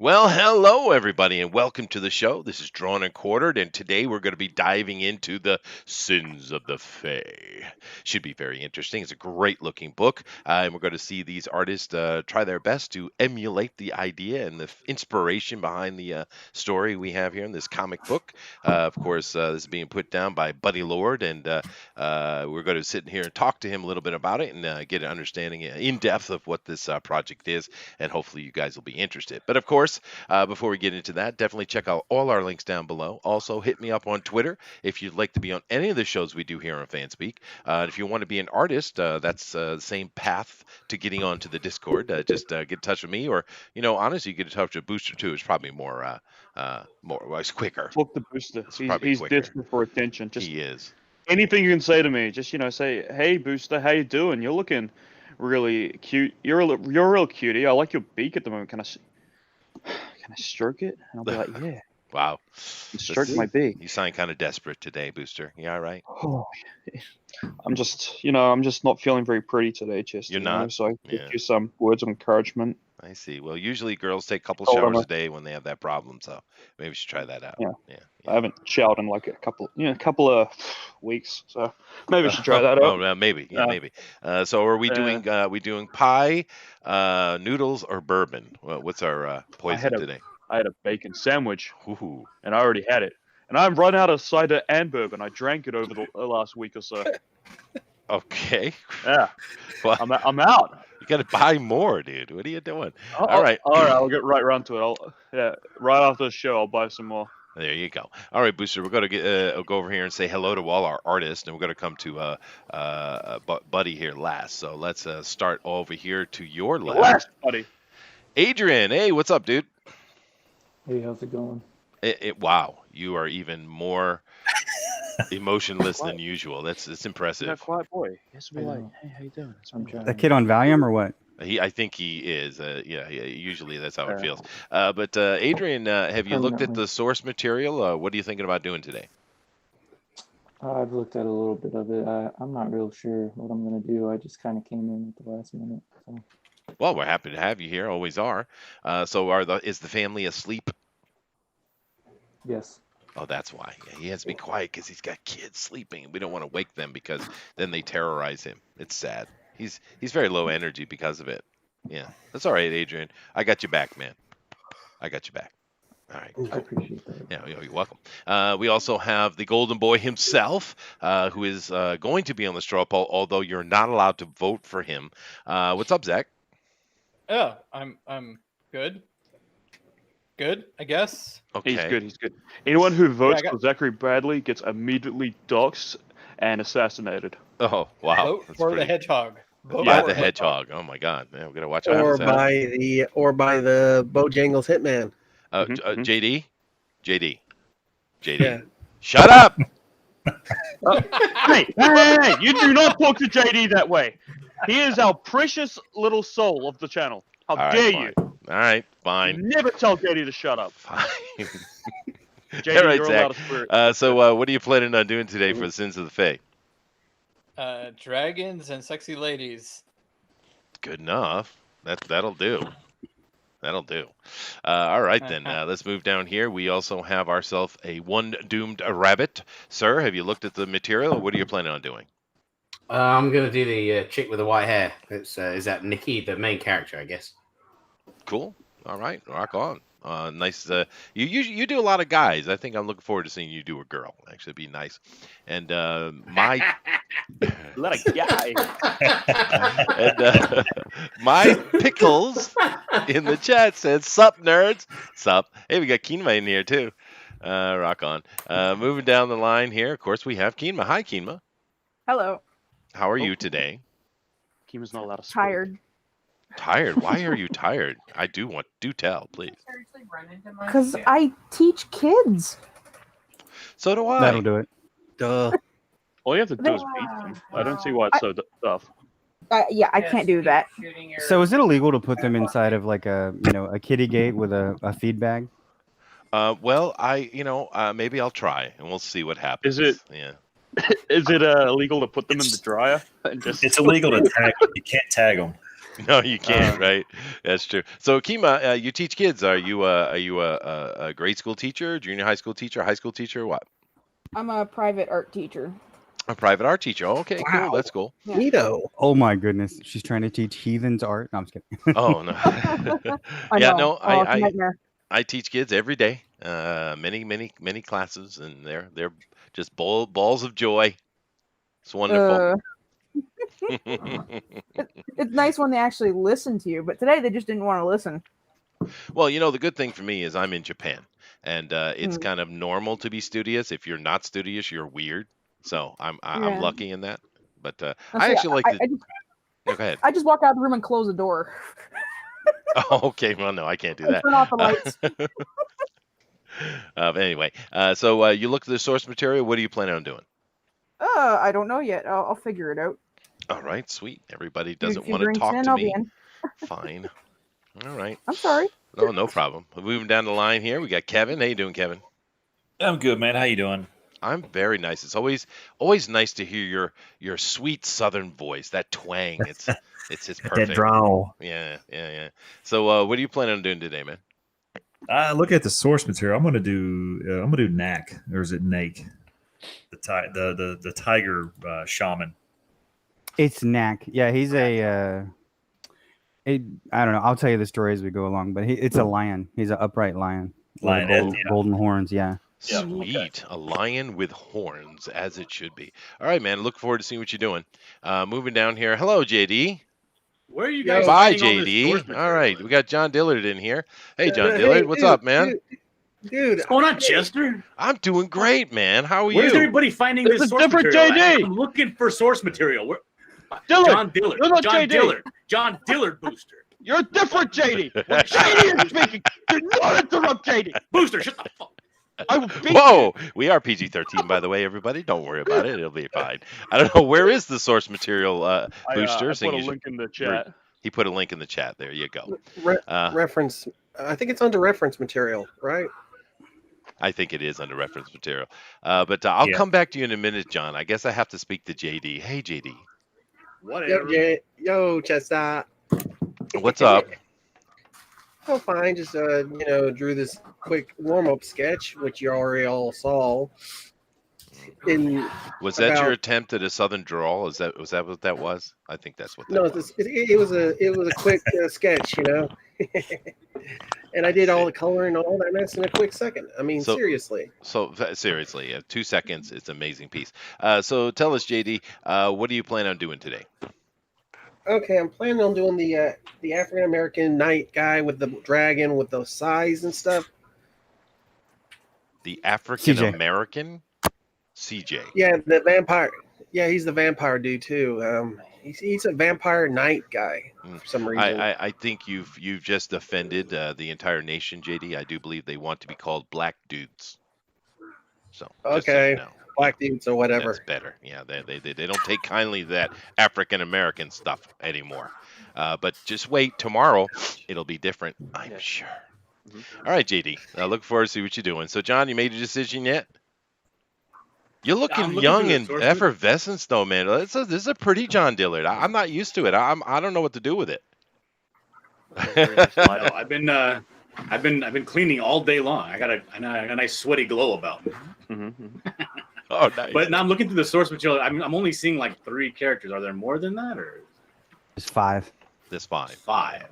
Well, hello, everybody, and welcome to the show. This is Drawn and Quartered, and today we're going to be diving into the sins of the Fae. Should be very interesting. It's a great looking book, and we're going to see these artists try their best to emulate the idea and the inspiration behind the story we have here in this comic book. Of course, this is being put down by Buddy Lord, and we're going to sit in here and talk to him a little bit about it and get an understanding in depth of what this project is, and hopefully you guys will be interested. But of course, before we get into that, definitely check out all our links down below. Also, hit me up on Twitter if you'd like to be on any of the shows we do here on Fanspeak. If you want to be an artist, that's the same path to getting onto the Discord. Just get in touch with me, or honestly, you get in touch with Booster too. It's probably it's quicker. Talk to Booster. It's He's probably quicker. desperate for attention. Just He is. anything you can say to me. Just say, "Hey, Booster, how you doing? You're looking really cute. You're a real cutie. I like your beak at the moment. Can I stroke it?" And I'll be like, "Yeah." Wow. Stroke my beak. You sound kind of desperate today, Booster. You all right? Oh, I'm just not feeling very pretty today, Chester. You're not? So I give you some words of encouragement. I see. Well, usually girls take a couple Hold on showers a- a day when they have that problem, so maybe we should try that out. Yeah. Yeah. I haven't showered in like a couple of weeks, so maybe I should try that out. Oh, maybe. Yeah, maybe. So are we doing pie, noodles, or bourbon? Well, what's our poison today? I had a bacon sandwich, Ooh. and I already had it. And I've run out of cider and bourbon. I drank it over the last week or so. Okay. Yeah, Well, I'm out. you got to buy more, dude. What are you doing? All right. I'll get right around to it. Right after the show, I'll buy some more. There you go. All right, Booster, we're going to go over here and say hello to all our artists, and we're going to come to Buddy here last. So let's start over here to your left. Buddy. Adrian, hey, what's up, dude? Hey, how's it going? Wow, you are even more emotionless than usual. It's impressive. You're a quiet boy. Yes, I we like. know. Hey, how you doing? I'm trying. That kid on Valium or what? I think he is. Yeah, usually that's how it feels. But Adrian, have you looked at the source material? What are you thinking about doing today? I've looked at a little bit of it. I'm not real sure what I'm gonna do. I just kind of came in at the last minute. So. Well, we're happy to have you here. Always are. So is the family asleep? Yes. Oh, that's why. Yeah, he has to be quiet because he's got kids sleeping. We don't want to wake them because then they terrorize him. It's sad. He's very low energy because of it. Yeah, that's all right, Adrian. I got you back, man. I got you back. All right. I appreciate that. Yeah, you're welcome. We also have the Golden Boy himself, who is going to be on the straw poll, although you're not allowed to vote for him. What's up, Zach? Yeah, I'm good. Good, I guess. Okay. He's good. Anyone who votes I got- for Zachary Bradley gets immediately doxxed and assassinated. Oh, wow. Vote That's for pretty- the hedgehog. Vote By for the hedgehog. Oh my God. Man, we gotta watch out. or for that. by the Bojangles Hitman. Mhm. JD. Yeah. Shut up. Hey, you do not talk to JD that way. He is our precious little soul of the channel. How All right, dare fine. you? All right, fine. Never tell JD to shut up. Fine. JD, All right, you're Zach. allowed a spirit. So what are you planning on doing today for the sins of the Fae? dragons and sexy ladies. Good enough. That'll do. That'll do. All right, then. Let's move down here. We also have ourselves a one doomed rabbit. Sir, have you looked at the material? What are you planning on doing? I'm gonna do the chick with the white hair. It's is that Nikki, the main character, I guess. Cool. All right, rock on. Nice. You do a lot of guys. I think I'm looking forward to seeing you do a girl. Actually, it'd be nice. And my Let a guy. and my pickles in the chat said, "Sup, nerds? Sup?" Hey, we got Keenma in here too. Rock on. Moving down the line here, of course, we have Keenma. Hi, Keenma. Hello. How are you today? Kima's not allowed to speak. Tired. Tired? Why are you tired? Do tell, please. Because I teach kids. So do I. That'll do it. Duh. All you have to do is beat them. I don't see why it's so tough. Yeah, I can't do that. So is it illegal to put them inside of like a kitty gate with a feed bag? Well, maybe I'll try, and we'll see what happens. Is it- Yeah. Is it illegal to put them in the dryer? And just... It's illegal to tag. You can't tag them. No, you can't, right? That's true. So, Kima, you teach kids. Are you a grade school teacher, junior high school teacher, high school teacher, or what? I'm a private art teacher. A private art teacher. Oh, okay, cool. Wow. That's cool. Yeah. Neato. Oh my goodness, she's trying to teach heathens art. No, I'm just kidding. Oh no. I Yeah, know. no, Oh, it's a I nightmare. teach kids every day. Many classes, and they're just balls of joy. It's wonderful. It's nice when they actually listen to you, but today they just didn't want to listen. Well, the good thing for me is I'm in Japan, and it's Hmm. kind of normal to be studious. If you're not studious, you're weird. So I'm Yeah. lucky in that. But Now, I see, actually like to. I just, No, go ahead. I just walk out of the room and close the door. Oh, okay. Well, no, I can't do And that. turn off the lights. But anyway, so you look at the source material. What are you planning on doing? I don't know yet. I'll figure it out. All right, sweet. Everybody Few doesn't want to drinks talk in, to I'll be me. in. Fine. All right. I'm sorry. No problem. Moving down the line here, we got Kevin. How you doing, Kevin? I'm good, man. How you doing? I'm very nice. It's always nice to hear your sweet Southern voice, that twang. It's just perfect. That drawl. Yeah. So, what are you planning on doing today, man? Look at the source material. I'm gonna do Knack, or is it Nake? The tiger shaman. It's Knack. Yeah, he's I don't know. I'll tell you the story as we go along, but it's a lion. He's an upright lion. with Lioness, golden, yeah. golden horns. Yeah. Yeah, Sweet. okay. A lion with horns, as it should be. All right, man. Look forward to seeing what you're doing. Moving down here. Hello, JD. Where are you Yo, guys? Bye, finding all this source JD. All material? right. We got John Dillard in here. Hey, John Hey, Dillard. What's dude, up, man? Dude, What's going on, Chester? I'm doing great, man. How are Where's you? everybody finding It's this a source different material? JD. I'm looking for source material. Where? Dillard, John Dillard. you're not John JD. Dillard. John Dillard Booster. You're a different JD. When JD is speaking, do not interrupt JD. Booster, shut the fuck. I will beat Whoa, we are PG-13, by the way, everybody. Don't worry about it. It'll be fine. I don't know. Where is the source material booster? I Seeing put a you- link in the chat. He put a link in the chat. There you go. Uh, reference. I think it's under reference material, right? I think it is under reference material. But I'll Yeah. come back to you in a minute, John. I guess I have to speak to JD. Hey, JD. Whatever. Yo, Chester. What's up? Oh, fine. Just drew this quick warm up sketch, which you already all saw. Was that your about- attempt at a southern drawl? Was that what that was? I think that's what that No, was. it was a quick sketch, and I did all the color and all that mess in a quick second. I mean, So- seriously. So seriously, 2 seconds. It's an amazing piece. So tell us, JD, what do you plan on doing today? Okay, I'm planning on doing the African American knight guy with the dragon with the size and stuff. The African American CJ. Yeah, the vampire. Yeah, he's the vampire dude too. He's a vampire knight guy for some reason. I think you've just offended the entire nation, JD. I do believe they want to be called black dudes. So just so Okay. you know, Black dudes or whatever. that's better. Yeah, they don't take kindly to that African American stuff anymore. But just wait, tomorrow it'll be different, I'm sure. All right, JD. I look forward to see what you're doing. So, John, you made a decision yet? You're looking looking young through the and source effervescent, though, man. This is a pretty John Dillard. I'm not used to it. I don't know what to do with it. No, I've been cleaning all day long. I got a nice sweaty glow about me. Oh, nice. But now I'm looking through the source material. I'm only seeing like 3 characters. Are there more than that, or It's 5. This 5. 5?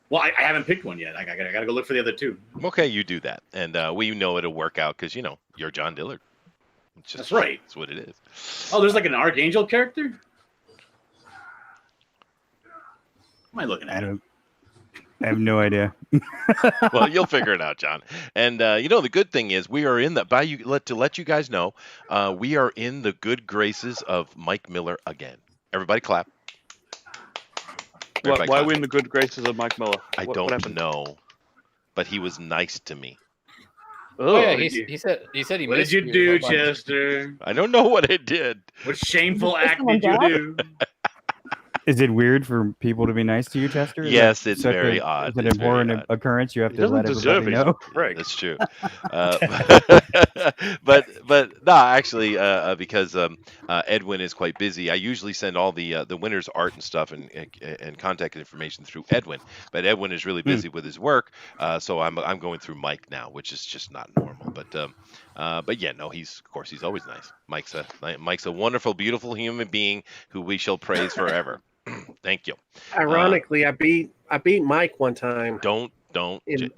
Well, I haven't picked one yet. I gotta go look for the other 2. Okay, you do that, and we know it'll work out because you're John Dillard. It's just, That's right. That's what it is. Oh, there's like an archangel character. What am I looking at? I have no idea. Well, you'll figure it out, John. And the good thing is we are in to let you guys know, we are in the good graces of Mike Miller again. Everybody clap. Everybody Why are clap. we in the good graces of Mike Miller? I What don't happened? know, but he was nice to me. Oh, yeah, what did he said he What did missed you do, a bunch. Chester? I don't know what I did. What shameful Did act someone did you die? do? Is it weird for people to be nice to you, Chester? Is Yes, that it's such very a- odd. It's an It's very abhorrent odd. occurrence. You have He to doesn't let deserve everybody it. He's know. a prick. That's true. But no, actually, because Edwin is quite busy, I usually send all the winners' art and stuff and contact information through Edwin. But Edwin is really busy with his work, so I'm going through Mike now, which is just not normal. But yeah, no, he's always nice. Mike's a wonderful, beautiful human being who we shall praise forever. Thank you. Ironically, I beat Mike one time. Don't. In- It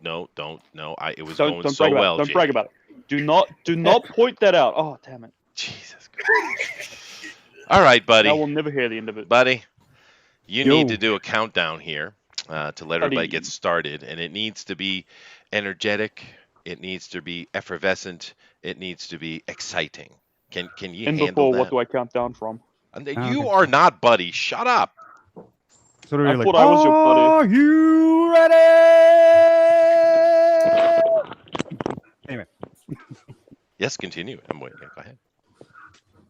was Don't going so brag about well. it. Don't Jake. brag about it. Do not point that out. Oh, damn it. Jesus Christ. All right, buddy. Now we'll never hear the end of it. Buddy, you need Yo. to do a countdown here to let everybody get Buddy. started, and it needs to be energetic. It needs to be effervescent. It needs to be exciting. Can you And handle before, that? what do I count down from? And Okay. you are not, buddy. Shut up. So they're I like, thought I was your buddy. Are you ready? Anyway, Yes, continue. I'm waiting. Go ahead.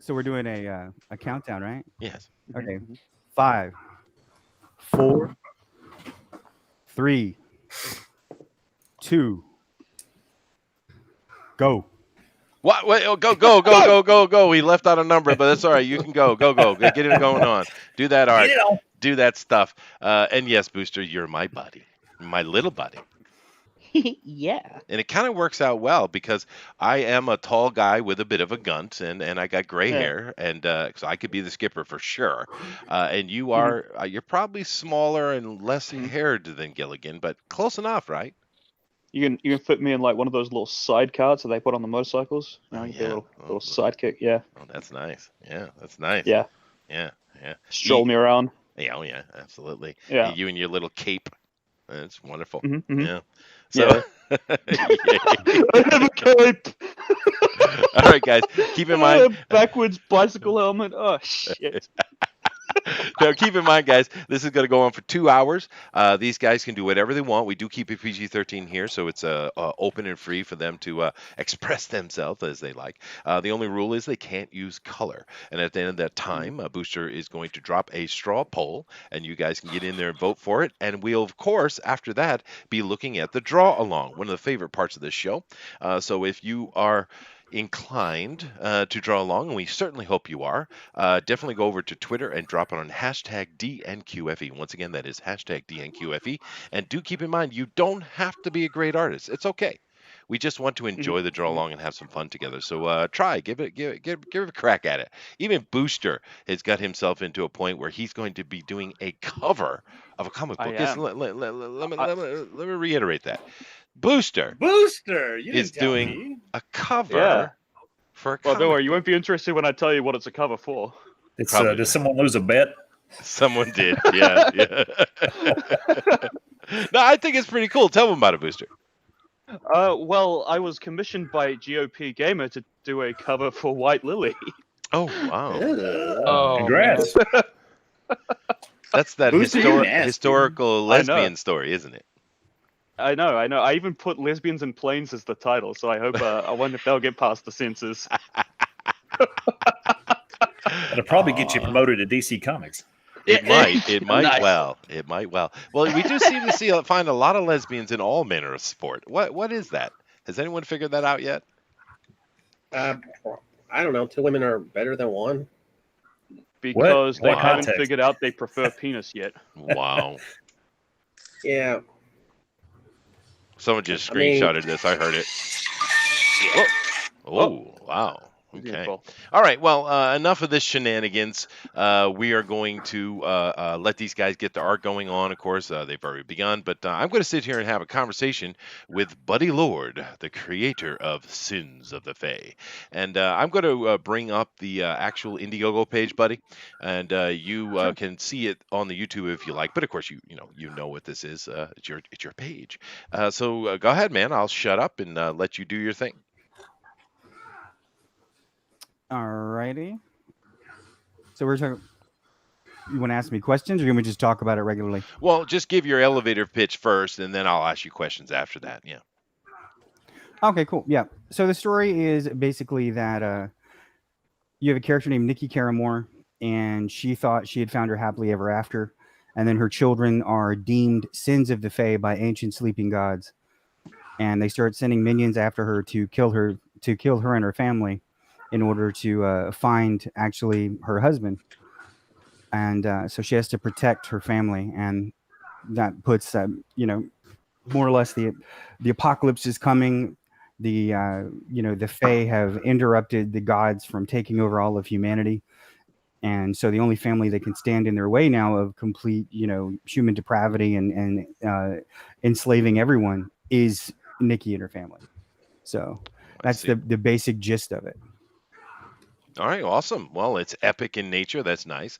so we're doing a countdown, right? Yes. Okay. 5, 4, 3, 2, go. What? Wait, oh, go. We left out a number, but that's all right. You can go. Get it going on. Do that art. Do that stuff. And yes, Booster, you're my buddy. My little buddy. Yeah. And it kind of works out well because I am a tall guy with a bit of a gunt, and I got gray Yeah. hair, and so I could be the skipper for sure. And you are you're probably smaller and less haired than Gilligan, but close enough, right? You can fit me in like one of those little side carts that they put on the motorcycles. You know, you can do a Yeah. little sidekick. Yeah. Oh, that's nice. Yeah, that's nice. Yeah. Yeah. Stroll me around. Yeah, oh yeah, absolutely. Yeah. You and your little cape. It's wonderful. Mm-hmm. Yeah. So, I have a cape. all right, guys, keep in mind. Backwards bicycle helmet. Oh shit. No, keep in mind, guys, this is going to go on for 2 hours. These guys can do whatever they want. We do keep it PG-13 here, so it's open and free for them to express themselves as they like. The only rule is they can't use color. And at the end of that time, Booster is going to drop a straw poll, and you guys can get in there and vote for it. And we'll, of course, after that, be looking at the draw along, one of the favorite parts of this show. So if you are inclined to draw along, and we certainly hope you are, definitely go over to Twitter and drop it on hashtag DNQFE. Once again, that is hashtag DNQFE. And do keep in mind, you don't have to be a great artist. It's okay. We just want to enjoy the draw along and have some fun together. So try, give it a crack at it. Even Booster has got himself into a point where he's going to be doing a cover of a comic book. Yes, let me reiterate that. Booster You is didn't tell doing me. a cover Yeah. for a Well, comic. don't worry. You won't be interested when I tell you what it's a cover for. It's Probably. does someone lose a bet? Someone did, yeah. No, I think it's pretty cool. Tell them about it, Booster. Well, I was commissioned by GOP Gamer to do a cover for White Lily. Oh wow, Oh, Congrats. that's that Booster, you're nasty. historical I know. lesbian story, isn't it? I know. I even put lesbians in planes as the title, so I hope. I wonder if they'll get past the censors. It'll probably get you promoted to DC Comics. It might. It might Nice. well. It might well. Well, we do seem to find a lot of lesbians in all manner of sport. What is that? Has anyone figured that out yet? I don't know. 2 women are better than one. Because they What haven't context? figured out they prefer penis yet. Wow. Yeah. Someone just I mean- screenshotted this. I heard it. Oh, wow. Okay. Beautiful. All right. Well, enough of this shenanigans. We are going to let these guys get the art going on. Of course, they've already begun. But I'm going to sit here and have a conversation with Buddy Lord, the creator of Sins of the Fae. And I'm going to bring up the actual Indiegogo page, Buddy. And you can see it on the YouTube if you like. But of course, you know what this is. It's your page. So go ahead, man. I'll shut up and let you do your thing. Alrighty. So we're talking. You want to ask me questions, or you want me to just talk about it regularly? Well, just give your elevator pitch first, and then I'll ask you questions after that. Yeah. Okay, cool. Yeah. So the story is basically that you have a character named Nikki Caramore. and she thought she had found her happily ever after. And then her children are deemed sins of the Fae by ancient sleeping gods, and they start sending minions after her to kill her and her family, in order to find actually her husband. And so she has to protect her family, and that puts more or less the apocalypse is coming. The the Fae have interrupted the gods from taking over all of humanity, and so the only family that can stand in their way now of complete human depravity and enslaving everyone is Nikki and her family. So that's the basic gist of it. All right, awesome. Well, it's epic in nature. That's nice.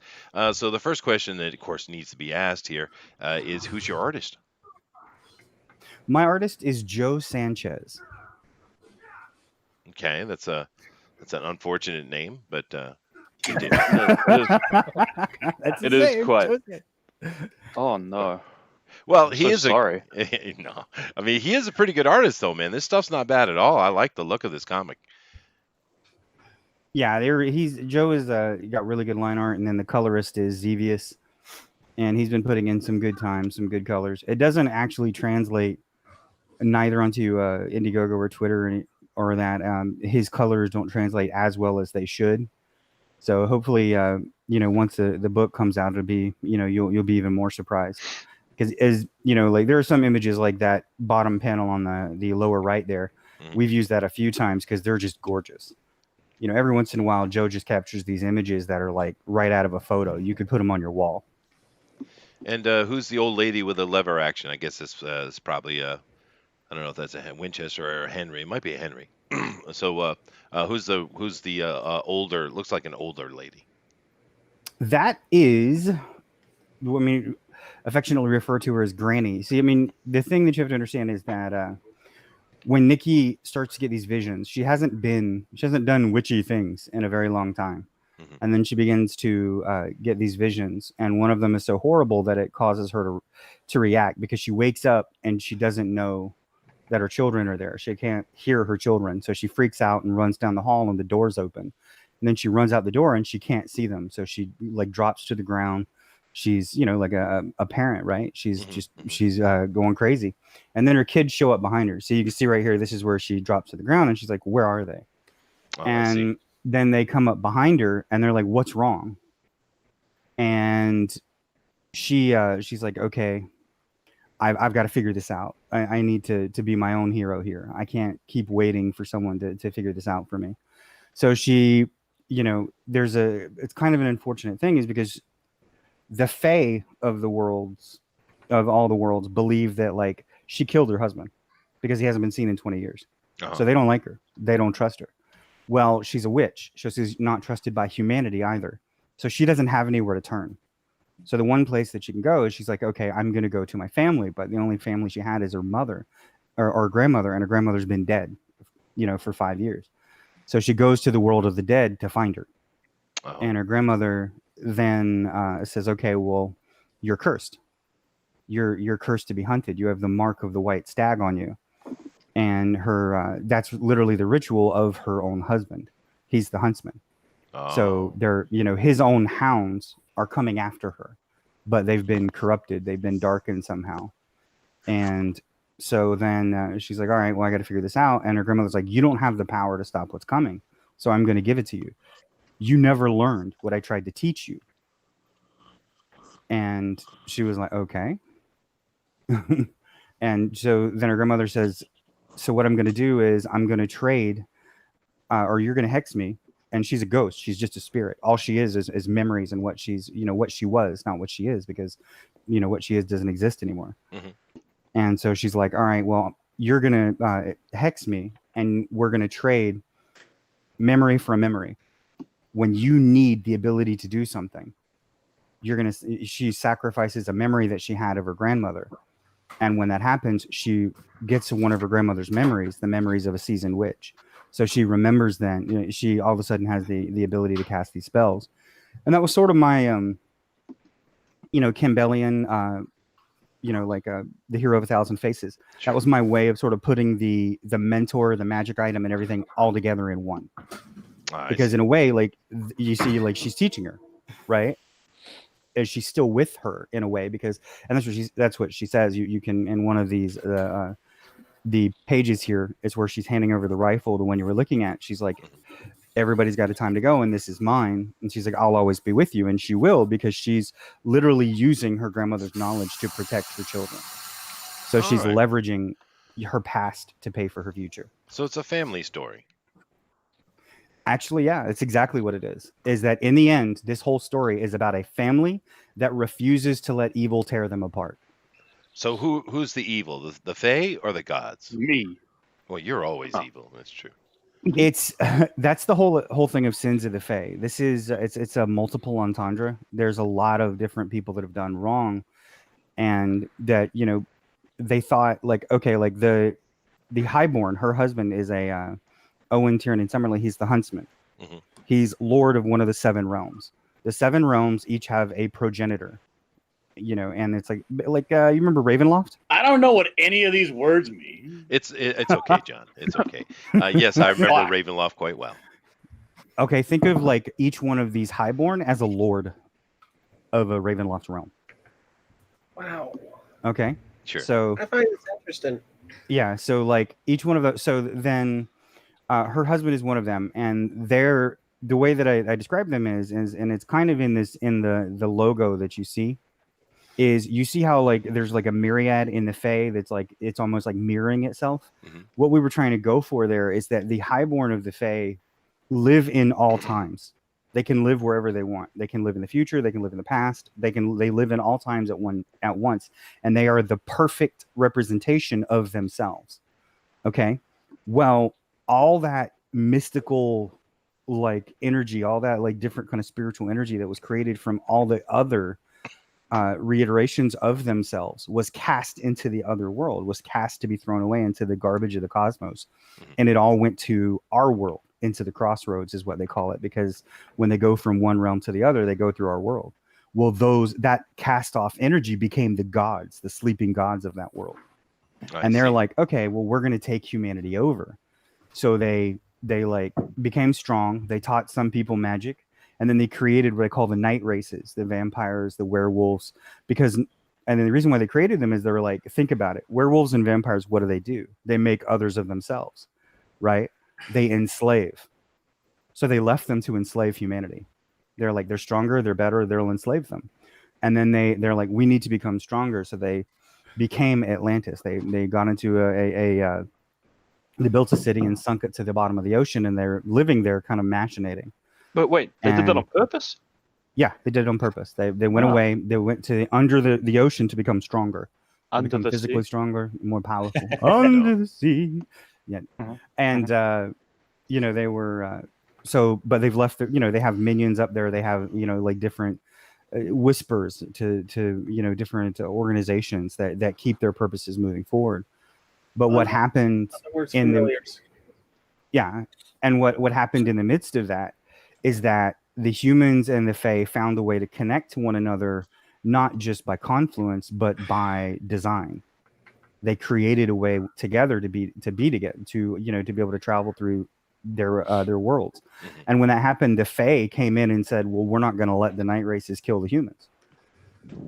So the first question that, of course, needs to be asked here is, who's your artist? My artist is Joe Sanchez. Okay, that's an unfortunate name, but It That's It the is same. quite- Joe Sanchez. Oh no. well, I'm he so is sorry. no. I mean, he is a pretty good artist, though, man. This stuff's not bad at all. I like the look of this comic. Yeah, Joe is got really good line art, and then the colorist is Xevious, and he's been putting in some good times, some good colors. It doesn't actually translate neither onto Indiegogo or Twitter or that. His colors don't translate as well as they should. So hopefully, once the book comes out, it'll be you'll be even more surprised, because as like there are some images like that bottom panel on the lower right there. We've used that a few times because they're just gorgeous. Every once in a while, Joe just captures these images that are like right out of a photo. You could put them on your wall. And who's the old lady with the lever action? I guess this is probably I don't know if that's a Winchester or a Henry. It might be a Henry. So who's the older? Looks like an older lady. That is, affectionately refer to her as Granny. See, the thing that you have to understand is that when Nikki starts to get these visions, she hasn't done witchy things in a very long time. Mhm. And then she begins to get these visions, and one of them is so horrible that it causes her to react, because she wakes up and she doesn't know that her children are there. She can't hear her children, so she freaks out and runs down the hall, and the door's open. And then she runs out the door and she can't see them, so she like drops to the ground. She's like a parent, right? She's she's going crazy, and then her kids show up behind her. So you can see right here, this is where she drops to the ground, and she's like, "Where are they?" Oh, I see. And then they come up behind her, and they're like, "What's wrong?" And she's like, "Okay, I've got to figure this out. I need to be my own hero here. I can't keep waiting for someone to figure this out for me." So she, it's kind of an unfortunate thing, is because the Fae of all the worlds believe that like she killed her husband because he hasn't been seen in 20 years. Uh-huh. So they don't like her. They don't trust her. Well, she's a witch, so she's not trusted by humanity either. So she doesn't have anywhere to turn. So the one place that she can go is, she's like, okay, I'm going to go to my family. But the only family she had is her mother or grandmother, and her grandmother's been dead, for 5 years. So she goes to the world of the dead to find her. Oh. And her grandmother then says, okay, well, you're cursed. You're cursed to be hunted. You have the mark of the white stag on you. And her that's literally the ritual of her own husband. He's the huntsman. Oh. So they're, his own hounds are coming after her, but they've been corrupted. They've been darkened somehow. And so then she's like, all right, well, I got to figure this out. And her grandmother's like, you don't have the power to stop what's coming, so I'm going to give it to you. You never learned what I tried to teach you. And she was like, okay. And so then her grandmother says, so what I'm going to do is I'm going to trade, or you're going to hex me. And she's a ghost. She's just a spirit. All she is memories and what she's, what she was, not what she is, because, what she is doesn't exist anymore. Mhm. And so she's like, all right, well, you're going to hex me, and we're going to trade memory for a memory. When you need the ability to do something, she sacrifices a memory that she had of her grandmother. And when that happens, she gets one of her grandmother's memories, the memories of a seasoned witch. So she remembers then, she all of a sudden has the ability to cast these spells. And that was sort of my, Campbellian, the hero of 1,000 faces. Sure. That was my way of sort of putting the mentor, the magic item, and everything all together in one. I Because see. in a way, like you see, like she's teaching her. right? Is she still with her in a way? Because, and that's what she says. You can, in one of these the pages here, it's where she's handing over the rifle, the one you were looking at. She's like, everybody's got a time to go, and this is mine. And she's like, I'll always be with you, and she will, because she's literally using her grandmother's knowledge to protect her children. So she's leveraging her past to pay for her future. So it's a family story. Actually, yeah, it's exactly what it is. Is that in the end, this whole story is about a family that refuses to let evil tear them apart. So who's the evil? The Fae or the gods? Me. Well, you're always evil. That's true. It's that's the whole thing of Sins of the Fae. This is it's a multiple entendre. There's a lot of different people that have done wrong, and that, you know, they thought like, okay, like the Highborn, her husband is a Owen Tiernan Summerlee. He's the huntsman. Mm-hmm. He's lord of one of the 7 realms. The 7 realms each have a progenitor, you know, and it's like you remember Ravenloft? I don't know what any of these words mean. It's okay, John. It's okay. Yes, I remember Ravenloft quite well. Okay, think of like each one of these Highborn as a lord of a Ravenloft realm. Wow. Okay. Sure. So I find this interesting. yeah, so like each one of those. So then, her husband is one of them, and the way that I describe them is, and it's kind of in the logo that you see, is you see how like there's like a myriad in the Fae that's like it's almost like mirroring itself. Mm-hmm. What we were trying to go for there is that the Highborn of the Fae live in all times. They can live wherever they want. They can live in the future. They can live in the past. They live in all times at once, and they are the perfect representation of themselves. Okay, well, all that mystical like energy, all that like different kind of spiritual energy that was created from all the other reiterations of themselves was cast into the other world, was cast to be thrown away into the garbage of the cosmos, and it all went to our world. Into the crossroads is what they call it, because when they go from one realm to the other, they go through our world. Well, that cast off energy became the gods, the sleeping gods of that world. And they're like, okay, well, we're going to take humanity over. So they like became strong. They taught some people magic, and then they created what they call the night races, the vampires, the werewolves, and then the reason why they created them is they were like, think about it. Werewolves and vampires, what do? They make others of themselves, right? They enslave. So they left them to enslave humanity. They're like, they're stronger, they're better, they'll enslave them. And then they're like, we need to become stronger. So they became Atlantis. They got into they built a city and sunk it to the bottom of the ocean, and they're living there kind of machinating. But wait, they did that on purpose? Yeah, they did it on purpose. They went away. They went to under the ocean to become stronger. Under become the physically sea? stronger, more powerful. Under the sea. Yeah. And you know, they were but they've left they have minions up there. They have, like different whispers to different organizations that keep their purposes moving forward. But what happened and what happened in the midst of that is that the humans and the Fae found a way to connect to one another, not just by confluence, but by design. They created a way together to be together, to be able to travel through their worlds. And when that happened, the Fae came in and said, well, we're not going to let the night races kill the humans.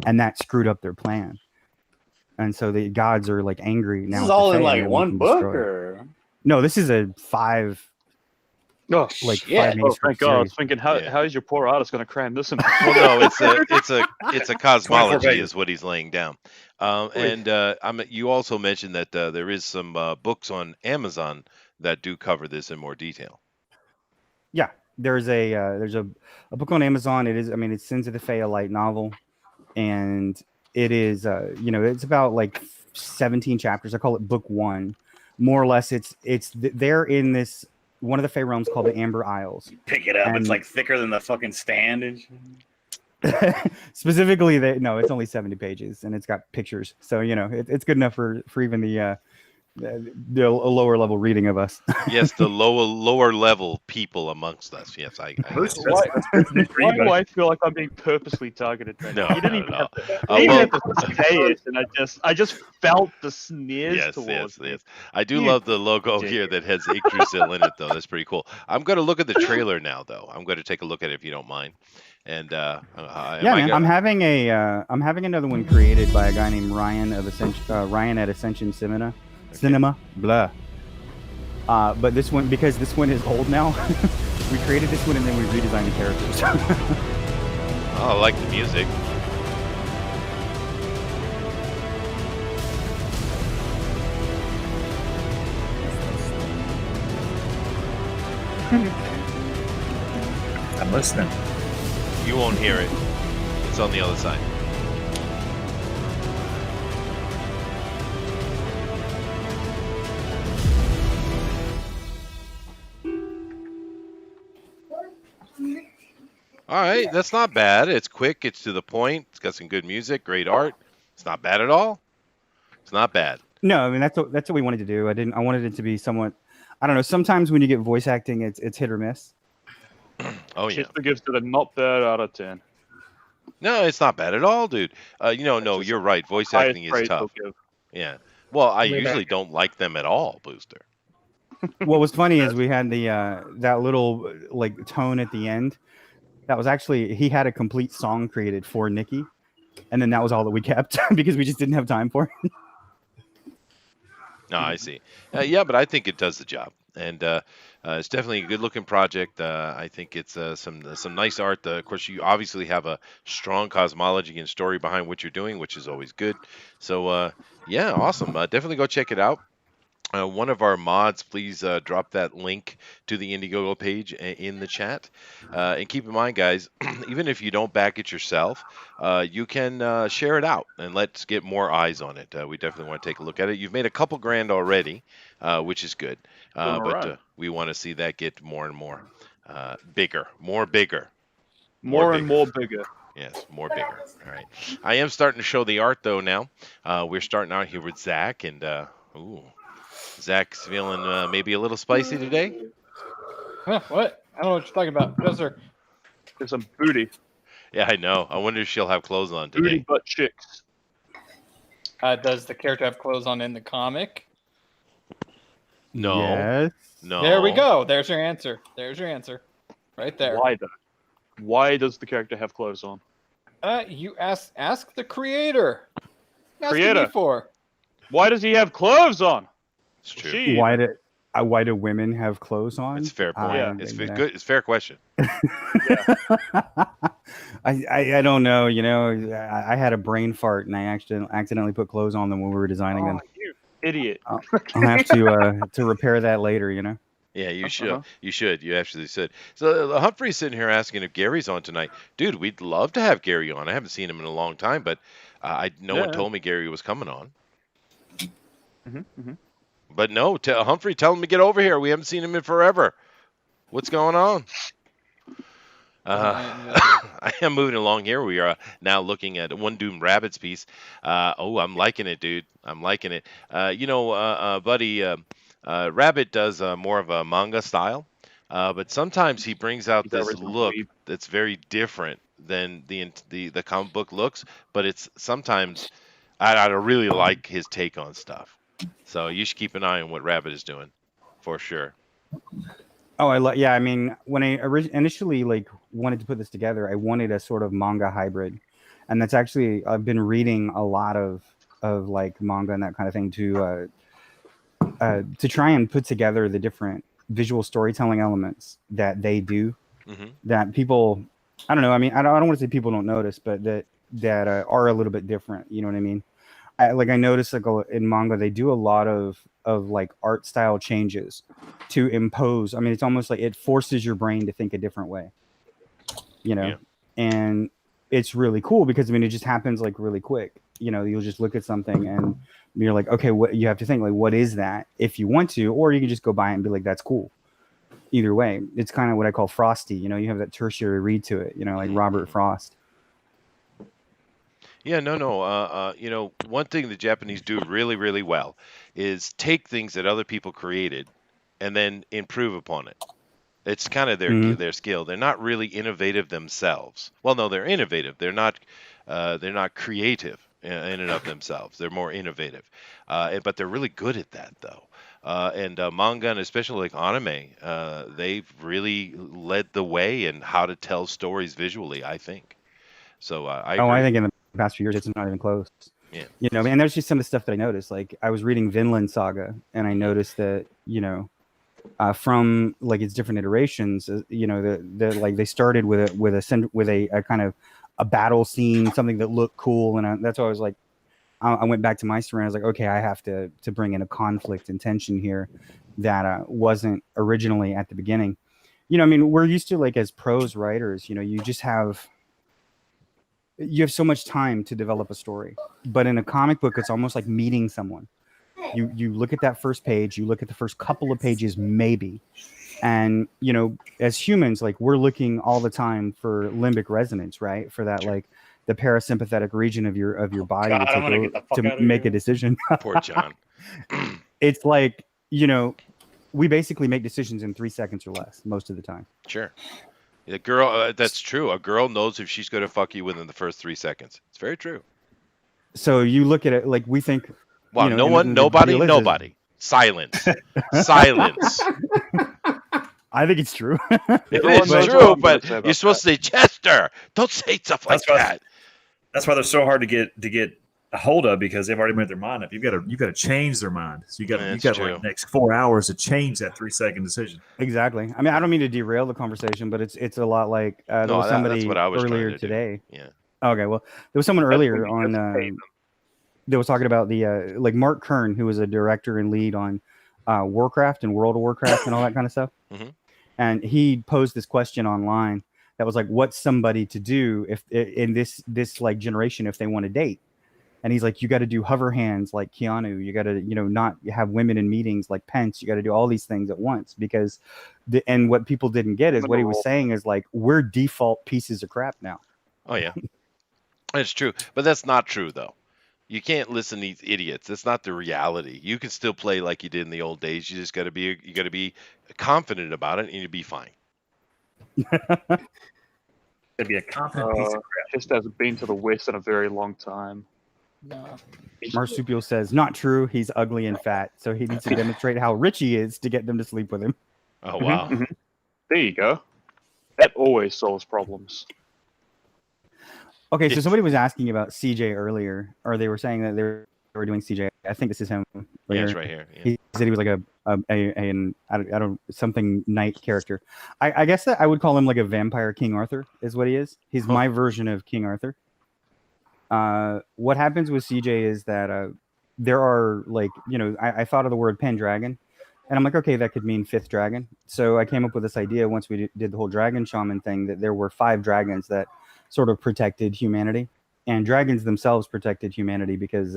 And that screwed up their plan. And so the gods are like angry now. This is all in like one book, or no? This is a 5. Oh, like yeah. 5 Oh, thank God! I was series. thinking, how is your poor artist going to cram this in? Well, no, it's a cosmology is what he's laying down. You also mentioned that there is some books on Amazon that do cover this in more detail. Yeah, there's a book on Amazon. It's Sins of the Fae, a light novel, and it is it's about like 17 chapters. I call it book 1, more or less. They're in this one of the Fae realms called the Amber Isles. pick it up. It's like thicker than the fucking stand and shit. Specifically, it's only 70 pages and it's got pictures, so it's good enough for even the lower level reading of us. Yes, the lower level people amongst us. Yes, I Why do I feel like I'm being purposely targeted? Right No, now? You didn't no, even no. have to, Well, you didn't have to say it, and I just felt the sneers towards me. Yes. I do love the logo here that has Yggdrasil in it, though. That's pretty cool. I'm going to look at the trailer now, though. I'm going to take a look at it if you don't mind. And Yeah, man. I'm having another one created by a guy named Ryan of Ryan at Ascension Cinema. Blah. But this one, because this one is old now, we created this one and then we redesigned the characters. I like the music. I'm listening. You won't hear it. It's on the other side. All right, that's not bad. It's quick. It's to the point. It's got some good music, great art. It's not bad at all. It's not bad. No, I mean that's what we wanted to do. I wanted it to be somewhat. I don't know. Sometimes when you get voice acting, it's hit or miss. Oh yeah. Chester gives it a not bad out of 10. No, it's not bad at all, dude. No, you're right. Voice acting is tough. Yeah. Well, I usually don't like them at all, Booster. What was funny is we had the that little like tone at the end. That was actually, he had a complete song created for Nikki, and then that was all that we kept because we just didn't have time for it. No, I see. Yeah, but I think it does the job, and it's definitely a good-looking project. I think it's some nice art. Of course, you obviously have a strong cosmology and story behind what you're doing, which is always good. So, yeah, awesome. Definitely go check it out. One of our mods, please drop that link to the Indiegogo page in the chat. And keep in mind, guys, even if you don't back it yourself, you can share it out and let's get more eyes on it. We definitely want to take a look at it. You've made a couple grand already, which is good. But we want to see that get more and more bigger. More bigger. More and more bigger. Yes, more bigger. All right. I am starting to show the art, though, now. We're starting out here with Zach, and ooh. Zach's feeling maybe a little spicy today. Huh, what? I don't know what you're talking about. Yes, sir. There's some booty. Yeah, I know. I wonder if she'll have clothes on today. Booty butt chicks. Does the character have clothes on in the comic? No. Yes. No. There we go. There's your answer. There's your answer. Right there. Why though? Why does the character have clothes on? You ask the creator. Ask Creator. me for. Why does he have clothes on? It's true. She- Why do women have clothes on? It's a fair point. Yeah. It's good. It's a fair question. I don't know. You know, I had a brain fart and I accidentally put clothes on them when we were designing them. You idiot. I'll have to repair that later. You know. Yeah, you should. You should. You actually should. So Humphrey's sitting here asking if Gary's on tonight. Dude, we'd love to have Gary on. I haven't seen him in a long time, but no one told me Gary was coming on. But no, Humphrey, tell him to get over here. We haven't seen him in forever. What's going on? I am moving along here. We are now looking at One Doomed Rabbits piece. I'm liking it, dude. I'm liking it. Buddy, Rabbit does more of a manga style, but sometimes he brings out this look that's very different than the comic book looks. But it's sometimes I really like his take on stuff. So you should keep an eye on what Rabbit is doing, for sure. Oh, yeah. I mean, when I initially wanted to put this together, I wanted a sort of manga hybrid, and that's actually I've been reading a lot of like manga and that kind of thing to try and put together the different visual storytelling elements that they do that people, I don't know. I mean, I don't want to say people don't notice, but that are a little bit different. You know what I mean? I noticed in manga they do a lot of like art style changes to impose. I mean, it's almost like it forces your brain to think a different way, you know. And it's really cool because I mean it just happens like really quick. You know, you'll just look at something and you're like, okay, what you have to think like, what is that? If you want to, or you can just go by it and be like, that's cool. Either way, it's kind of what I call frosty. You know, you have that tertiary read to it. You know, like Robert Frost. Yeah, no. One thing the Japanese do really, really well is take things that other people created and then improve upon it. It's kind of their skill. They're not really innovative themselves. Well, no, they're innovative. They're not creative. in and of themselves. They're more innovative, but they're really good at that though. And manga, and especially like anime, they've really led the way in how to tell stories visually, I think. So I agree. I think in the past few years, it's not even close. Yeah. You know, and there's just some of the stuff that I noticed. Like I was reading Vinland Saga, and I noticed that from like its different iterations, the like they started with a kind of a battle scene, something that looked cool, and that's why I was like, I went back to Meister and I was like, okay, I have to bring in a conflict and tension here that wasn't originally at the beginning. I mean, we're used to, like, as prose writers, you just have so much time to develop a story. But in a comic book, it's almost like meeting someone. You look at that first page, you look at the first couple of pages, maybe. And, as humans, like, we're looking all the time for limbic resonance, right? For that, like, the parasympathetic region of your body to make a decision. Poor John. It's like, we basically make decisions in 3 seconds or less most of the time. Sure. The girl, that's true. A girl knows if she's going to fuck you within the first 3 seconds. It's very true. So you look at it like we think. Wow, nobody. Silence. Silence. I think it's true. It is true, but you're supposed to say, Chester, don't say stuff like that. That's why they're so hard to get a hold of, because they've already made their mind up. You got to change their mind. So you got like the next 4 hours to change that 3 second decision. Exactly. I mean, I don't mean to derail the conversation, but it's a lot like there was somebody earlier today. Yeah. Okay. Well, there was someone earlier on that was talking about the like Mark Kern, who was a director and lead on Warcraft and World of Warcraft and all that kind of stuff. Mm-hmm. And he posed this question online that was like, what's somebody to do if in this like generation if they want to date? And he's like, you got to do hover hands like Keanu. You got to, not have women in meetings like Pence. You got to do all these things at once because and what people didn't get is what he was saying is like, we're default pieces of crap now. Oh, yeah. It's true. But that's not true, though. You can't listen to these idiots. That's not the reality. You can still play like you did in the old days. You just got to be confident about it, and you'll be fine. It'd be a confident piece of crap. Just hasn't been to the West in a very long time. No. Marsupial says, not true. He's ugly and fat, so he needs to demonstrate how rich he is to get them to sleep with him. Oh, wow. Mm-hmm. There you go. That always solves problems. Okay, so somebody was asking about CJ earlier, or they were saying that they were doing CJ. I think this is him. Yeah, it's right here. Yeah. He said he was like I don't something knight character. I guess that I would call him like a vampire King Arthur is what he is. He's my version of King Arthur. What happens with CJ is that there are like, I thought of the word Pendragon, and I'm like, okay, that could mean fifth dragon. So I came up with this idea once we did the whole dragon shaman thing that there were 5 dragons that sort of protected humanity, and dragons themselves protected humanity because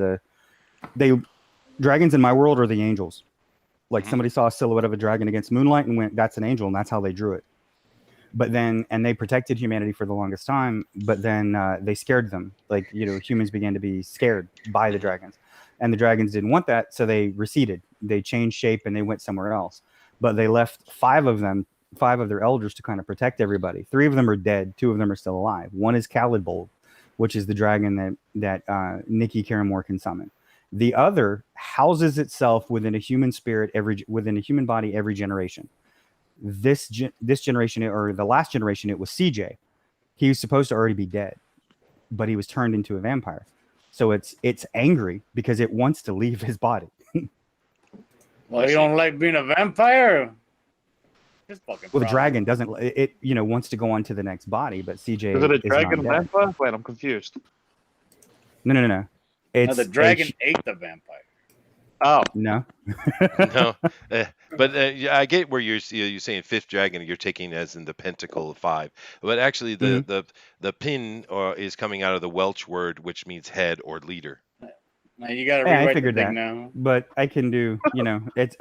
dragons in my world are the angels. Like somebody saw a silhouette of a dragon against moonlight and went, that's an angel, and that's how they drew it. But then, and they protected humanity for the longest time, but then they scared them. Like, humans began to be scared by the dragons, and the dragons didn't want that. So they receded, they changed shape, and they went somewhere else. But they left 5 of their elders to kind of protect everybody. 3 of them are dead. 2 of them are still alive. One is Calidbold, which is the dragon that Nikki Caramore can summon. The other houses itself within a human spirit within a human body every generation. This generation, or the last generation, it was CJ. He was supposed to already be dead, but he was turned into a vampire. So it's angry because it wants to leave his body. Well, you don't like being a vampire? Well, the dragon doesn't. It wants to go on to the next body, but CJ is it a dragon not dead. vampire? Wait, I'm confused. No. It's the dragon ate the vampire. Oh no, no. But I get where you're saying fifth dragon. You're taking as in the pentacle of 5, but actually the pin is coming out of the Welsh word, which means head or leader. Now you got to I rewrite figured the that. thing now. But I can do.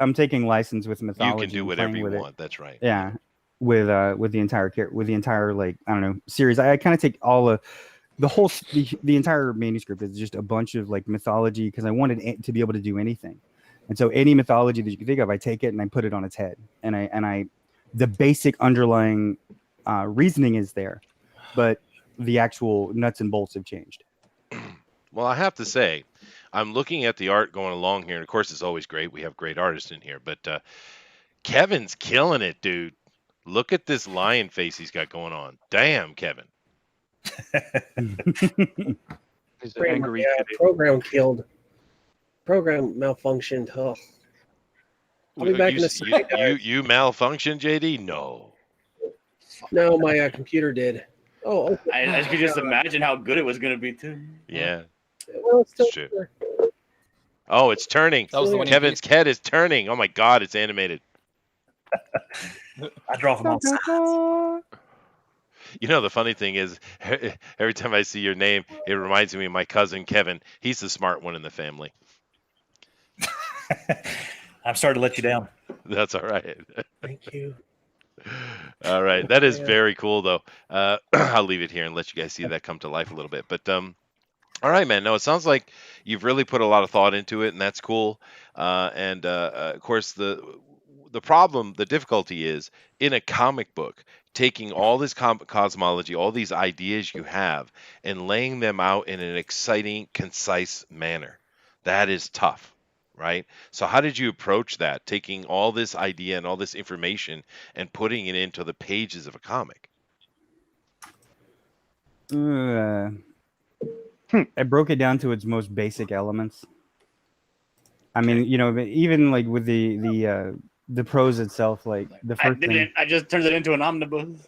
I'm taking license with mythology. You can do whatever you want. That's right. Yeah, with the entire like I don't know series. I kind of take all the entire manuscript is just a bunch of like mythology because I wanted it to be able to do anything, and so any mythology that you can think of, I take it and I put it on its head, and I the basic underlying reasoning is there, but the actual nuts and bolts have changed. Well, I have to say, I'm looking at the art going along here, and of course, it's always great. We have great artists in here, but Kevin's killing it, dude. Look at this lion face he's got going on. Damn, Kevin. He's an angry kitty. Program killed. Program malfunctioned. Oh. I'll be back in a second. You malfunctioned, JD? No. No, my computer did. Oh, okay. I could just imagine how good it was going to be too. Yeah. Well, it's still It's true. Oh, it's turning. That was the one you Kevin's head is turning. Oh my God, it's animated. I draw from outside. You know, the funny thing is, every time I see your name, it reminds me of my cousin Kevin. He's the smart one in the family. I'm sorry to let you down. That's all right. Thank you. All right. That is very cool, though. I'll leave it here and let you guys see that come to life a little bit. But all right, man. No, it sounds like you've really put a lot of thought into it, and that's cool. And of course, the problem, the difficulty is in a comic book, taking all this cosmology, all these ideas you have, and laying them out in an exciting, concise manner. That is tough, right? So how did you approach that, taking all this idea and all this information and putting it into the pages of a comic? I broke it down to its most basic elements. I mean, you know, even like with the prose itself, like the first thing. I just turned it into an omnibus.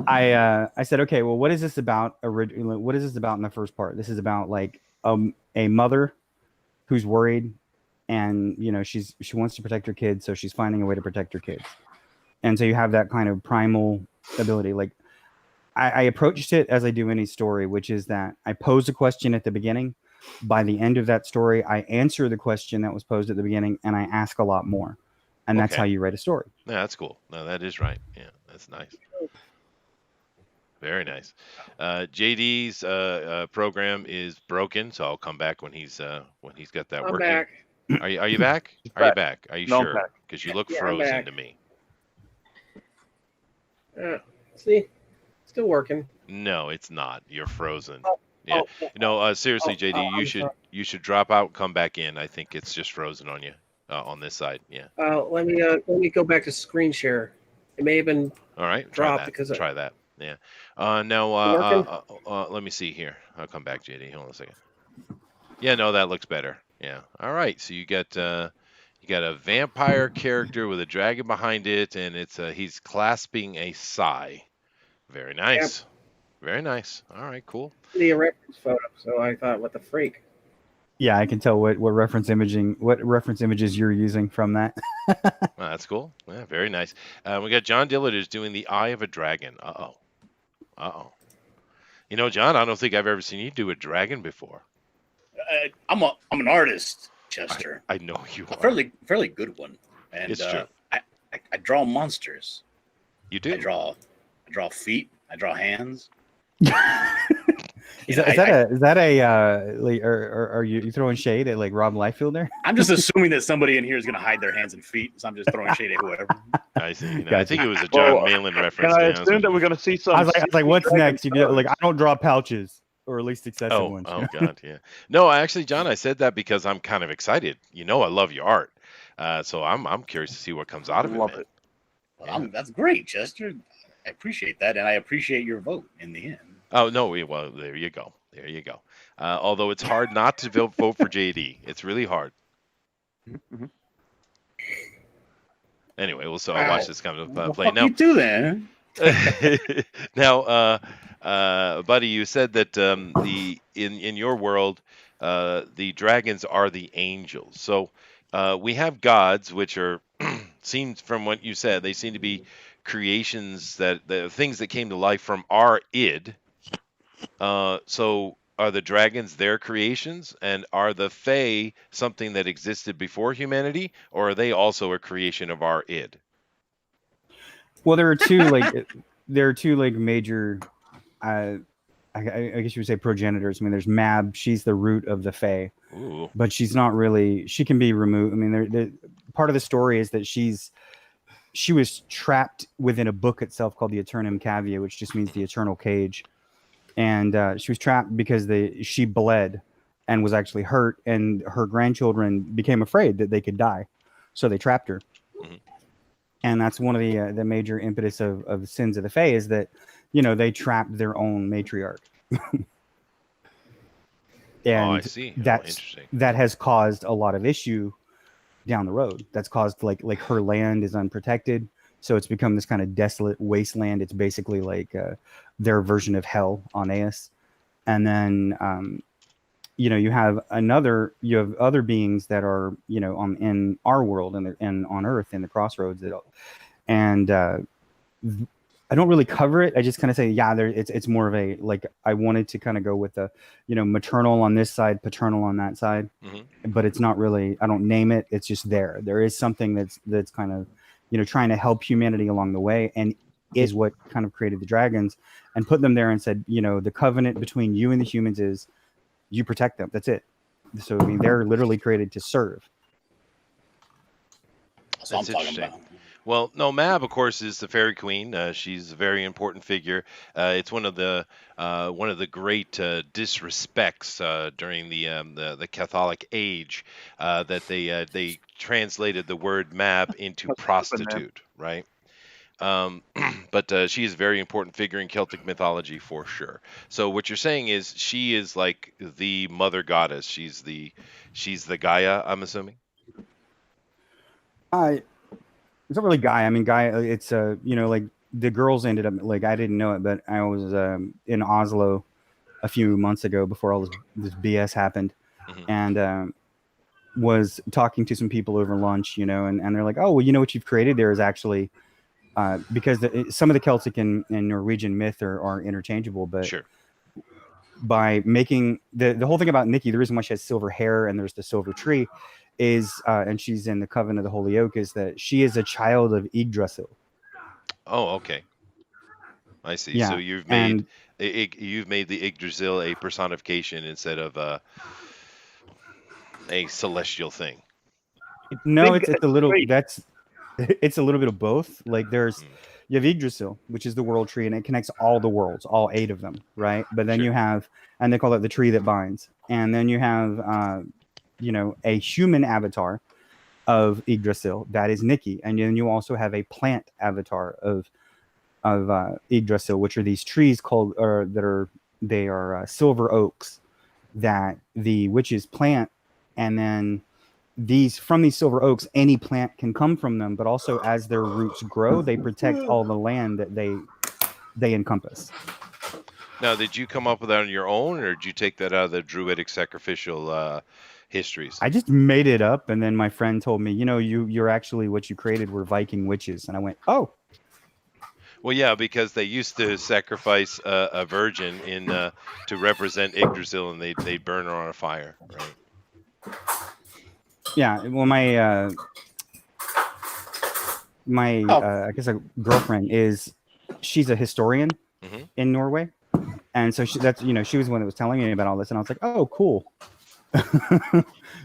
I said, okay, well, what is this about? What is this about in the first part? This is about like a mother who's worried, and you know she wants to protect her kids, so she's finding a way to protect her kids. And so you have that kind of primal ability. Like I approached it as I do any story, which is that I pose a question at the beginning. By the end of that story, I answer the question that was posed at the beginning, and I ask a lot more. And that's how you write a story. Yeah, that's cool. No, that is right. Yeah, that's nice. Very nice. JD's program is broken, so I'll come back when he's got that I'm working. back. Are you back? Are you back? Are you No, I'm sure? back. Because you look Yeah, I'm frozen back. to me. See, still working. No, it's not. You're frozen. Oh, Yeah. oh, No, seriously, JD, I'm you sorry. should drop out, and come back in. I think it's just frozen on you on this side. Yeah. Let me go back to screen share. It may have been All right. dropped Try that. Yeah. Now, let me see here. I'll come back, JD. Hold on a second. Yeah. No, that looks better. Yeah. All right. So you got a vampire character with a dragon behind it, and it's he's clasping a sigh. Very nice. Very nice. All right. Cool. the reference photo, so I thought, what the freak? Yeah, I can tell what reference images you're using from that. Well, that's cool. Yeah, very nice. We got John Dillard who's doing the Eye of a Dragon. Uh-oh. You know, John, I don't think I've ever seen you do a dragon before. I'm an artist, Chester. I know you are. A fairly good one. And It's true. I draw monsters. You do? I draw feet. I draw hands. Is that are you throwing shade at like Rob Liefeld there? I'm just assuming that somebody in here is going to hide their hands and feet, so I'm just throwing shade at whoever. I see. I think it was a John Malin reference. Can I assume that we're going to see some? I was like, what's next? You know, like, I don't draw pouches, or at least excessive ones. Oh God, yeah. No, actually, John, I said that because I'm kind of excited. You know, I love your art, so I'm curious to see what comes out of it. Love Man. it. Well, that's great, Chester. I appreciate that, and I appreciate your vote in the end. Oh no, well, there you go. There you go. Although it's hard not to vote for JD. It's really hard. Mm-hmm. Anyway, well, so I'll watch this come to play. What Now, you do then? now, buddy, you said that in your world, the dragons are the angels. So we have gods, which are seems from what you said, they seem to be creations that the things that came to life from our id. So are the dragons their creations, and are the Fae something that existed before humanity, or are they also a creation of our id? Well, there are two major, I guess you would say progenitors. I mean, there's Mab. She's the root of the Fae, but she's not really. She can be removed. I mean, part of the story is that she was trapped within a book itself called the Eternum Cavia, which just means the eternal cage. and she was trapped because she bled and was actually hurt, and her grandchildren became afraid that they could die, so they trapped her. Mhm. And that's one of the major impetus of Sins of the Fae is that, you know, they trapped their own matriarch. And I see. Interesting. that has caused a lot of issue down the road. That's caused like her land is unprotected, so it's become this kind of desolate wasteland. It's basically like their version of hell on Aeus. And then you know, you have other beings that are, you know, in our world and on Earth in the Crossroads and I don't really cover it. I just kind of say, yeah, it's more of a, like, I wanted to kind of go with the, you know, maternal on this side, paternal on that side, but it's not really, I don't name it. It's just there. There is something that's kind of, you know, trying to help humanity along the way, and is what kind of created the dragons and put them there and said, you know, the covenant between you and the humans is you protect them. That's it. So, I mean, they're literally created to serve. That's what I'm talking interesting. about. Well, no, Mab, of course, is the fairy queen. She's a very important figure. It's one of the great disrespects during the Catholic age that they translated the word Mab into prostitute, right? But she is a very important figure in Celtic mythology for sure. So what you're saying is she is like the mother goddess. She's the Gaia, I'm assuming. It's not really Gaia. I mean, Gaia. It's you know, like the girls ended up, like, I didn't know it, but I was in Oslo a few months ago before all this BS happened, and was talking to some people over lunch, you know, and they're like, oh, well, you know what you've created there is actually because some of the Celtic and Norwegian myth are interchangeable, but sure. By making the whole thing about Nikki, the reason why she has silver hair and there's the silver tree is, and she's in the Coven of the Holy Oak, is that she is a child of Yggdrasil. Oh, okay. I see. Yeah, So you've made the Yggdrasil a personification instead of a celestial thing. No, it's a little it's a little bit of both. Like you have Yggdrasil, which is the world tree, and it connects all the worlds, all 8 of them, right? But then you have, and they call it the tree that binds. And then you have you know, a human avatar of Yggdrasil, that is Nikki, and then you also have a plant avatar of Yggdrasil, which are these trees called, they are silver oaks that the witches plant, and then from these silver oaks, any plant can come from them, but also as their roots grow, they protect all the land that they encompass. Now, did you come up with that on your own, or did you take that out of the Druidic sacrificial histories? I just made it up, and then my friend told me, you know, you're actually, what you created were Viking witches, and I went, oh. Well, yeah, because they used to sacrifice a virgin to represent Yggdrasil, and they'd burn her on a fire, right? Yeah, well, my I guess a girlfriend she's a historian in Norway, and so she was the one that was telling me about all this, and I was like, oh, cool.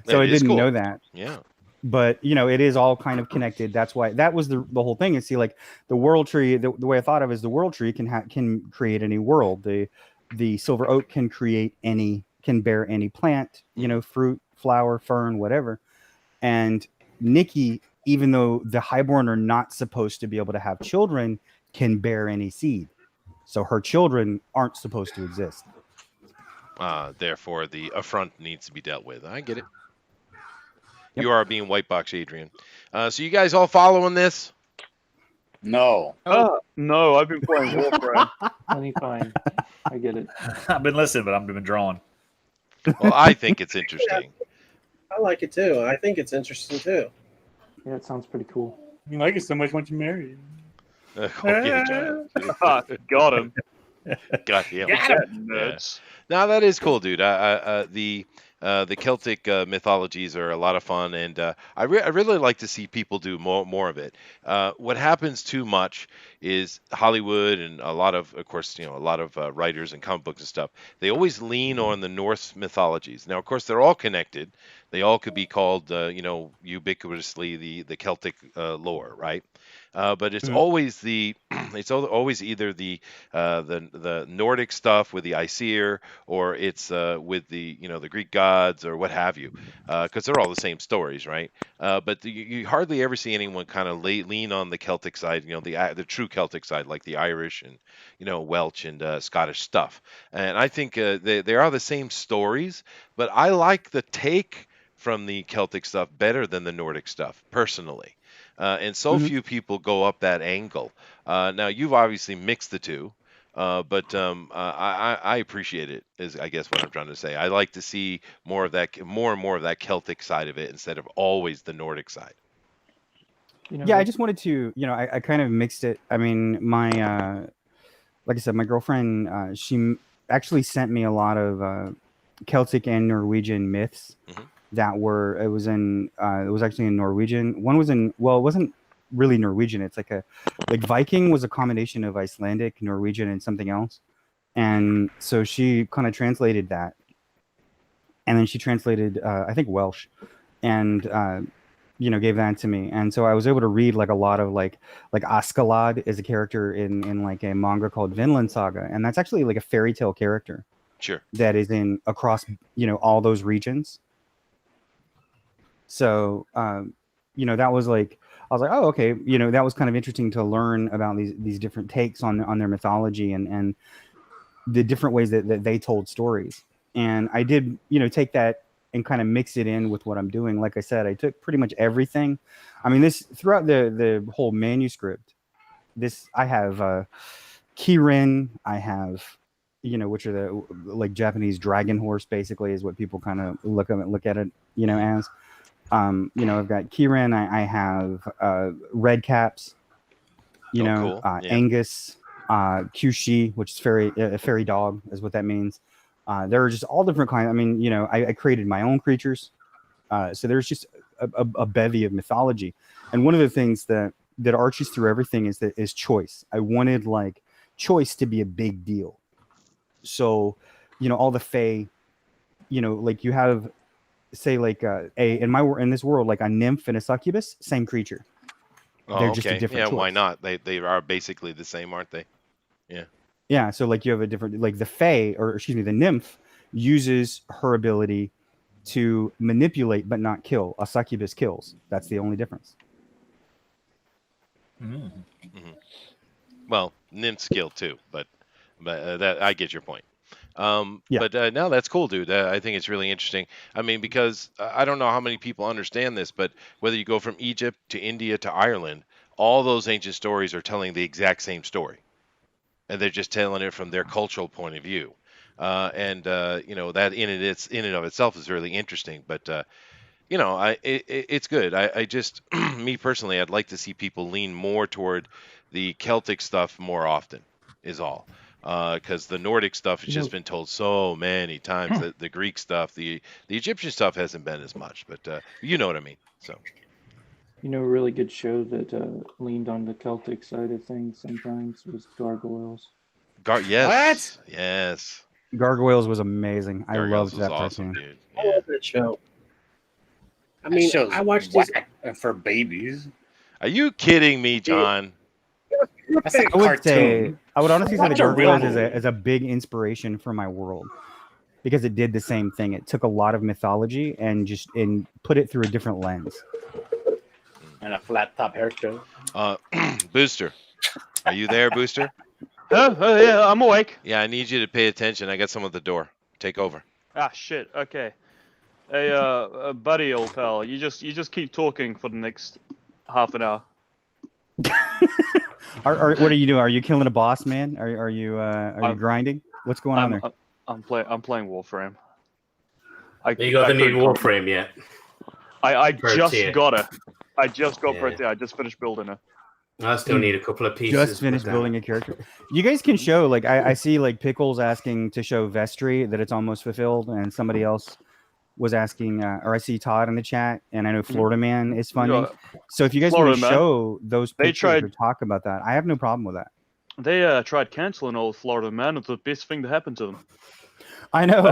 So I didn't know that. Yeah. But, you know, it is all kind of connected. That's why that was the whole thing. Is, see, like the world tree, the way I thought of it is the world tree can create any world. The silver oak can bear any plant, you know, fruit, flower, fern, whatever. And Nikki, even though the highborn are not supposed to be able to have children, can bear any seed. So her children aren't supposed to exist. Therefore, the affront needs to be dealt with. I get it. Yep. You are being white box, Adrian. So you guys all following this? No. No, I've been playing Warframe. Plenty fine. I get it. I've been listening, but I've been drawing. Well, I think it's interesting. I like it too. I think it's interesting too. Yeah, it sounds pretty cool. You like it so much once you marry. Okay, John. Got him. Got him. Yeah. Now that is cool, dude. The Celtic mythologies are a lot of fun, and I really like to see people do more of it. What happens too much is Hollywood and a lot of course, a lot of writers and comic books and stuff. They always lean on the Norse mythologies. Now, of course, they're all connected. They all could be called, ubiquitously the Celtic lore, right? but it's always always either the Nordic stuff with the Aesir, or it's with the the Greek gods or what have you, because they're all the same stories, right? But you hardly ever see anyone kind of lean on the Celtic side, the true Celtic side, like the Irish and Welsh and Scottish stuff. And I think they are the same stories, but I like the take from the Celtic stuff better than the Nordic stuff personally. And so few people go up that angle. Now you've obviously mixed the two, but I appreciate it. Is I guess what I'm trying to say. I like to see more and more of that Celtic side of it instead of always the Nordic side. Yeah, I just wanted to, I kind of mixed it. I mean, my, like I said, my girlfriend, she actually sent me a lot of Celtic and Norwegian myths. It was actually in Norwegian. One was it wasn't really Norwegian. It's like Viking was a combination of Icelandic, Norwegian, and something else. And so she kind of translated that. And then she translated, I think, Welsh, and, gave that to me. And so I was able to read like a lot of like Askeladd is a character in like a manga called Vinland Saga. And that's actually like a fairy tale character. Sure. That is across, all those regions. So, that was like, I was like, oh, okay. That was kind of interesting to learn about these different takes on their mythology and the different ways that they told stories. And I did, take that and kind of mix it in with what I'm doing. Like I said, I took pretty much everything. I mean, throughout the whole manuscript, I have Kirin, I have, which are the like Japanese dragon horse, basically, is what people kind of look at it, as. I've got Kirin, I have Red Caps, cool. Angus, Kyushi, which is a fairy dog, is what that means. There are just all different kinds. I mean, I created my own creatures. So there's just a bevy of mythology. And one of the things that arches through everything is choice. I wanted like choice to be a big deal. So, all the Fae, like you have, say like in this world, like a nymph and a succubus, same creature. They're just a different choice. Why not? They are basically the same, aren't they? Yeah. Yeah, so like you have a different, like the Fae, the nymph uses her ability to manipulate but not kill. A succubus kills. That's the only difference. Well, nymphs kill too, but that I get your point. Yeah. But no, that's cool, dude. I think it's really interesting. I mean, because I don't know how many people understand this, but whether you go from Egypt to India to Ireland, all those ancient stories are telling the exact same story. And they're just telling it from their cultural point of view, and that in and of itself is really interesting. But it's good. I just me personally, I'd like to see people lean more toward the Celtic stuff more often. Is all, because the Nordic stuff has just been told so many times. That the Greek stuff, the Egyptian stuff hasn't been as much. But you know what I mean. So. A really good show that leaned on the Celtic side of things sometimes was Gargoyles. Yes. What? Yes. Gargoyles was amazing. I loved that awesome, dude. Yeah. I love that show. I mean, I watched this for babies. Are you kidding me, John? I would honestly say the Gargoyles is a big inspiration for my world, because it did the same thing. It took a lot of mythology and put it through a different lens. And a flat top haircut. Booster, are you there, Booster? Oh, yeah, I'm awake. Yeah, I need you to pay attention. I got someone at the door. Take over. Ah, shit. Okay. Hey, buddy, old pal, you just keep talking for the next half an hour. What are you doing? Are you killing a boss, man? Are you grinding? What's going on there? I'm playing Warframe. You got the new Warframe yet? I just got it. I just got Protea. I just finished building it. I still need a couple of pieces. Just finished building a character. You guys can show, like, I see, like, Pickles asking to show Vestry that it's almost fulfilled, and somebody else was asking, or I see Todd in the chat, and I know Florida Man is funding. So if you guys want to show those pictures or talk about that, I have no problem with that. They tried canceling old Florida Man. It's the best thing to happen to them. I know.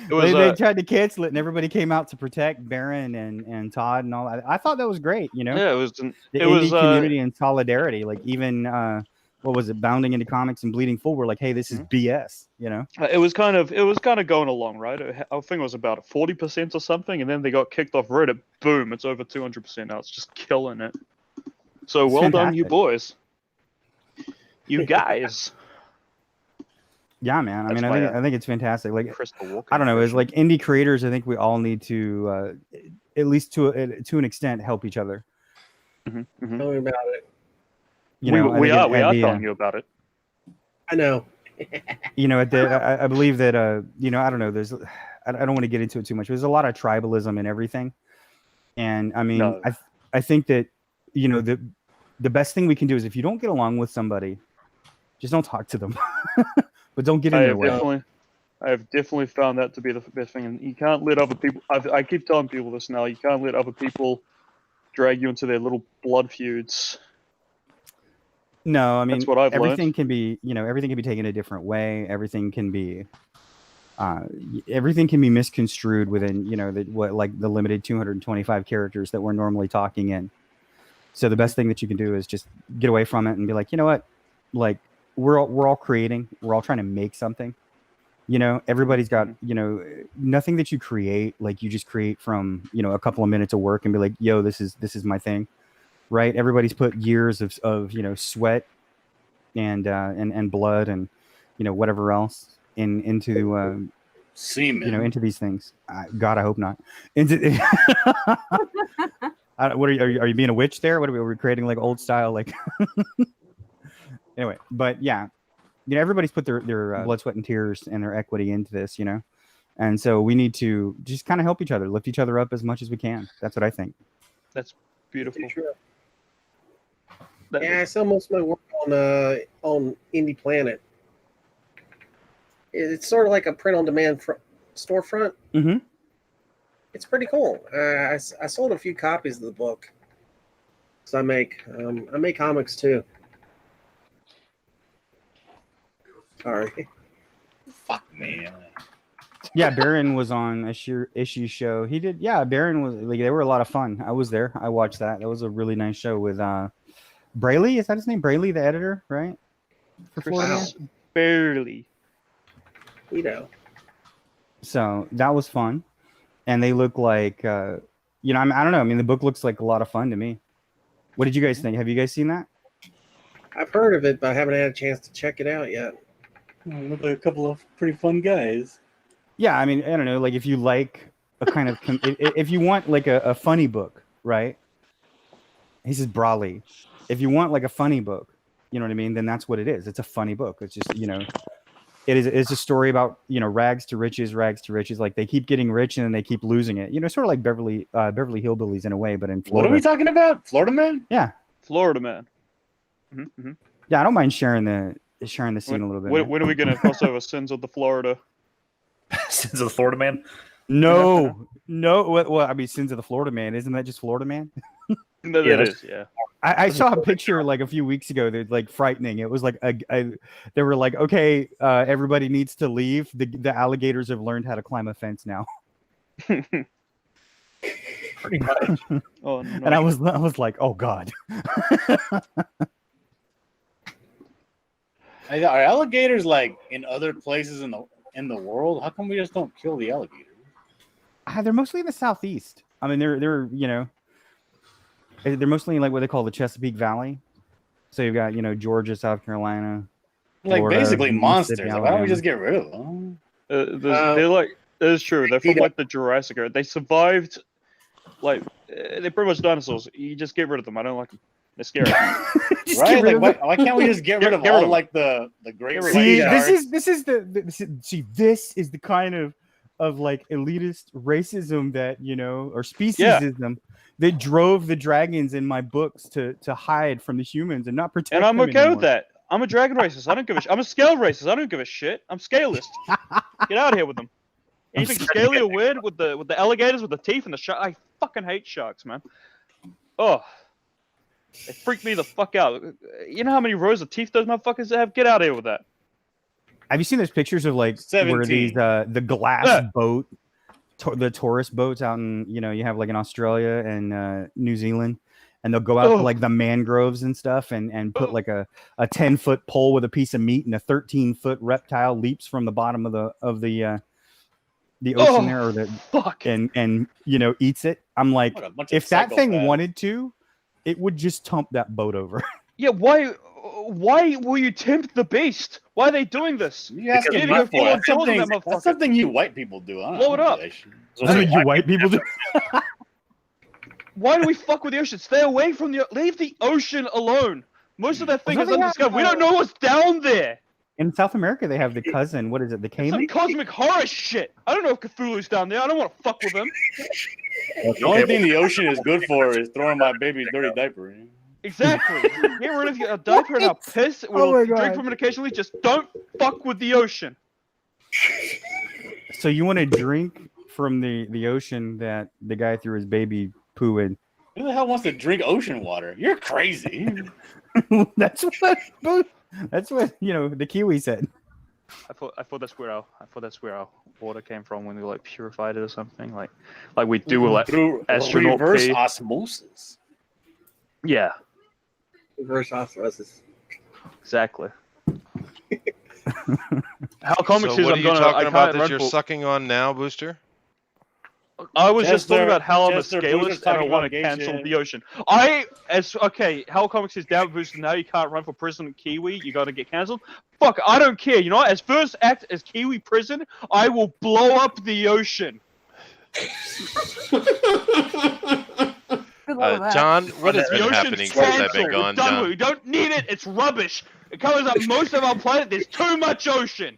It was, they tried to cancel it, and everybody came out to protect Baron and Todd and all that. I thought that was great. You know, Yeah, it was. the It indie was community and solidarity. Like even what was it, Bounding into Comics and Bleeding Full were like, hey, this is BS. You know, It was kind of going along, right? I think it was about 40% or something, and then they got kicked off Reddit. Boom, it's over 200% now. It's just killing it. So It's well done, you fantastic. boys. You guys. Yeah, man. I mean, I think it's fantastic. Like, Crystal Walker I don't know. As impression. like indie creators, I think we all need to, at least to an extent, help each other. Tell me about it. You know, we are at the, telling you about it. I know. you know, I believe that you know, I don't know. There's, I don't want to get into it too much. There's a lot of tribalism and everything, and I mean, No. I think that, you know, the best thing we can do is if you don't get along with somebody, just don't talk to them, but don't get in their way. I have definitely found that to be the best thing, and you can't let other people. I keep telling people this now. You can't let other people drag you into their little blood feuds. No, I mean, That's what I've everything learned. can be, you know, everything can be taken a different way. Everything can be misconstrued within, you know, the limited 225 characters that we're normally talking in. So the best thing that you can do is just get away from it and be like, you know what, like we're all creating, we're all trying to make something. You know, everybody's got, you know, nothing that you create, like you just create from, you know, a couple of minutes of work and be like, yo, this is my thing. Right? Everybody's put years of you know, sweat and blood and, you know, whatever else into semen. You know, into these things. God, I hope not. Into what are you being a witch there? What are we creating, like old style, like? Anyway, but yeah, you know, everybody's put their blood, sweat, and tears and their equity into this, you know, and so we need to just kind of help each other, lift each other up as much as we can. That's what I think. That's beautiful. Sure. Yeah, I sell most of my work on Indie Planet. It's sort of like a print-on-demand storefront. Mm-hmm. It's pretty cool. I sold a few copies of the book. So I make comics too. Sorry. Fuck man. Yeah, Baron was on a issue show. He did. Yeah, Baron was like, they were a lot of fun. I was there. I watched that. That was a really nice show with Brayley. Is that his name? Brayley, the editor, right? For Florida Man? Barely. You know. So that was fun, and they look like you know, I don't know. I mean, the book looks like a lot of fun to me. What did you guys think? Have you guys seen that? I've heard of it, but I haven't had a chance to check it out yet. Look like a couple of pretty fun guys. Yeah, I mean, I don't know. Like, if you like a kind of, if you want like a funny book, right? He says Brawley. If you want like a funny book, you know what I mean? Then that's what it is. It's a funny book. It's just, you know, it's a story about, you know, rags to riches. Like they keep getting rich and then they keep losing it. You know, sort of like Beverly Hillbillies in a way, but in Florida. What are we talking about? Florida Man? Yeah, Florida Man. Mm-hmm. Yeah, I don't mind sharing the scene a little bit. When are we going to cross over Sins of the Florida? Sins of the Florida Man? No. Well, I mean, Sins of the Florida Man. Isn't that just Florida Man? No, that is, yeah. I saw a picture like a few weeks ago that's like frightening. It was like they were like, okay, everybody needs to leave. The alligators have learned how to climb a fence now. Pretty much. Oh, no. And I was like, oh God. Are alligators like in other places in the world? How come we just don't kill the alligator? They're mostly in the southeast. I mean, they're you know, they're mostly in like what they call the Chesapeake Valley. So you've got, you know, Georgia, South Carolina, Like Florida, basically monsters. Mississippi, Like, why don't we Alabama. just get rid of them? They're like, it's true. They're from like the Jurassic era. They survived. Like they're pretty much dinosaurs. You just get rid of them. I don't like them. They're scary. Right? Like, why can't we just get rid of all like the great See, white sharks? this is the kind of like elitist racism that, you know, or speciesism that drove the dragons in my books to hide from the humans and not protect. And I'm them okay anymore. with that. I'm a dragon racist. I don't give a shit. I'm a scale racist. I don't give a shit. I'm scalist. Get out of here with them. Anything scaly or weird with the alligators with the teeth and the shark. I fucking hate sharks, man. Oh, they freak me the fuck out. You know how many rows of teeth those motherfuckers have? Get out of here with that. Have you seen those pictures of like where 17. these the glass boat, the tourist boats out in you have like in Australia and New Zealand, and they'll go out to like the mangroves and stuff and put like a 10-foot pole with a piece of meat and a 13-foot reptile leaps from the bottom of the ocean there or and eats it. I'm like, if that thing wanted to, it would just tump that boat over. Yeah, why will you tempt the beast? Why are they doing this? You asking me for it. That's something you white people do. Blow it up. That's what you white people do. Why do we fuck with the ocean? Stay away from leave the ocean alone. Most of that thing is undiscovered. We don't know what's down there. In South America, they have the cousin. What is it? The caiman? Some cosmic horror shit. I don't know if Cthulhu's down there. I don't want to fuck with him. The only thing the ocean is good for is throwing my baby's dirty diaper. Exactly. Get rid of your diaper and I'll piss. We'll drink from it occasionally. Just don't fuck with the ocean. So you want to drink from the ocean that the guy threw his baby poo in? Who the hell wants to drink ocean water? You're crazy. That's what the Kiwi said. I thought that's where our water came from when we like purified it or something. Like we do like through astronaut reverse pee. osmosis. Yeah. Reverse osmosis. Exactly. How comics So is what are I'm you gonna talking I about can't that run you're for- sucking on now, Booster? I was just talking about how I'm a Chester, scalist Booster's and I talking want about to gay cancel shit. the ocean. How comics is down booster now you can't run for President Kiwi, you gotta get cancelled. Fuck, I don't care. You know what? As first act as Kiwi prison, I will blow up the ocean. John, what has The been ocean's happening since I've been cancelled. gone, We're done with it. John? We don't need it. It's rubbish. It covers up most of our planet. There's too much ocean.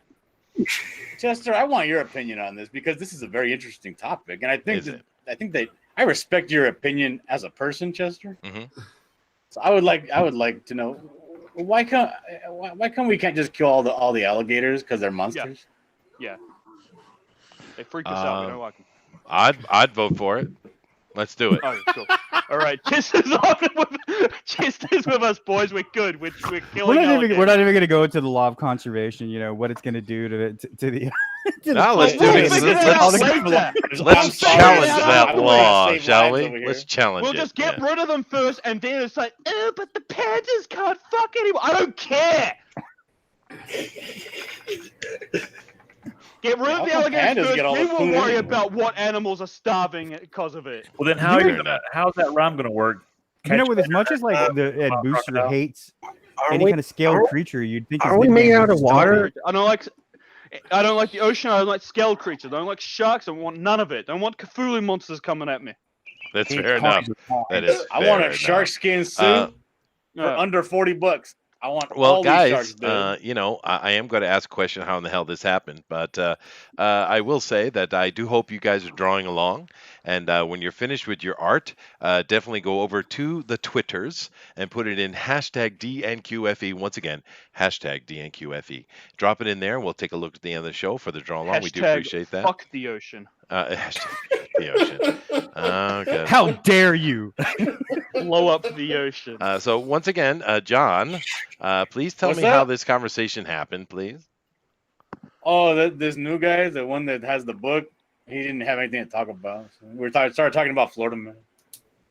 Chester, I want your opinion on this because this is a very interesting topic, and I think that I respect your opinion as a person, Chester. Mm-hmm. So I would like to know why can't we can't just kill all the alligators because they're monsters? Yeah. They freak us out. We don't like them. I'd vote for it. Let's do it. Oh, cool. All right, Chester's with us, boys. We're good. We're killing alligators. We're not even going to go into the law of conservation. What it's going to do to the. Now let's do it. Let's challenge that law, shall we? Let's challenge We'll it. just get rid of them first, and then it's like, oh, but the pandas can't fuck anymore. I don't care. Get rid of the alligators first. We will worry about what animals are starving because of it. Well, then how's that rhyme going to work? With as much as like Ed Booster hates any kind of scaled creature, you'd think. Are we made out of water? I don't like the ocean. I don't like scaled creatures. I don't like sharks. I want none of it. I don't want Cthulhu monsters coming at me. That's fair enough. That is. I want a fair shark enough. skin suit for under $40. I want all these guys, sharks dead. I am going to ask a question how in the hell this happened, but I will say that I do hope you guys are drawing along, and when you're finished with your art, definitely go over to the Twitters and put it in #DNQFE. Once again, #DNQFE. Drop it in there, and we'll take a look at the end of the show for the draw along. We do appreciate that. Fuck the ocean. The ocean. Okay. How dare you? Blow up the ocean. So once again, John, please tell What's me that? how this conversation happened, please. Oh, this new guy, the one that has the book, he didn't have anything to talk about. So we started talking about Florida Man.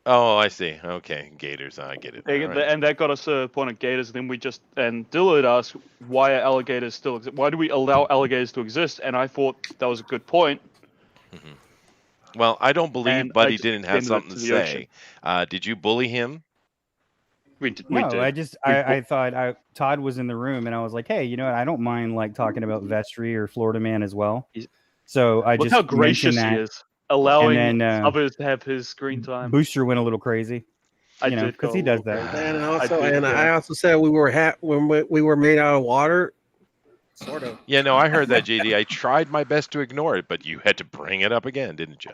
Oh, I see. Okay, Gators. I get it. All right. And that got us to the point of gators. Then Dilla had asked, why are alligators still exist? Why do we allow alligators to exist? And I thought that was a good point. Mm-hmm. Well, I don't believe And Buddy I just didn't have ended it something to to the say. Did you bully him? We did. I thought Todd was in the room, and I was like, hey, you know what? I don't mind like talking about Vestry or Florida Man as well. So I Look just how gracious mentioned he that. is, allowing And then, others to have his screen time. Booster went a little crazy. Because he does that. And I also said we were when we were made out of water. Sort of. Yeah, no, I heard that, JD. I tried my best to ignore it, but you had to bring it up again, didn't you?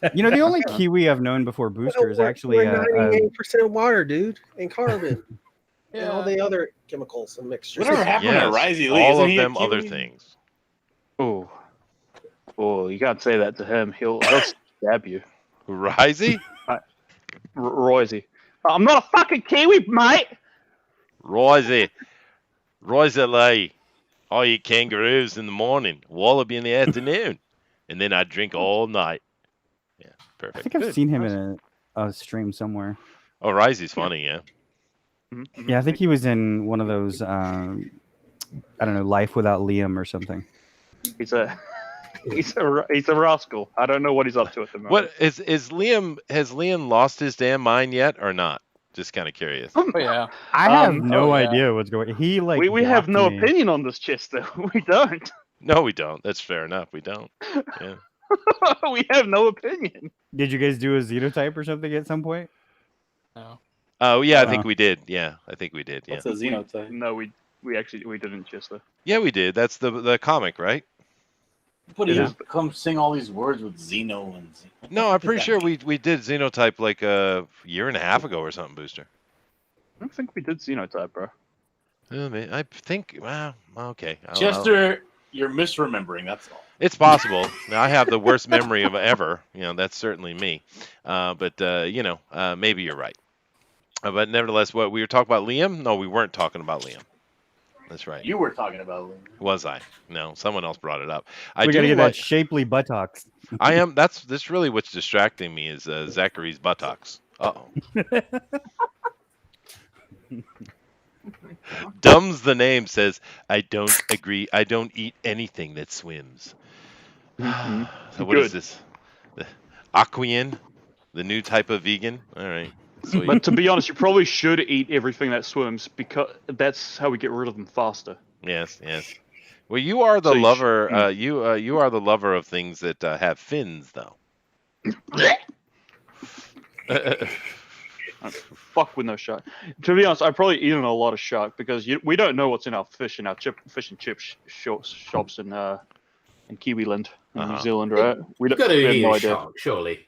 The only Kiwi I've known before Booster is actually we're 98% water, dude, and carbon, and all the other chemicals and mixtures. Whatever happened to Risey Lee? all Isn't of he a them other Kiwi? things. Oh, you can't say that to him. He'll stab you. Risey? Roisey. I'm not a fucking Kiwi, mate. Risey Lee. I eat kangaroos in the morning, wallaby in the afternoon, and then I drink all night. Yeah, I perfect. think I've Good. seen him in a stream somewhere. Oh, Risey's funny, yeah. Yeah, I think he was in one of those. I don't know, Life Without Liam or something. He's a he's a rascal. I don't know what he's up to at the moment. What is Liam? Has Liam lost his damn mind yet, or not? Just kind of curious. Oh yeah. I have no oh, yeah. idea what's going. He like we have no blocked me. opinion on this, Chester. We don't. No, we don't. That's fair enough. We don't. Yeah. We have no opinion. Did you guys do a xenotype or something at some point? No. Oh yeah, I think we did. Yeah, I think we did. Yeah. What's a xenotype? No, we didn't, Chester. Yeah, we did. That's the comic, right? But he just come sing all these words with Xeno and. No, I'm pretty sure we did Xenotype like a year and a half ago or something, Booster. I don't think we did Xenotype, bro. I think. Well, okay. Chester, you're misremembering. That's all. It's possible. Now, I have the worst memory of ever. You know, that's certainly me. But maybe you're right. But nevertheless, what we were talking about Liam? No, we weren't talking about Liam. That's right. You were talking about Liam. Was I? No, someone else brought it up. We gotta get that shapely buttocks. I am. That's really what's distracting me is Zachary's buttocks. Uh-oh. Dumbs the name says, I don't agree. I don't eat anything that swims. So what is this? The Aquian? The new type of vegan? All right. Sweet. But to be honest, you probably should eat everything that swims because that's how we get rid of them faster. Yes, yes. Well, you are the So you lover. You are the lover of things that have fins, though. Fuck with no shark. To be honest, I've probably eaten a lot of shark because we don't know what's in our fish in our fish and chip shops in Kiwiland, in New Zealand, right? We You've got to have eat no a idea. shark, surely.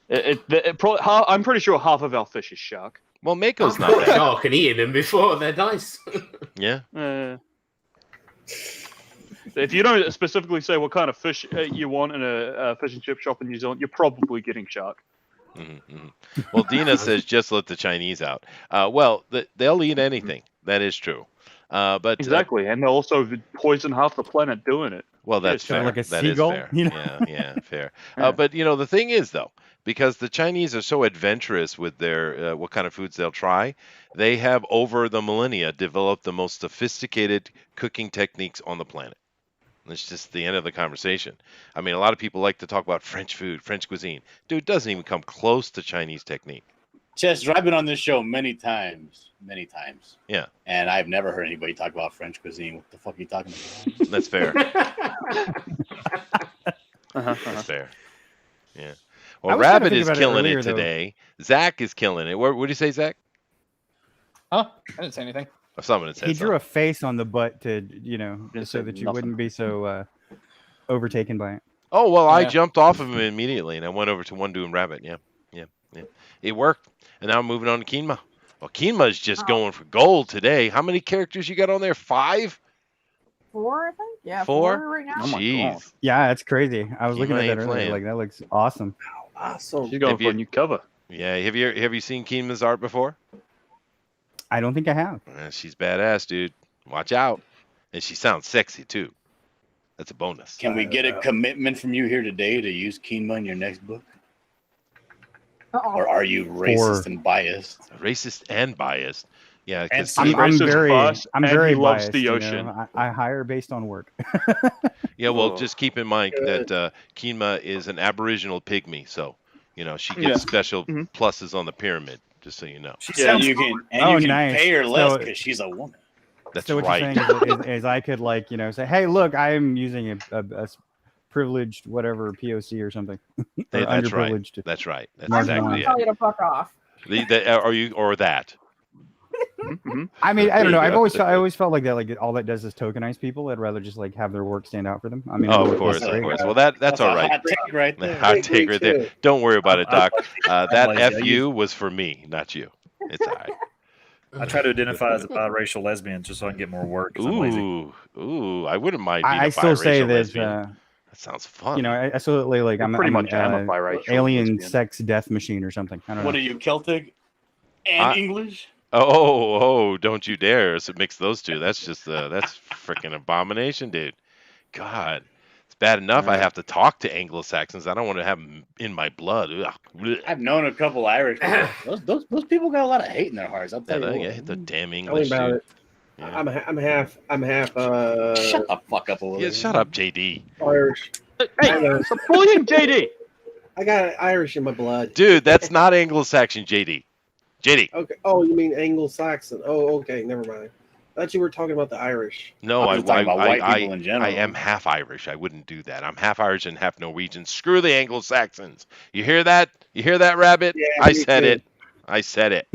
I'm pretty sure half of our fish is shark. Well, Mako's I've not caught that. shark and eaten them before. They're nice. Yeah. If you don't specifically say what kind of fish you want in a fish and chip shop in New Zealand, you're probably getting shark. Well, Dina says just let the Chinese out. Well, they'll eat anything. That is true. But Exactly, and they'll also poison half the planet doing it. well, that's Yeah, fair. like a That is seagull, fair. you know? Yeah, fair. Yeah. But the thing is, though, because the Chinese are so adventurous with their what kind of foods they'll try, they have over the millennia developed the most sophisticated cooking techniques on the planet. It's just the end of the conversation. I mean, a lot of people like to talk about French food, French cuisine. Dude, it doesn't even come close to Chinese technique. Chester, I've been on this show many times. Yeah. And I've never heard anybody talk about French cuisine. What the fuck are you talking about? That's fair. That's fair. Yeah. Well, I was trying to Rabbit think is about it killing earlier, it though. today. Zach is killing it. What did you say, Zach? Huh? I didn't say anything. Oh, someone had said He drew something. a face on the butt to, Didn't so say that you nothing. wouldn't be so overtaken by it. Oh, well, I Yeah. jumped off of him immediately, and I went over to One Doing Rabbit. Yeah. It worked. And now I'm moving on to Keenma. Well, Keenma's just going for gold today. How many characters you got on there? 5? 4, I think. Yeah, Four? 4 right now. Oh my Jeez. God. Yeah, that's crazy. I was looking Keenma at that ain't earlier. playing. Like that looks awesome. Awesome. She's going Have for you- a new cover. Yeah. Have you seen Keenma's art before? I don't think I have. She's badass, dude. Watch out. And she sounds sexy, too. That's a bonus. Can we get a commitment from you here today to use Keenma in your next book? Or are you racist and biased? Racist and biased. Yeah, because I'm I'm racist, very, biased, I'm and very he loves biased, the you know. ocean. I hire based on work. yeah. Well, Oh. just keep in mind that Keenma is an Aboriginal pygmy, so she gets Yeah. special Mhm. pluses on the pyramid. Just so you know. Yeah, you can Oh, you can nice. pay her less So- because she's a woman. That's So what right. you're saying is I could say, hey, look, I am using a privileged whatever POC or something. Or That's right. underprivileged. That's right. That's Marginalized. exactly it. Tell you to fuck off. Are you or that? I mean, I There don't you know. I go. always felt like that. Like all that does is tokenize people. I'd rather just like have their work stand out for them. I mean, Oh, I of work course, less of great. course. Well, that's all a right. hot take right there. Hot take right there. Don't worry about it, Doc. I'm That lazy. I FU was for me, not you. It's all right. I try to identify as a biracial lesbian just so I can get more work. 'cause I'm lazy. Ooh, I wouldn't mind being I a still say biracial that lesbian. That sounds fun. I absolutely like I'm pretty I'm much am a an biracial alien lesbian. sex death machine or something. I don't What know. are you, Celtic and I- English? Oh, don't you dare mix those two. That's just that's freaking abomination, dude. God, it's bad enough I have to talk to Anglo-Saxons. I don't want to have them in my blood. Ugh. I've known a couple Irish people. Those people got a lot of hate in their hearts. I'll tell you what. Hit the damn Tell me English, about dude. it. Yeah. I'm half. Shut the fuck up, Willie. Yeah, shut up, JD. Irish. Hey, stop calling him JD. I got Irish in my blood. Dude, that's not Anglo-Saxon, JD. JD. Okay. Oh, you mean Anglo-Saxon? Oh, okay. Never mind. I thought you were talking about the Irish. No, I'm just talking about white people in general. I am half Irish. I wouldn't do that. I'm half Irish and half Norwegian. Screw the Anglo-Saxons. You hear that? You hear that, Rabbit? Yeah, I me said too. it. I said it.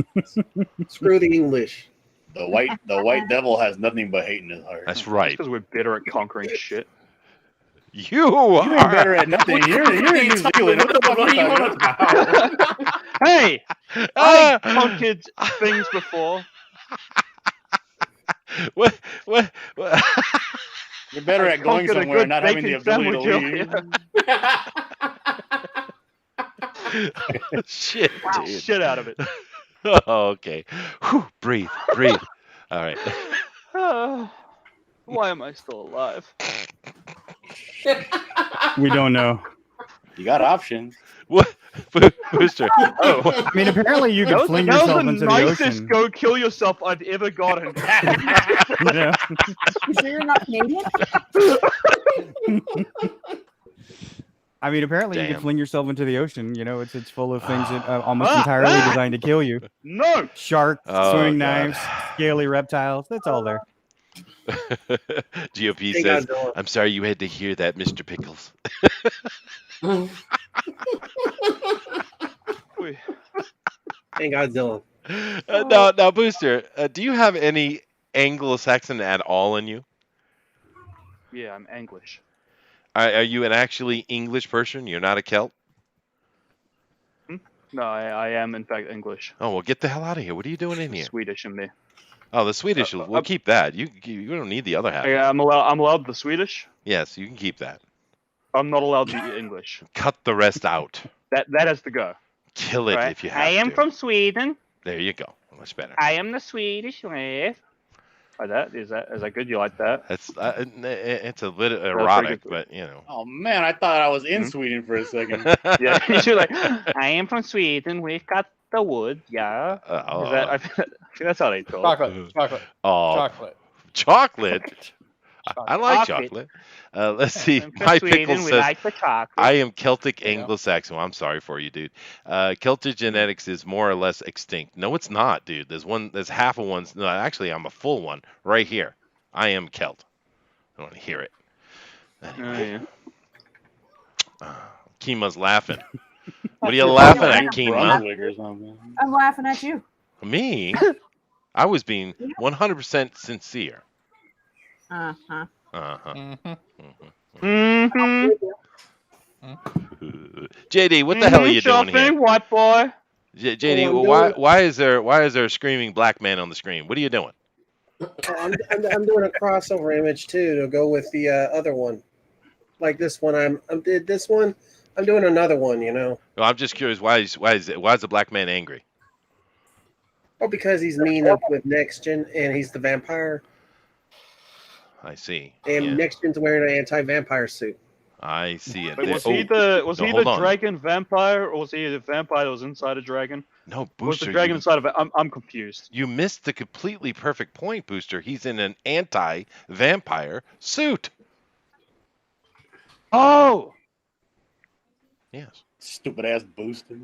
Screw the English. The white devil has nothing but hate in his heart. That's right. Because we're better at conquering shit. You You are ain't better at nothing. You're in New Zealand. What the fuck are you on about? Hey, I conquered things before. What? You're better at going conquered a somewhere and good not having the bacon ability to sandwich, leave. Shit, dude. Shit out of it. Oh, okay. Whew, breathe. All right. Why am I still alive? We don't know. You got options. What? Booster. Oh, I mean, apparently you could fling that yourself was into the the nicest ocean. go kill yourself I've ever gotten. You know? You sure you're not Canadian? I mean, apparently you Damn. could fling yourself into the ocean. You know, it's full of things that almost entirely designed to kill you. No. Sharks, Oh, swimming God. knives, scaly reptiles. That's all there. GOP Hey, says, Godzilla. I'm sorry you had to hear that, Mr. Pickles. Hey, Godzilla. Now, Booster, do you have any Anglo-Saxon at all in you? Yeah, I'm English. Are you an actually English person? You're not a Celt? No, I am in fact English. Oh, well, get the hell out of here. What are you doing in here? Swedish in me. Oh, the Swedish, we'll keep that. You don't need the other half. I'm allowed the Swedish. Yes, you can keep that. I'm not allowed the English. Cut the rest out. That has to go. Kill it Right. if you have I am to. from Sweden. There you go. Much better. I am the Swedish wave. Like that? Is that good? You like that? That's it's a bit pretty erotic, good. but you know. Oh man, I thought I was in Sweden for a second. Yeah, you should like. I am from Sweden. We've got the wood. Yeah. I think that's how they talk. Chocolate. Oh, Chocolate. chocolate. I like Chocolate. chocolate. Let's see. From My Sweden, pickle we says like the chocolate. I am Celtic Yeah. Anglo-Saxon. Well, I'm sorry for you, dude. Celtic genetics is more or less extinct. No, it's not, dude. There's half of one. No, actually, I'm a full one right here. I am Celt. I don't want to hear it. Oh, yeah. Kima's laughing. What are you laughing at, Kima? Brunswick or something. I'm laughing at you. Me? I was being 100% sincere. Uh-huh. Uh-huh. Mm-hmm. JD, what the hell are you doing here? White boy. JD, Oh, I'm why is there a screaming black man on the screen? What are you doing? I'm doing a crossover image too to go with the other one. Like this one, I did this one. I'm doing another one. You know. Well, I'm just curious. Why is the black man angry? Oh, because he's mean up with Next Gen, and he's the vampire, I see. and Yeah, Next Gen's wearing an anti-vampire suit. I see it. Wait, There- was he the hold on. dragon vampire, or was he the vampire that was inside a dragon? No, Was Booster, the dragon you, inside of it? I'm confused. you missed the completely perfect point, Booster. He's in an anti-vampire suit. Oh, Yes. Stupid ass booster.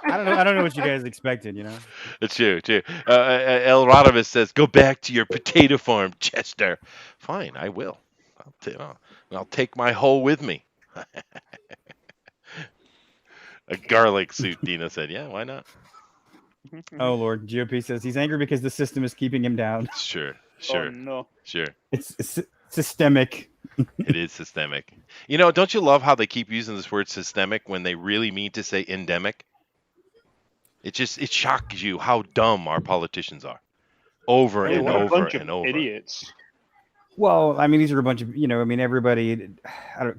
I don't know what you guys expected. You know. It's true. El Radavis says, "Go back to your potato farm, Chester." Fine, I will. I'll take my hoe with me. A garlic suit, Dina said. Yeah, why not? Oh Lord, GOP says he's angry because the system is keeping him down. Sure. Oh, no. Sure. It's systemic. It is systemic. You know, don't you love how they keep using this word systemic when they really mean to say endemic? It shocks you how dumb our politicians are. Over Hey, and what a over bunch and of over. idiots. Well, I mean, these are a bunch of everybody.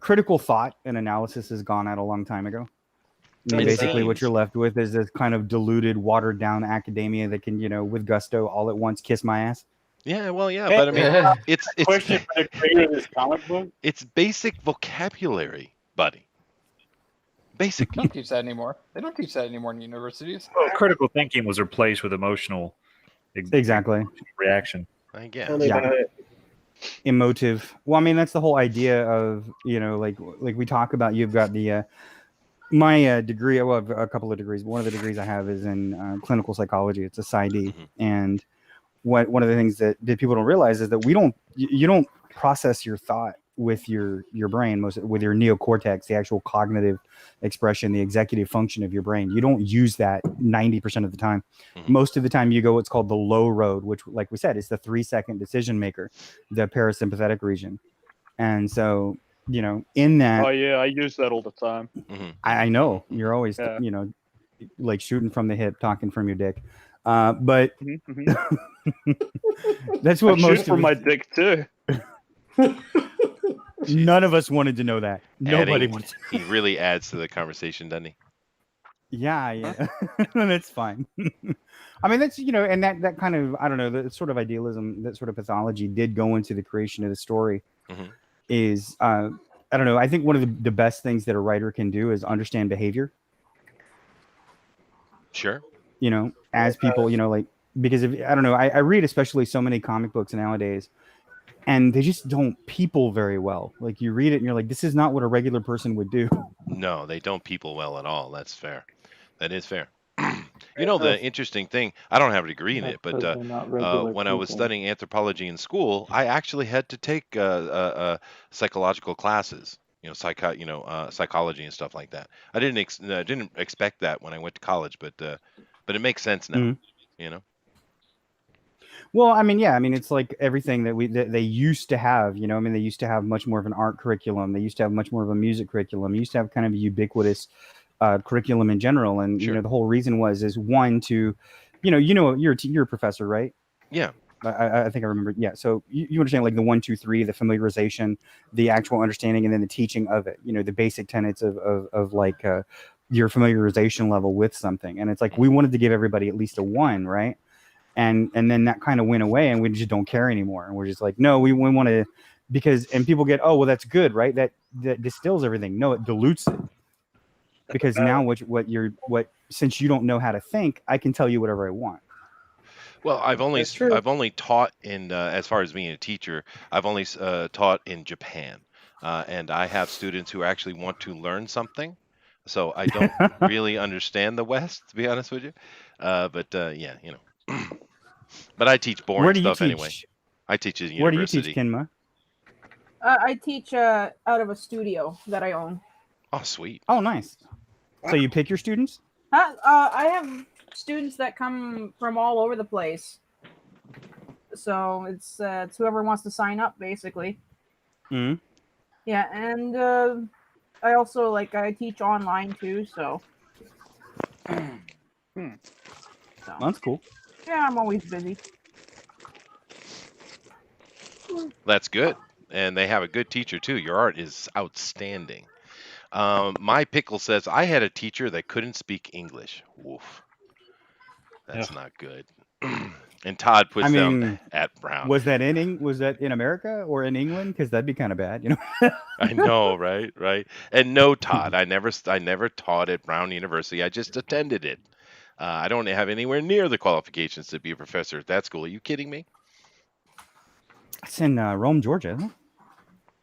Critical thought and analysis has gone out a long time ago. And basically, what you're left with is this kind of diluted, watered down academia that can, with gusto, all at once, kiss my ass. Yeah, well, yeah, but I mean, it's question for the creator of this comic book. It's basic vocabulary, buddy. Basic. They don't teach that anymore. They don't teach that anymore in universities. Well, critical thinking was replaced with emotional. Exactly. Reaction. I guess. Tell me about it. Emotive. Well, I mean, that's the whole idea of, like we talk about. You've got the my degree. Well, I have a couple of degrees. But one of the degrees I have is in clinical psychology. It's a PsyD, and one of the things that people don't realize is that you don't process your thought with your brain, with your neocortex, the actual cognitive expression, the executive function of your brain. You don't use that 90% of the time. Most of the time you go what's called the low road, which, like we said, is the 3-second decision maker, the parasympathetic region. And so, in that, Oh yeah, I use that all the time. I know you're always, like shooting from the hip, talking from your dick. But that's what I most shoot from my dick too. None of us wanted to know that. Nobody wanted to. He really adds to the conversation, doesn't he? Yeah. That's fine. I mean, that's, and that kind of, I don't know, that sort of idealism, that sort of pathology did go into the creation of the story. Is, I don't know, I think one of the best things that a writer can do is understand behavior. Sure. As people, like, because I don't know, I read especially so many comic books nowadays, and they just don't people very well. Like, you read it and you're like, this is not what a regular person would do. No, they don't people well at all. That's fair. That is fair. The interesting thing, I don't have a degree in it, but when I was studying anthropology in school, I actually had to take psychological classes, psychology and stuff like that. I didn't expect that when I went to college, but it makes sense now, Well, I mean, yeah, I mean, it's like everything that they used to have, they used to have much more of an art curriculum. They used to have much more of a music curriculum. They used to have kind of a ubiquitous curriculum in general. And, the whole reason is one to, you're a professor, right? Yeah. I think I remember. Yeah. So you understand like the 1, 2, 3, the familiarization, the actual understanding, and then the teaching of it, the basic tenets of like your familiarization level with something. And it's like, we wanted to give everybody at least a 1, right? And then that kind of went away, and we just don't care anymore. And we're just like, no, we want to, and people get, oh, well, that's good, right? That distills everything. No, it dilutes it. Because now since you don't know how to think, I can tell you whatever I want. Well, I've only taught in, as far as being a teacher, I've only taught in Japan. And I have students who actually want to learn something. So I don't really understand the West, to be honest with you. But I teach boring stuff anyway. I teach at university. Where do you teach, Kinma? I teach out of a studio that I own. Oh, sweet. Oh, nice. So you pick your students? I have students that come from all over the place. So it's whoever wants to sign up, basically. Mm-hmm. Yeah, and I also I teach online too. So. That's cool. Yeah, I'm always busy. That's good. And they have a good teacher too. Your art is outstanding. My pickle says, I had a teacher that couldn't speak English. Woof. That's not good. And Todd puts down at Brown. Was that in America or in England? Because that'd be kind of bad, I know, right? And no, Todd, I never taught at Brown University. I just attended it. I don't have anywhere near the qualifications to be a professor at that school. Are you kidding me? It's in Rome, Georgia, isn't it?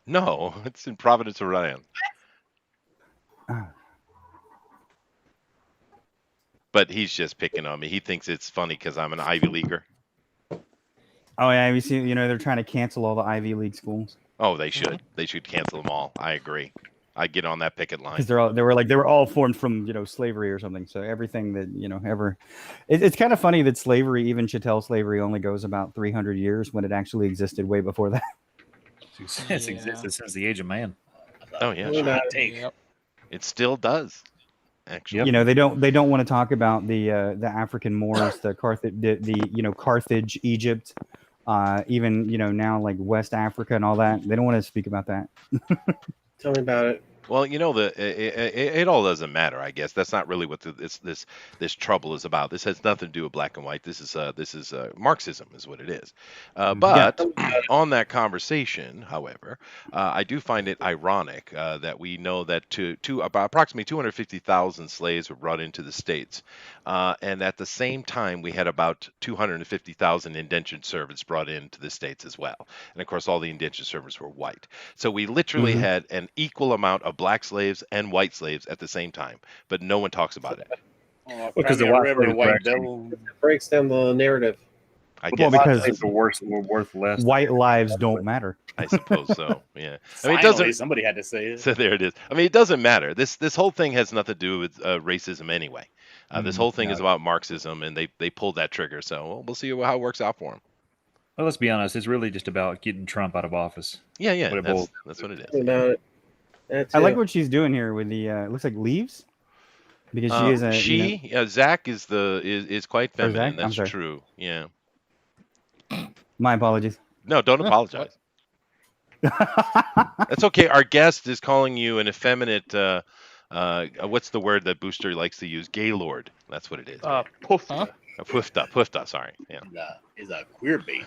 No, it's in Providence, Rhode Island. But he's just picking on me. He thinks it's funny because I'm an Ivy Leaguer. Oh yeah, you see, they're trying to cancel all the Ivy League schools. Oh, they should. They should cancel them all. I agree. I get on that picket line. Because they were all formed from slavery or something. So everything that ever, it's kind of funny that slavery, even chattel slavery, only goes about 300 years when it actually existed way before that. It's existed since the age of man. Oh yeah, sure. It still does. Actually, they don't want to talk about the African Moors, the Carthage, Egypt, even now like West Africa and all that. They don't want to speak about that. Tell me about it. Well, you know, it all doesn't matter. I guess that's not really what this trouble is about. This has nothing to do with black and white. This is Marxism, is what it is. But on that conversation, however, I do find it ironic that we know that about approximately 250,000 slaves were brought into the states, and at the same time we had about 250,000 indentured servants brought into the states as well. And of course, all the indentured servants were white. So we literally had an equal amount of black slaves and white slaves at the same time, but no one talks about it. Because the it breaks down the narrative. I guess because the worst were worth less. White lives don't matter. I suppose so. Yeah. I Finally, mean, it doesn't. somebody had to say it. So there it is. I mean, it doesn't matter. This whole thing has nothing to do with racism anyway. This whole thing is about Marxism, and they pulled that trigger. So we'll see how it works out for them. Well, let's be honest. It's really just about getting Trump out of office. Yeah. What That's what it is. About it. That's I like it. what she's doing here with the. It looks like leaves. Because she is a. Yeah, Zach is quite Or Zach? feminine. I'm That's sorry. true. Yeah. My apologies. No, don't apologize. That's okay. Our guest is calling you an effeminate. What's the word that Booster likes to use? Gaylord. That's what it is. Poofta. Poofta. Sorry. Yeah. Is a queer bait.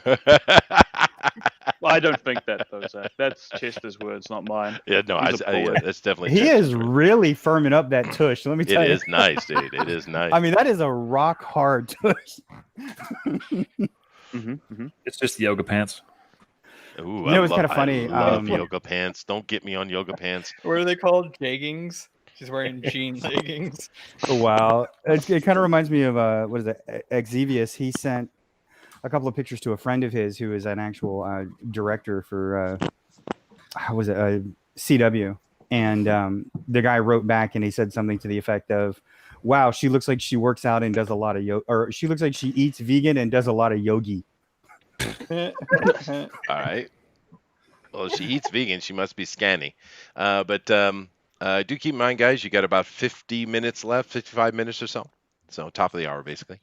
Well, I don't think that though, Zach. That's Chester's words, not mine. Yeah. No, He's a poet. that's definitely. He Chester's is word. really firming up that tush. Let me tell It you. is nice, dude. It is nice. I mean, that is a rock hard tush. It's just yoga pants. Ooh, You know, it's kinda funny, I love yoga pants. Don't get me on yoga pants. What are they called? Jeggings? She's wearing jean jeggings. Wow. It kind of reminds me of, what is it, Exevius. He sent a couple of pictures to a friend of his who is an actual director for, how was it, CW. And the guy wrote back and he said something to the effect of, wow, she looks like she works out and does a lot of yoga, or she looks like she eats vegan and does a lot of yogi. All right. Well, if she eats vegan, she must be scanny. But do keep in mind, guys, you got about 50 minutes left, 55 minutes or so. So top of the hour, basically.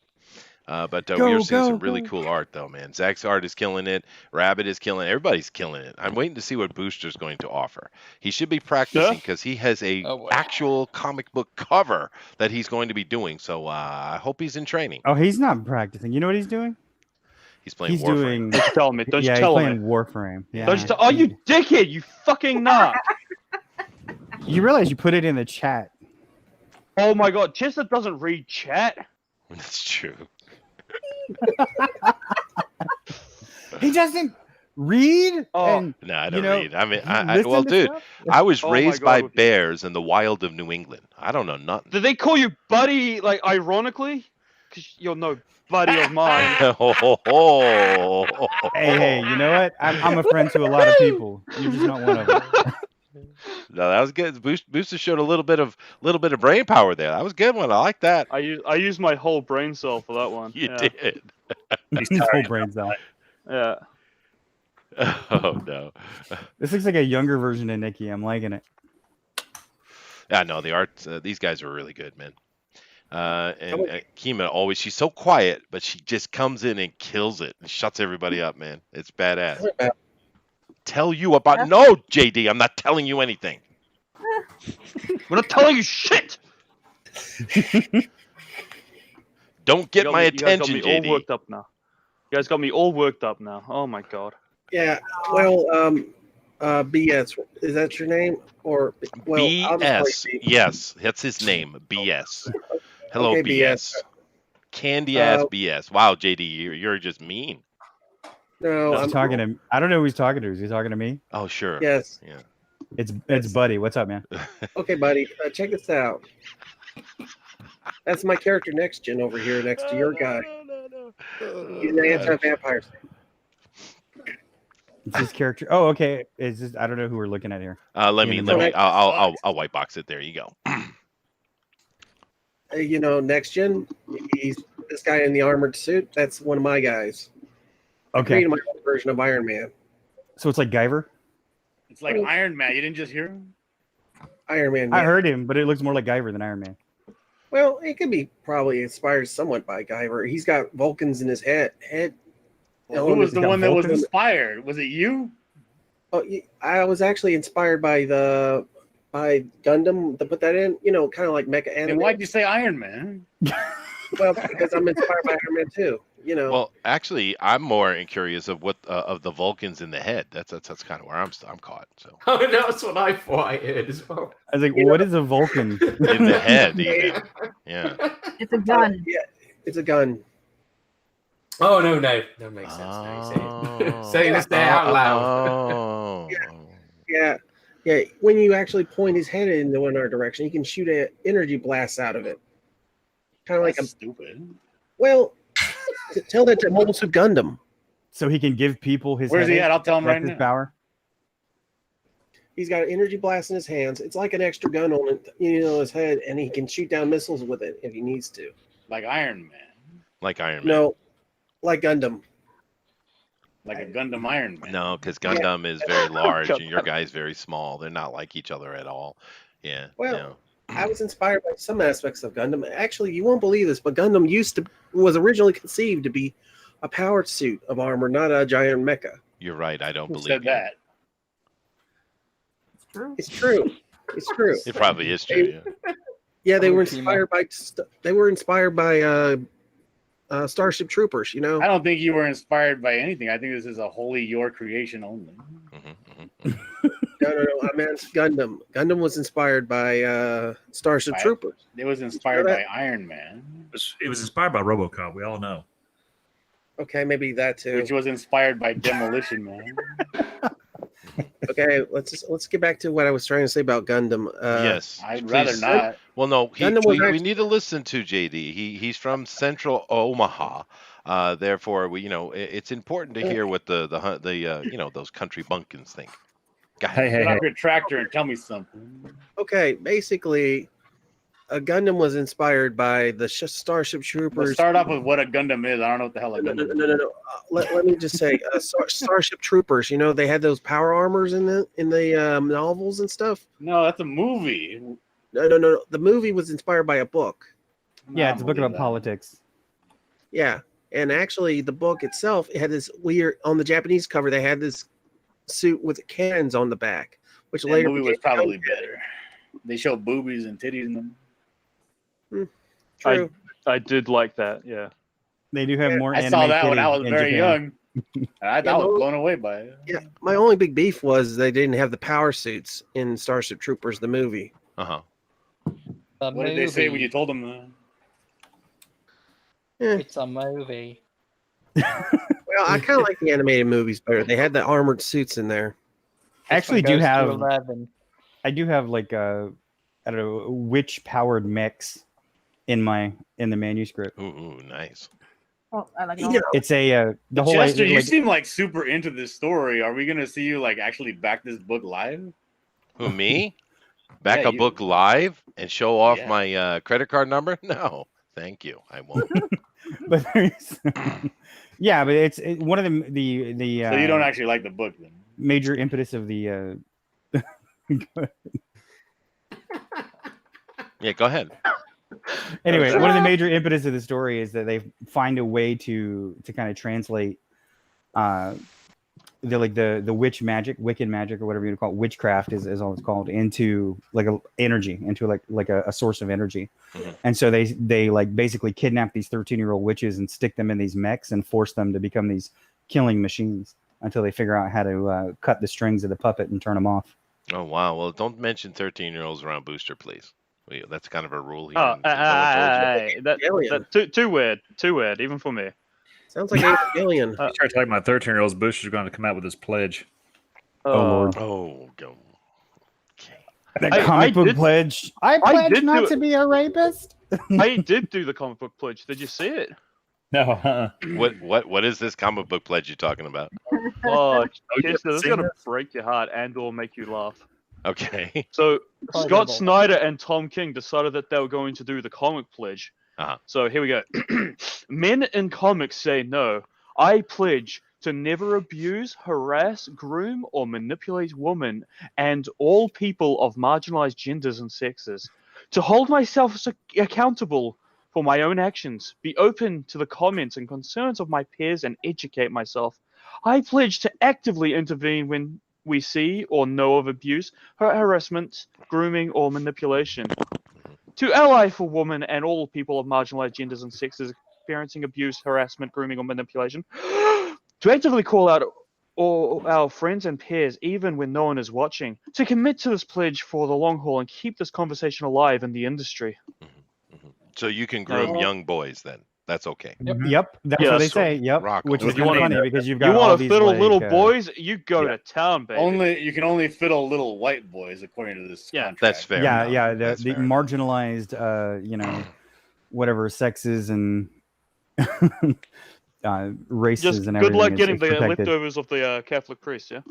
But we are seeing some really cool art, though, man. Zach's art is killing it. Rabbit is killing it. Everybody's killing it. I'm waiting to see what Booster's going to offer. He should be practicing because he has a actual comic book cover that he's going to be doing. So I hope he's in training. Oh, he's not practicing. You know what he's doing? He's playing He's Warframe. doing. Don't you tell me. Don't yeah, you tell he's me. playing Warframe. Yeah. Don't you tell. Oh, you dickhead! You fucking nut! You realize you put it in the chat. Oh my god, Chester doesn't read chat. That's true. He doesn't read. Oh. And No, I don't you know, read. I mean, listen well, to dude, stuff? I was Oh my raised God, by with you. bears in the wild of New England. I don't know nothing. Did they call you buddy, like ironically? Because you're no buddy of mine. Hey, you know what? I'm a friend to a lot of people. You're just not one of them. No, that was good. Booster showed a little bit of brain power there. That was a good one. I like that. I used my whole brain cell for that one. You yeah. did. His whole brain's out. Yeah. Oh no. This looks like a younger version of Nikki. I'm liking it. Yeah, no, the art. These guys are really good, man. And Kima always, she's so quiet, but she just comes in and kills it and shuts everybody up, man. It's badass. Tell you about no, JD. I'm not telling you anything. We're not telling you shit. Don't get my You guys got attention, me all JD. worked up now. You guys got me all worked up now. Oh my god. Yeah. Well, BS. Is that your name? Or well, I'll just BS. Yes, that's his name. BS. Hello, Okay, BS. Candy ass BS. Wow, JD, you're just mean. No, He's talking to. I don't know who he's talking to. Is he talking to me? Oh, sure. Yes. Yeah. It's Buddy. What's up, man? Okay, buddy. Check this out. That's my character next gen over here, next to your guy. He's an anti-vampire. It's his character. Oh, okay. Is this? I don't know who we're looking at here. Let me. I'll white box it. There you go. You know, next gen. He's this guy in the armored suit. That's one of my guys. I Okay. created my own version of Iron Man. So it's like Guyver. It's like Iron Man. You didn't just hear him? Iron Man. I yeah. heard him, but it looks more like Guyver than Iron Man. Well, it could be probably inspired somewhat by Guyver. He's got Vulcans in his head. Well, who was the got one that was Vulcans? inspired? Was it you? Oh, I was actually inspired by the by Gundam to put that in. You know, kind of like mecha anime. Then why'd you say Iron Man? Well, because I'm inspired by Iron Man too. You know. Well, actually, I'm more curious of what of the Vulcans in the head. That's kind of where I'm caught. So Oh, that's what I thought I heard as well. I was like, what is a Vulcan? in the head, even. Yeah. It's a gun. Yeah, it's a gun. Oh no, that makes sense. Now saying this there out loud. Oh. Yeah. When you actually point his head in our direction, you can shoot an energy blast out of it. Kind of like stupid. Well, tell that to Mobile Suit Gundam. So he can give people his. Where's he headache? at? I'll tell him That's right his now. Power. He's got an energy blast in his hands. It's like an extra gun on it, his head, and he can shoot down missiles with it if he needs to. Like Iron Man. Like Iron Man. No, like Gundam. Like a Gundam Iron Man. No, because Gundam is very large and your guy's very small. They're not like each other at all. Yeah. Well, I was inspired by some aspects of Gundam. Actually, you won't believe this, but Gundam was originally conceived to be a powered suit of armor, not a giant mecha. You're right. I don't Who believe said you. that? It's true. It's true. It probably is true. Yeah. Yeah, they were inspired by Starship Troopers. You know. I don't think you were inspired by anything. I think this is a wholly your creation only. No. I meant Gundam. Gundam was inspired by Starship Troopers. It was inspired by Iron Man. It was inspired by RoboCop. We all know. Okay, maybe that too. Which was inspired by Demolition Man. Okay, let's get back to what I was trying to say about Gundam. Yes. I'd rather not. Well, no. Gundam was We actually- need to listen to JD. He's from Central Omaha. Therefore, it's important to hear what the those country bumpkins think. Hey, Get off your tractor and tell me something. Okay, basically, a Gundam was inspired by the Starship Troopers. Let's start off with what a Gundam is. I don't know what the hell a Gundam is. No. Let me just say, Starship Troopers. They had those power armors in the novels and stuff. No, that's a movie. No. The movie was inspired by a book. Yeah, it's a book about politics. Yeah, and actually, the book itself, it had this weird. On the Japanese cover, they had this suit with cannons on the back, which That later movie was became probably Gunpowder. better. They show boobies and titties in them. True. I did like that. Yeah. They do have more. I saw anime that when titties I was in very Japan. young. I was blown away by it. Yeah, my only big beef was they didn't have the power suits in Starship Troopers, the movie. What did they say when you told them that? It's a movie. Well, I kind of like the animated movies better. They had the armored suits in there. I actually do Goes to have. 11. I do have like a, I don't know, witch powered mechs in the manuscript. Ooh, nice. Oh, I like It's a the whole Chester, you like, seem like super into this story. Are we gonna see you like actually back this book live? Who, me? Back Yeah, a you. book live and show off Yeah. my credit card number? No, thank you. I won't. but there's, yeah, but it's one of the So you don't actually like the book then? major impetus of the Yeah, go ahead. anyway, one of the major impetus of the story is that they find a way to kind of translate the witch magic, Wiccan magic, or whatever you call it, witchcraft is all it's called, into like a energy, into like a source of energy. And so they like basically kidnap these 13-year-old witches and stick them in these mechs and force them to become these killing machines until they figure out how to cut the strings of the puppet and turn them off. Oh, wow. Well, don't mention 13-years-olds around Booster, please. That's kind of a rule here. Oh, in Village. that too weird. Too weird, even for me. Sounds like Alien. You start talking about 13-year-olds. Bush is going to come out with his pledge. Oh, Lord. Oh, go. The comic book pledge. I pledge did not do to be a rapist. I did do the comic book pledge. Did you see it? No. What is this comic book pledge you're talking about? Oh, you Chester, this is seen gonna this? break your heart and/or make you laugh. Okay. So Probably Scott double. Snyder and Tom King decided that they were going to do the comic pledge. So here we go. Men in comics say no. I pledge to never abuse, harass, groom, or manipulate women and all people of marginalized genders and sexes. To hold myself accountable for my own actions, be open to the comments and concerns of my peers, and educate myself. I pledge to actively intervene when we see or know of abuse, harassment, grooming, or manipulation. To ally for women and all people of marginalized genders and sexes experiencing abuse, harassment, grooming, or manipulation. To actively call out all our friends and peers, even when no one is watching. To commit to this pledge for the long haul and keep this conversation alive in the industry. So you can groom young boys then. That's okay. Yep. That's what they say. Yep. Which is kind of funny because you've got you all want to these fiddle like, little boys, you go to town, baby. You can only fiddle little white boys according to this contract. That's fair. Yeah, the marginalized, whatever sexes and races Just and everything. good luck getting is the protected. leftovers of the Catholic priest, yeah?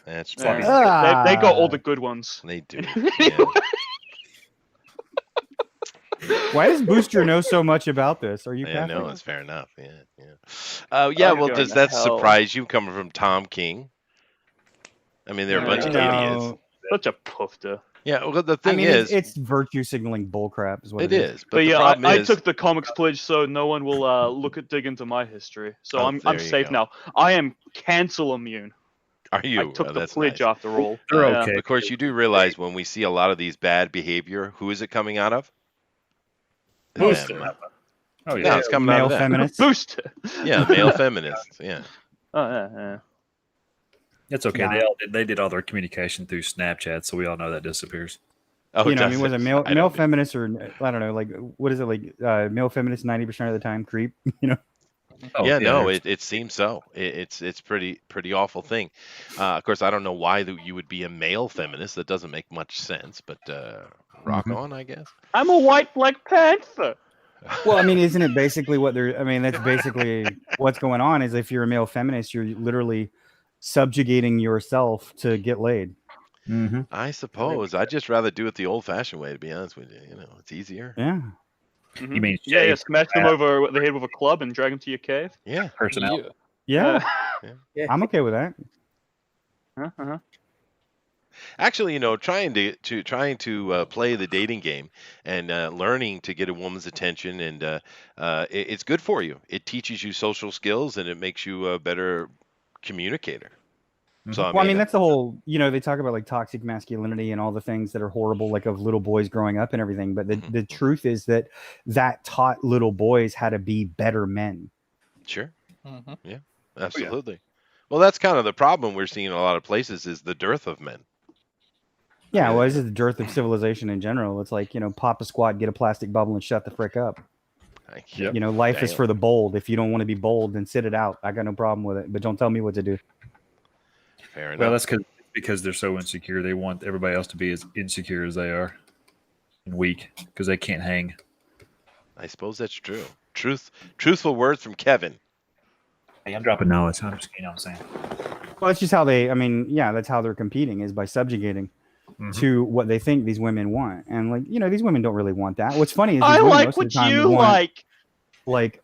That's Yeah. They got all the good ones. They do. Why does Booster know so much about this? Are you Yeah, Catholic? no, that's fair enough. Well, does that surprise you coming from Tom King? I mean, they're a bunch of idiots. Such a poofter. Yeah, well, the thing is, it's virtue signaling bullcrap, is what it it is. But the yeah, problem I is, took the comics pledge, so no one will dig into my history. So Oh, I'm there you safe go. now. I am cancel immune. Are you? I took Oh, the that's pledge nice. after all. They're Yeah. okay. Of course, you do realize when we see a lot of these bad behavior, who is it coming out of? Booster. Them. Oh Yeah, it's coming out Male of them. feminists. Booster. Yeah, male feminists. Yeah. Oh yeah. It's okay. Yeah. They did all their communication through Snapchat, so we all know that disappears. Oh, I mean, does was it? it male I don't- feminist or I don't know, like what is it like? Male feminist 90% of the time, creep. Oh, yeah, no, there's- it seems so. It's pretty awful thing. Of course, I don't know why you would be a male feminist. That doesn't make much sense. But rock on, I guess. I'm a white Black Panther. Well, I mean, isn't it basically what they're? I mean, that's basically what's going on. Is if you're a male feminist, you're literally subjugating yourself to get laid. Mhm. I suppose I'd just rather do it the old-fashioned way. To be honest with you, it's easier. Yeah. Mhm. You mean Yeah, shave smash them over the head with a club and drag them to your cave. Yeah. personnel? Yeah. Yeah. I'm okay with that. Uh-huh. Actually, trying to play the dating game and learning to get a woman's attention, and it's good for you. It teaches you social skills, and it makes you a better communicator. So Well, I mean, that's the whole, they talk about like toxic masculinity and all the things that are horrible, like of little boys growing up and everything. But the truth is that taught little boys how to be better men. Sure. Mhm. Yeah, absolutely. Well, that's kind of the problem we're seeing in a lot of places is the dearth of men. Yeah. Well, this is the dearth of civilization in general. It's like, pop a squat, get a plastic bubble and shut the frick up. Yep. Life is Damn. for the bold. If you don't want to be bold, then sit it out. I got no problem with it, but don't tell me what to do. Fair enough. Well, that's because they're so insecure. They want everybody else to be as insecure as they are and weak because they can't hang. I suppose that's true. Truthful words from Kevin. Hey, I'm dropping knowledge. I'm just, what I'm saying. Well, that's just how that's how they're competing is by subjugating to what they think these women want. And like, these women don't really want that. What's funny is I these women like most of the what time you want, like.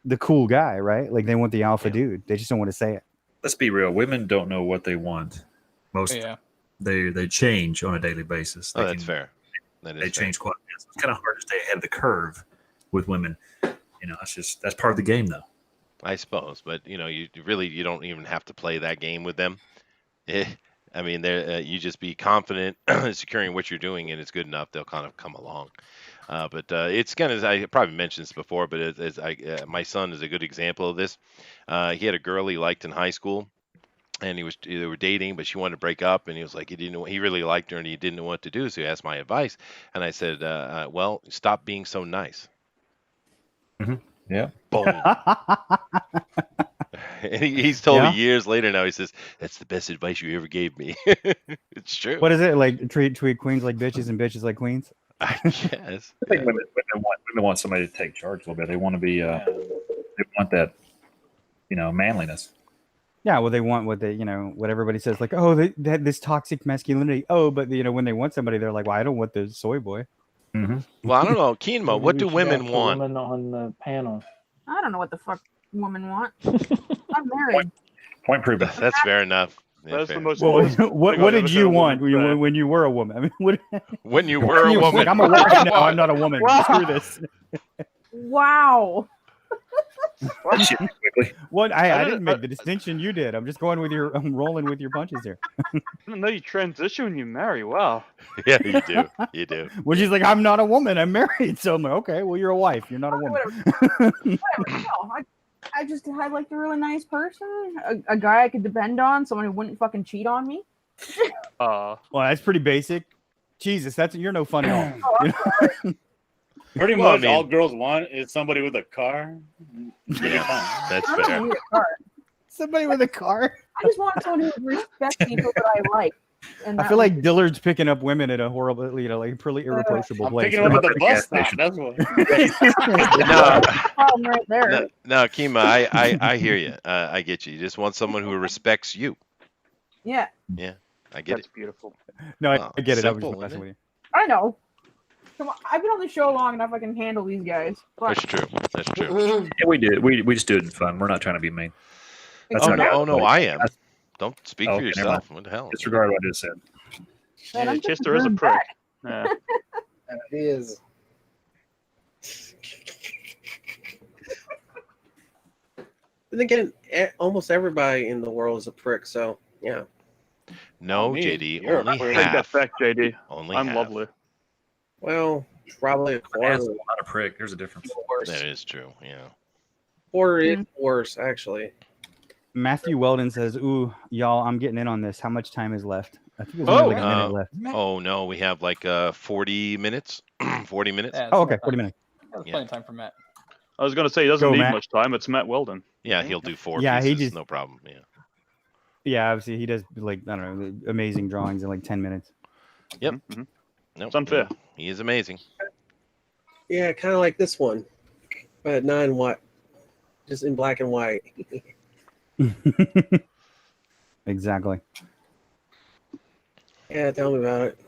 the cool guy, right? Like they want the alpha dude. They just don't want to say it. Let's be real. Women don't know what they want. Most Yeah. they change on a daily basis. Oh, They that's fair. That is They fair. change quite a bit. So it's kind of hard to stay ahead of the curve with women. That's part of the game, though. I suppose, but you don't even have to play that game with them. I mean, you just be confident, securing what you're doing, and it's good enough. They'll kind of come along. But it's kind of, I probably mentioned this before, but my son is a good example of this. He had a girl he liked in high school, and they were dating, but she wanted to break up, and he was like, he really liked her, and he didn't know what to do, so he asked my advice, and I said, well, stop being so nice. Yeah. Boom. And he's told Yeah. me years later now. He says that's the best advice you ever gave me. It's true. What is it like? Treat queens like bitches and bitches like queens. I guess. I think women want somebody to take charge a little bit. They want to be. They want that, manliness. Yeah, well, they want what what everybody says, like, oh, they had this toxic masculinity. Oh, but when they want somebody, they're like, well, I don't want the soy boy. Well, I don't know, Keenma. What do We should women ask the want? women on the panel. I don't know what the fuck women want. I'm married. Point proven. That's fair enough. Yeah, That's fair. the most. Well, important what thing I've did ever you heard a want woman say. when you were a woman? I mean, what? When you were a woman. Like, I'm a woman. No, I'm not a woman. Screw this. Wow. What? I didn't make the distinction. You did. I'm just going with your. I'm rolling with your punches here. I didn't know you transition when you marry. Wow. Yeah, you do. You do. Well, she's like, I'm not a woman. I'm married. So I'm like, okay, well, you're a wife. You're not a woman. Whatever. No, I like a really nice person, a guy I could depend on, someone who wouldn't fucking cheat on me. Well, that's pretty basic. Jesus, you're no fun at all. Pretty Well, I much mean- all girls want is somebody with a car. Yeah, that's I don't fair. need a car. Somebody with a car. I just want someone who respects people that I like. And I feel like Dillard's picking up women at a horrible, like pretty irreproachable I'm place. picking them up at the bus stop. That's what. problem right there. No, Kima, I hear you. I get you. You just want someone who respects you. Yeah, Yeah, I get That's it. beautiful. No, Well, I get it. I was simple, just messing isn't with you. I know. Come on, I've been on the show long enough. I can handle these guys. But That's true. That's true. Yeah, we did. We just do it in fun. We're not trying to be mean. That's Oh not no, good. oh no, I am. Don't speak Oh, for okay, never yourself. mind. What the hell? Disregard what I just said. Man, Yeah, I'm just Chester is a good prick. back. Yeah. It is. Then again, almost everybody in the world is a prick. So yeah. No, Me, JD, you're a only prick. Take that half. back, JD. Only I'm half. lovely. Well, probably a An quarter. asshole, not a prick. There's a difference. Worse. That is true. Yeah. Quarter is worse, actually. Matthew Weldon says, "Ooh, y'all, I'm getting in on this. How much time is left? I think there's only like a minute left. Oh no, we have like 40 minutes. 40 minutes. Yeah, Oh, okay, 40 minutes. There's Yeah. plenty of time for Matt. I was going to say, he doesn't Go, need Matt. much time. It's Matt Weldon. Yeah, he'll do 4 Yeah, he pieces. just- No problem. Yeah. Yeah, obviously he does like I don't know, amazing drawings in like 10 minutes. Yep. Mhm. Nope. It's unfair. He is amazing. Yeah, kind of like this one, but not in white, just in black and white. Exactly. Yeah, tell me about it.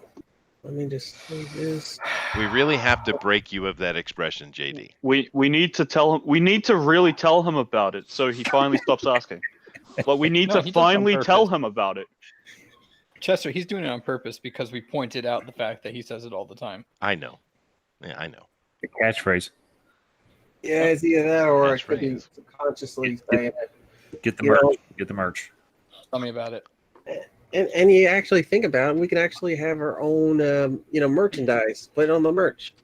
Let me just say this. We really have to break you of that expression, JD. We need to tell him. We need to really tell him about it, so he finally stops asking. But we need No, to he does it on finally tell purpose. him about it. Chester, he's doing it on purpose because we pointed out the fact that he says it all the time. I know. Yeah, I know. The catchphrase. Yeah, it's either that or it could be Catchphrase. subconsciously saying it. Get the You merch. know- Get the merch. Tell me about it. And you actually think about it, we could actually have our own, merchandise. Put it on the merch.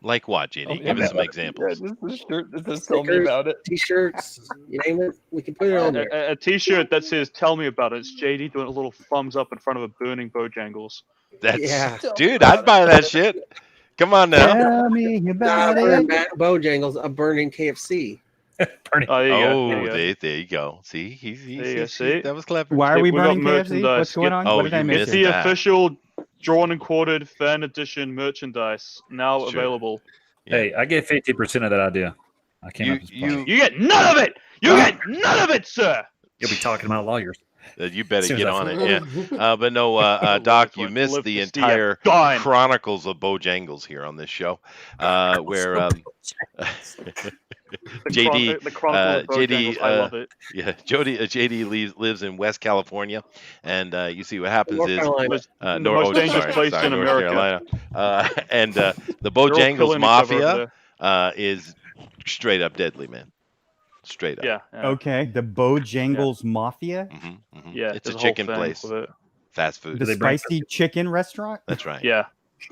Like what, JD? Oh, yeah, Give us some yeah, examples. this shirt that says "Tell me Stickers, about it." T-shirts, you name it. We can put it on there. A T-shirt that says "Tell me about it." It's JD doing a little thumbs up in front of a burning Bojangles. That's Yeah. dude, I'd buy that shit. Come on now. Tell me Nah, about burning it. Matt Bojangles, a burning KFC. Bernie. Oh, there you go. Oh, There you go. there you go. See, There you go, see? that was clever. Why are Skip, we we got burning KFC? merchandise. What's going Skip. on? Oh, What did I you miss? missed It's here? the that. official drawn and quartered fan edition merchandise now Sure. available. Hey, I get 50% of that idea. I came up with this plan. You get none of it. You get none of it, sir. You'll be talking about lawyers. You better Soon get as I- on it. Yeah. But no, Doc, you Live missed to the see a entire dime. chronicles of Bojangles here on this show, where JD, the Chronicle of JD, Bojangles, I love it. yeah, JD lives in West California, and you see what happens North is Carolina. The most dangerous place in North America. Carolina. And the They're all Bojangles killing each other over Mafia there. is straight up deadly, man. Straight up. Yeah. Yeah. Okay, the Bojangles Mafia, Yeah, It's a there's whole chicken thing place, with it. fast food. the they bring- spicy chicken restaurant. That's right. Yeah.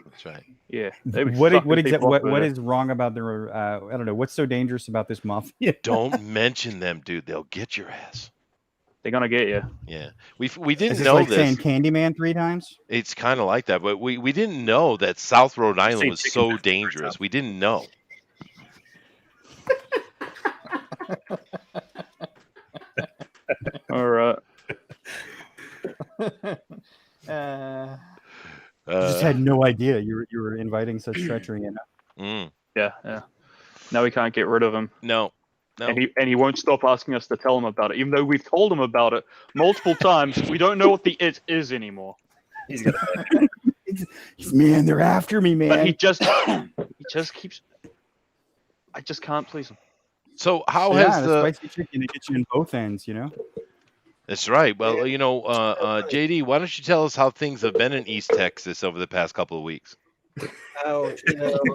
That's right. Yeah. They be What fucking what people up what there. is wrong about the I don't know what's so dangerous about this mafia? Don't mention them, dude. They'll get your ass. They're gonna get you. Yeah, we Is didn't this know like this. saying Candyman 3 times? It's kind of like that, but we didn't know that South Rhode Island Say was chicken so breast dangerous. We didn't know. All right. Uh, I just had no idea you were inviting such treachery in. Yeah. Yeah. Now we can't get rid of him. No. And he won't stop asking us to tell him about it, even though we've told him about it multiple times. We don't know what the it is anymore. He's gonna Man, they're after me, man. But he just keeps. I just can't please him. So how yeah, has the the? spicy chicken to get you in both ends, you know? That's right. Well, JD, why don't you tell us how things have been in East Texas over the past couple of weeks? how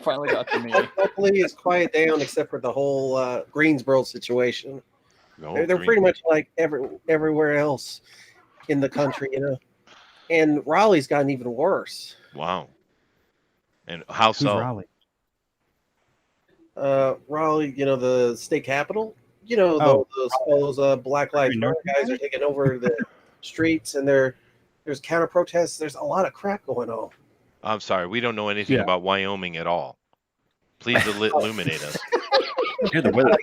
finally got to me. hopefully it's quiet down except for the whole Greensboro situation. No, They're pretty much like everywhere else in the country, And Raleigh's gotten even worse. Wow. And how so? Raleigh? Raleigh, the state capital. Those Black Lives Matter guys are taking over the streets, and there's counter protests. There's a lot of crap going on. I'm sorry, we don't know anything about Wyoming at all. Please illuminate us. Yeah, the weather.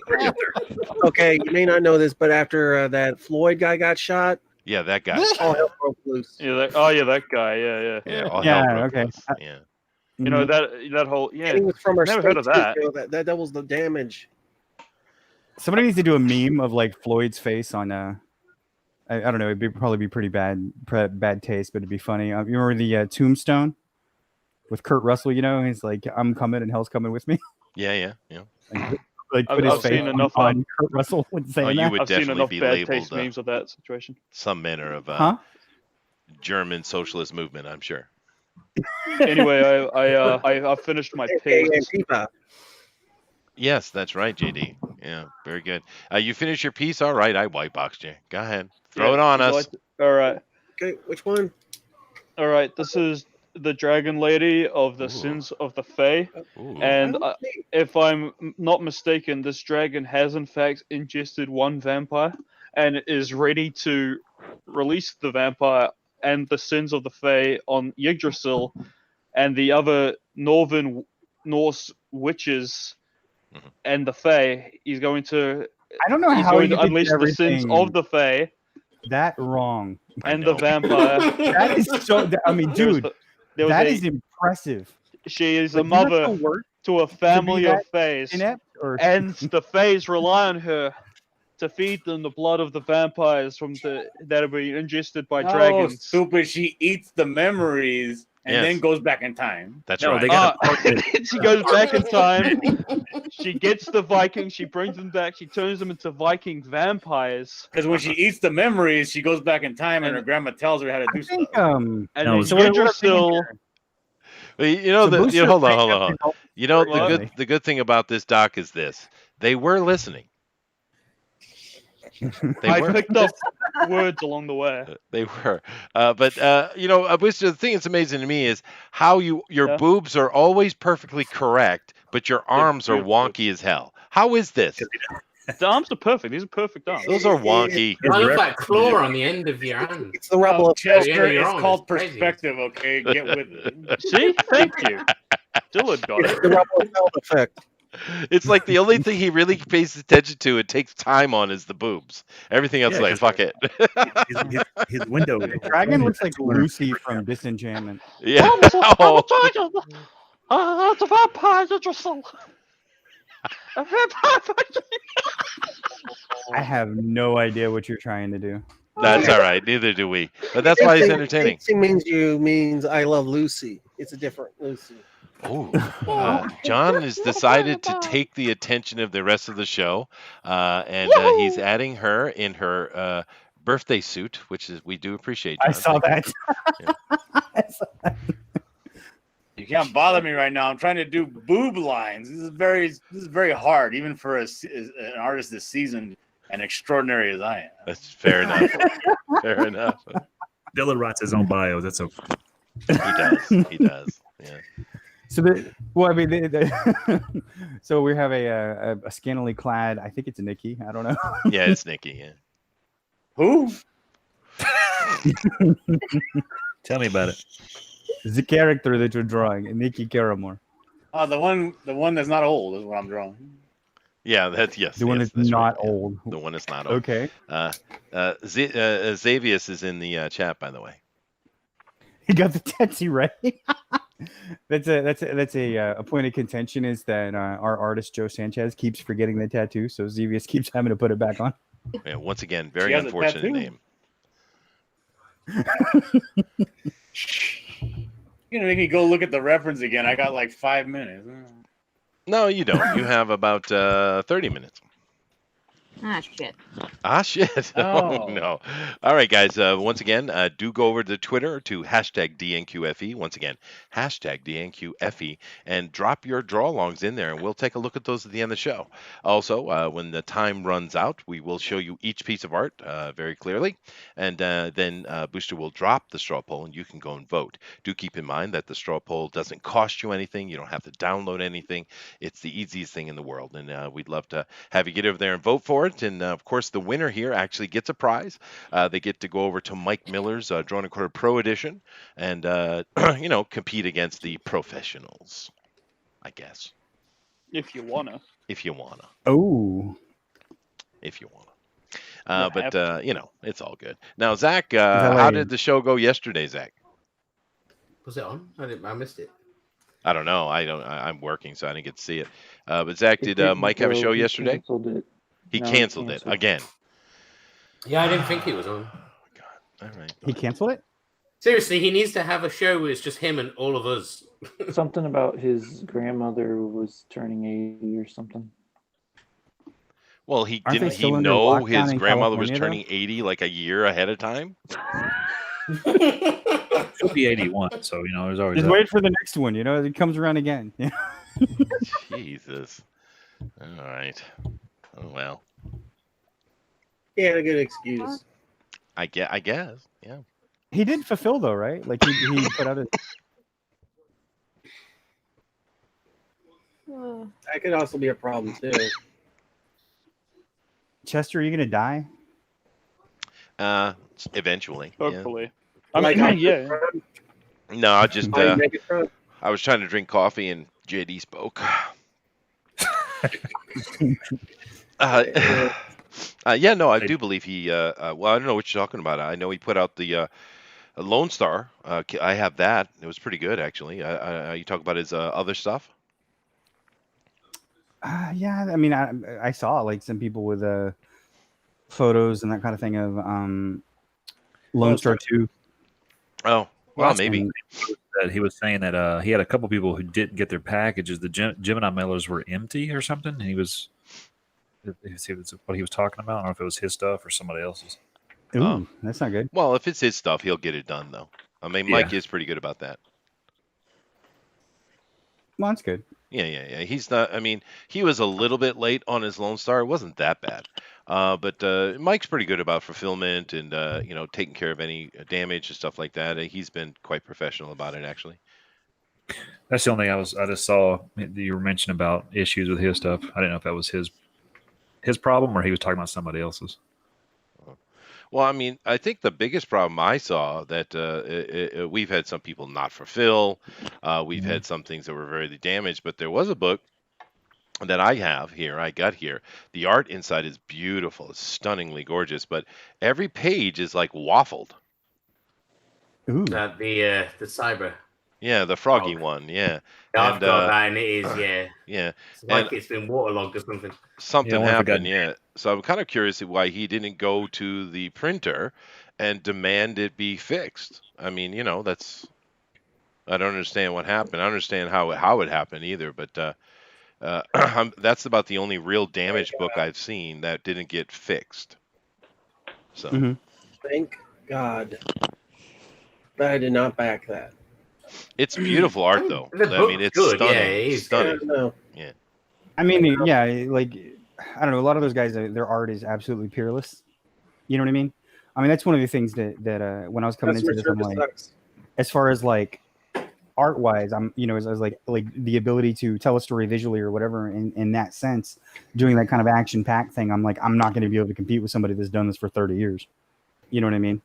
Okay, you may not know this, but after that Floyd guy got shot, Yeah, that guy. all hell broke loose. Yeah, that guy. Yeah. Yeah, all hell broke okay. loose. Yeah. You know that whole And he was from our Never state heard of that. too, that was the damage. Somebody needs to do a meme of like Floyd's face on I don't know. It'd probably be pretty bad taste, but it'd be funny. You remember the Tombstone with Kurt Russell? He's like, "I'm coming and hell's coming with me." Yeah. Like put his I've face seen enough on Kurt Russell when saying you that. would I've seen definitely enough be bad labeled taste memes of that situation. some manner of Huh? German socialist movement, I'm sure. Anyway, I finished my AKA piece. Antifa. Yes, that's right, JD. Yeah, very good. You finished your piece? All right, I white boxed you. Go ahead. Throw it on us. All right. Okay, which one? All right. This is the Dragon Lady of the Sins of the Fae. Ooh. And if I'm not mistaken, this dragon has in fact ingested one vampire and is ready to release the vampire and the sins of the Fae on Yggdrasil and the other Norse witches and the Fae. He's going to. I don't know he's how going you to did unleash the sins everything of the Fae that wrong. and the vampire. That is so. I mean, dude, that is impressive. She is Like, a you have to mother work to a family that of Faes, inept, or- and the Faes rely on her to feed them the blood of the vampires that are being ingested by dragons. Stupid! She eats the memories and then goes back in time. That's No, right. they got She goes back in time. She gets the Vikings. She brings them back. She turns them into Viking vampires. Because when she eats the memories, she goes back in time, and her grandma tells her how to do stuff. And No, then so Yggdrasil. Well, hold on. You know, What? the good thing about this doc is this: they were listening. I picked up words along the way. They were, the thing that's amazing to me is how your boobs are always perfectly correct, but your arms are wonky as hell. How is this? The arms are perfect. These are perfect arms. Those are wonky. I love that claw on the end of your hand. It's the rebel of Chester, you're it's wrong. called It's crazy. perspective, okay? Get with it. See? Thank you. Dylan got It's it. the rebel of hell effect. It's like the only thing he really pays attention to and takes time on is the boobs. Everything else, Yeah, like, 'cause fuck it. his window. The dragon looks like Lucy from Disenchantment. Yeah. Oh. Oh. It's a vampire, Yggdrasil. A vampire. I have no idea what you're trying to do. That's all right. Neither do we. But that's why he's entertaining. Dancing means I love Lucy. It's a different Lucy. Oh, John has decided to take the attention of the rest of the show, and he's adding her in her birthday suit, which is we do appreciate. John. I saw that. You can't bother me right now. I'm trying to do boob lines. This is very hard, even for an artist this seasoned and extraordinary as I am. That's fair enough. Fair enough. Dylan writes his own bios. That's okay. He does. Yeah. So so we have a scantily clad. I think it's Nikki. I don't know. Yeah, it's Nikki. Yeah. Who? Tell me about it. The character that you're drawing, Nikki Caramore. Oh, the one that's not old is what I'm drawing. Yeah, that's yes. The one yes, that's not right, yeah. old. The one that's not old. Okay. Xavius is in the chat, by the way. He got the tattoo right. That's a point of contention is that our artist Joe Sanchez keeps forgetting the tattoo, so Xavius keeps having to put it back on. Yeah, once again, very She has a unfortunate tattoo. name. You're gonna make me go look at the reference again. I got like 5 minutes. No, you don't. You have about 30 minutes. Ah, shit. Ah, shit. Oh, Oh. no. All right, guys. Once again, do go over to Twitter to hashtag DNQFE. Once again, hashtag DNQFE, and drop your draw-alongs in there, and we'll take a look at those at the end of the show. Also, when the time runs out, we will show you each piece of art very clearly, and then Booster will drop the straw poll, and you can go and vote. Do keep in mind that the straw poll doesn't cost you anything. You don't have to download anything. It's the easiest thing in the world, and we'd love to have you get over there and vote for it. And of course, the winner here actually gets a prize. They get to go over to Mike Miller's Drawn and Quartered Pro Edition and compete against the professionals, I guess. If you wanna. If you wanna. Oh. If you wanna. But it's all good. Now, Zach, how like- did the show go yesterday, Zach? Was it on? I missed it. I don't know. I'm working, so I didn't get to see it. But Zach, It did didn't Mike have a go. show He yesterday? canceled it. He No, he canceled it canceled. again. Yeah, I didn't think it was on. All right. He canceled it? Seriously, he needs to have a show where it's just him and all of us. Something about his grandmother was turning 80 or something. Well, he Aren't they didn't he still under know lockdown his in grandmother was California, turning 80 like a year ahead of time? He'll be 81, so there's always Just that. wait for the next one. It comes around again. Yeah. Jesus. All right. Oh well. He had a good excuse. I guess. Yeah. He did fulfill though, right? Like he put out a. That could also be a problem too. Chester, are you gonna die? Eventually. Hopefully. Yeah. Like, Yeah. No, I just How you make it from? I was trying to drink coffee and JD spoke. Yeah, no, I do believe he. Well, I don't know what you're talking about. I know he put out the Lone Star. I have that. It was pretty good, actually. You talk about his other stuff. Yeah, I mean, I saw like some people with photos and that kind of thing of Lone Star 2. Oh, well, maybe. That he was saying that he had a couple people who didn't get their packages. The Gemini mailers were empty or something. And he was what he was talking about. I don't know if it was his stuff or somebody else's. Ooh, that's not good. Well, if it's his stuff, he'll get it done, though. I mean, Mike is pretty good about that. Well, that's good. Yeah. He's not. I mean, he was a little bit late on his Lone Star. It wasn't that bad. But Mike's pretty good about fulfillment and taking care of any damage and stuff like that. He's been quite professional about it, actually. That's the only thing I just saw that you were mentioning about issues with his stuff. I didn't know if that was his problem or he was talking about somebody else's. Well, I mean, I think the biggest problem I saw that we've had some people not fulfill. We've had some things that were very damaged, but there was a book that I got here. The art inside is beautiful. It's stunningly gorgeous, but every page is like waffled. Ooh. The cyber. Yeah, the froggy one. Yeah. I've got that, and it is, yeah. Yeah. It's like it's been waterlogged or something. Something happened, yeah. So I'm kind of curious why he didn't go to the printer and demand it be fixed. I mean, that's. I don't understand what happened. I don't understand how it happened either, but that's about the only real damaged book I've seen that didn't get fixed. So. Thank God. But I did not back that. It's beautiful art, though. The I mean, it's book's good, stunning. yeah, it is stunning. No. Yeah. I mean, yeah, like I don't know. A lot of those guys, their art is absolutely peerless. You know what I mean? I mean, that's one of the things that when I was coming into this, I'm like, as far as like art wise, I'm as like the ability to tell a story visually or whatever in that sense, doing that kind of action pack thing, I'm like, I'm not going to be able to compete with somebody that's done this for 30 years. You know what I mean?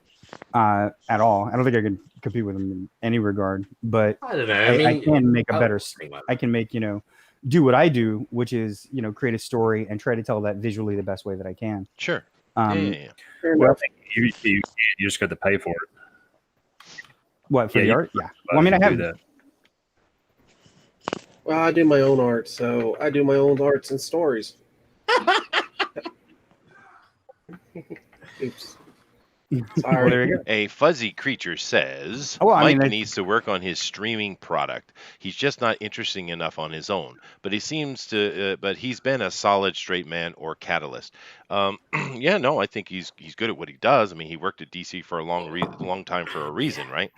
At all. I don't think I could compete with them in any regard, but I don't know. I can make a better. I can make do what I do, which is create a story and try to tell that visually the best way that I can. Sure. Yeah. Well, I think you just got to pay for it. What for the art? Yeah. Well, I mean, I have that. Well, I do my own art, so I do my own arts and stories. Oops. Well, there you go. A fuzzy creature says Oh, well, I mean, Mike that's- needs to work on his streaming product. He's just not interesting enough on his own. But he seems to. But he's been a solid straight man or catalyst. Yeah, no, I think he's good at what he does. I mean, he worked at DC for a long time for a reason, right?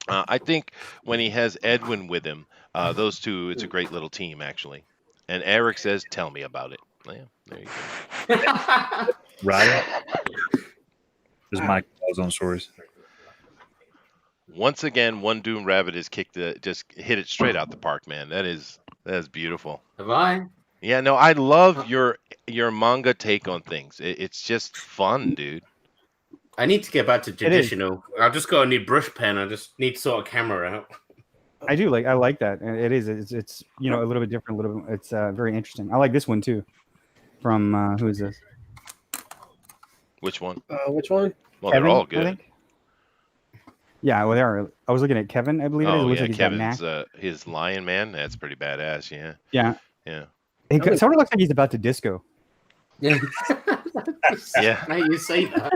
I think when he has Edwin with him, those two, it's a great little team actually. And Eric says, "Tell me about it." Yeah, there you go. Right. There's Mike tells his own stories. Once again, One Doom Rabbit has just hit it straight out the park, man. That is beautiful. Have I? Yeah, no, I love your manga take on things. It's just fun, dude. I need to get back to is. traditional. I've just got a new brush pen. I just need to sort a camera out. I do I like that. And it is. It's a little bit different. A little bit. It's very interesting. I like this one too. From who is this? Which one? Which one? Well, Kevin, they're all I good. think. Yeah, well, they are. I was looking at Kevin. I believe it is. It Oh looks yeah, like he's got Kevin's knack. his Lion Man. That's pretty badass. Yeah, Yeah. yeah, It sort of looks like he's about to disco. Yeah. yeah. Now you say that.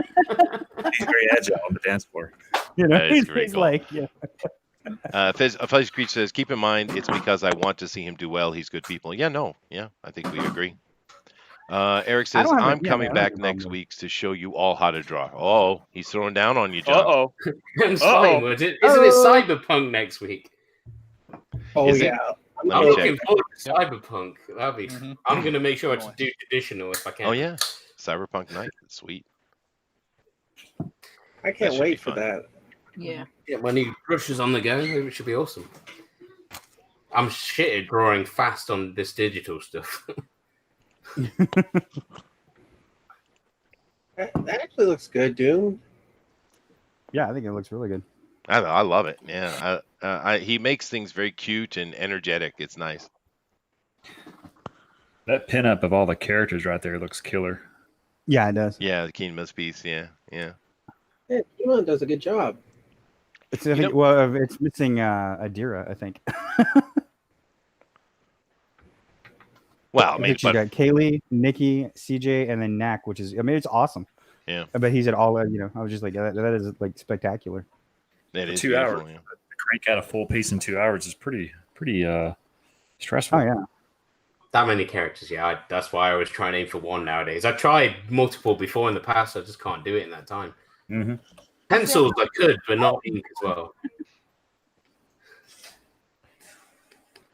He's very agile on the dance floor. That is he's, very he's cool. like, yeah. Fuzzy Creech says, "Keep in mind, it's because I want to see him do well. He's good people." Yeah, no, yeah, I think we agree. Eric says, don't have a- "I'm yeah, coming I don't back have a next problem. week to show you all how to draw." Oh, he's throwing down on you, John. Uh-oh. I'm sorry, isn't it Cyberpunk next week? Oh Is it? yeah. Let I'm me looking check. forward to Cyberpunk. That'll be. Mhm. I'm gonna make sure to do traditional if I can. Oh yeah, Cyberpunk Night. Sweet. I That can't should be wait for fun. that. Yeah. Get my new brushes on the go. It should be awesome. I'm shit at drawing fast on this digital stuff. That actually looks good, Doom. Yeah, I think it looks really good. I love it. Yeah, he makes things very cute and energetic. It's nice. That pinup of all the characters right there looks killer. Yeah, it does. Yeah, the Kingdom's Peace. Yeah, yeah. Yeah, Elon does a good job. It's I think, well, it's missing Adira, I think. Well, I mean, think you got Kaylee, Nikki, CJ, and then Knack, which is, I mean, it's awesome. Yeah. But he's at all, I was just like, that is like spectacular. That For is 2 hours. beautiful, yeah. To crank out a full piece in 2 hours is pretty stressful. Oh yeah. That many characters, yeah. That's why I always try and aim for one nowadays. I tried multiple before in the past. I just can't do it in that time. Mm-hmm. Pencils, I could, but not ink as well.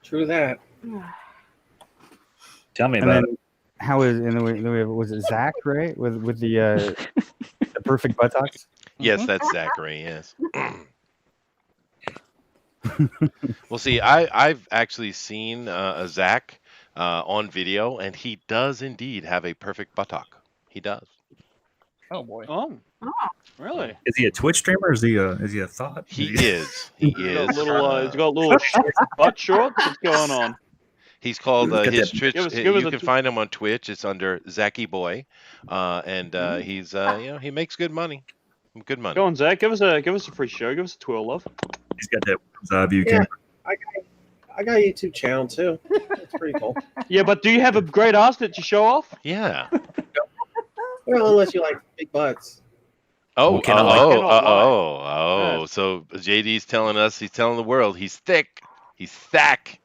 True that. Tell me And about then how is, and then we have, was it Zach, right? With the perfect buttocks? Yes, that's Zachary. Yes. Well, see, I've actually seen a Zach on video, and he does indeed have a perfect buttock. He does. Oh boy. Oh. Really? Is he a Twitch streamer? Or is he a thought? He is. He He's got is. little, he's got little butt shorts. What's going on? He's called Look at his that. Twitch. Give us You a can tw- find him on Twitch. It's under Zachy Boy, and he's he makes good money. Good money. Go on, Zach. Give us a free show. Give us a twirl, love. He's got that worm's eye view Yeah. camera. I got a YouTube channel too. It's pretty cool. Yeah, but do you have a great ass that you show off? Yeah. Well, unless you like big butts. Oh, Well, can I like- Yes. So JD's telling us, he's telling the world, he's thick. He's thack.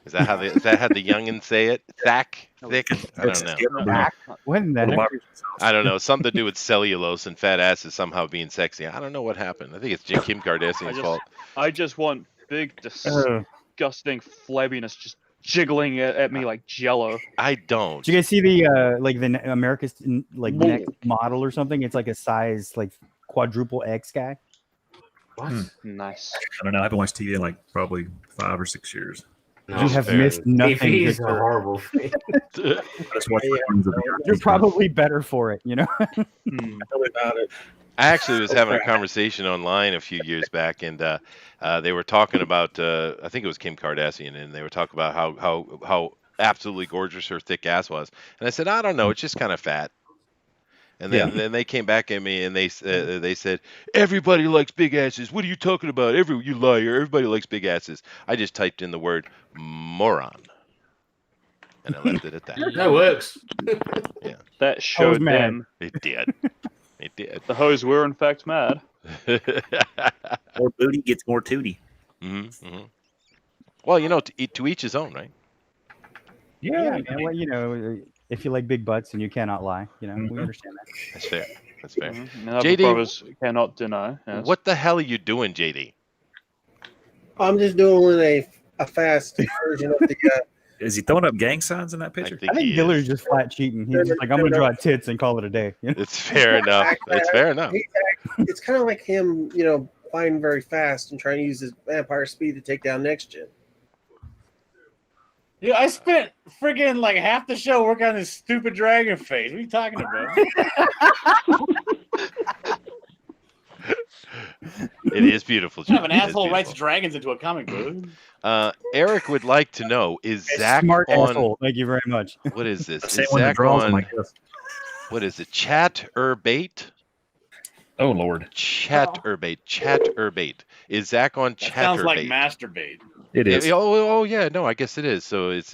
Is that how the youngins say it? Thack, thick. I don't know. Zach? What in the heck? I don't know. Something to do with cellulose and fat asses somehow being sexy. I don't know what happened. I think it's Kim Kardashian's fault. I just want big, disgusting flabbiness just jiggling at me like jello. I don't. Did you guys see the the America's like next model or something? It's like a size like quadruple X guy. What? Nice. I don't know. I haven't watched TV in like probably 5 or 6 years. No, You have fair. missed nothing. TV is a Victor. horrible thing. I just watched Friends of the You're Earth. probably better for it, you know. Tell me about it. I actually was having a conversation online a few years back, and they were talking about I think it was Kim Kardashian, and they were talking about how absolutely gorgeous her thick ass was, and I said, I don't know, it's just kind of fat. And then they came back at me and they said, everybody likes big asses. What are you talking about? You liar. Everybody likes big asses. I just typed in the word moron, and I left it at that. That works. That showed mad. them. It did. It did. The hoes were in fact mad. More booty gets more tooty. Well, you know, to each his own, right? Yeah, man. Well, you know, if you like big butts and you cannot lie, you know, we understand that. That's fair. That's fair. Now the JD, brothers cannot deny. Yes. what the hell are you doing, JD? I'm just doing a fast version of the. Is he throwing up gang signs in that picture? I think Diller's just flat cheating. He's just like, I'm gonna draw tits and call it a day. You know? It's fair enough. It's fair enough. It's kind of like him, you know, fighting very fast and trying to use his vampire speed to take down next gen. Yeah, I spent friggin' like half the show working on this stupid dragon face. What are you talking about? It is beautiful. You have an Jim. It is asshole writes beautiful. dragons into a comic book. Eric would like to know: is Zach Smart on? asshole. Thank you very much. What is this? Same Is one that Zach draws them on? like this. What is it? Chat-urbate? Oh Lord. Chat-urbate. Chat-urbate. Is Zach on That sounds like Chat-urbate? masturbate. It is. Oh yeah, no, I guess it is. So it's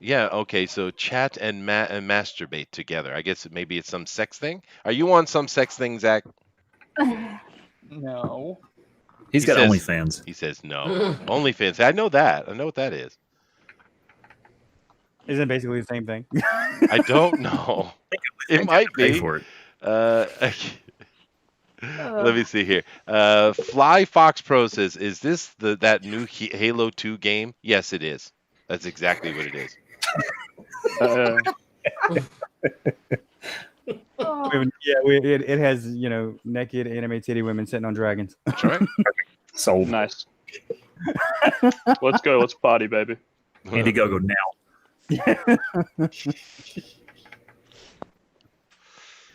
yeah, okay. So chat and masturbate together. I guess maybe it's some sex thing. Are you on some sex thing, Zach? No. He's He got says- OnlyFans. He says no. OnlyFans. I know that. I know what that is. Isn't it basically the same thing? I don't know. It might Pay be. for it. Let me see here. Fly Fox Pro says, "Is this that new Halo 2 game?" Yes, it is. That's exactly what it is. It has, you know, naked anime titty women sitting on dragons. That's right. Sold. Nice. Let's go. Let's party, baby. Indiegogo now.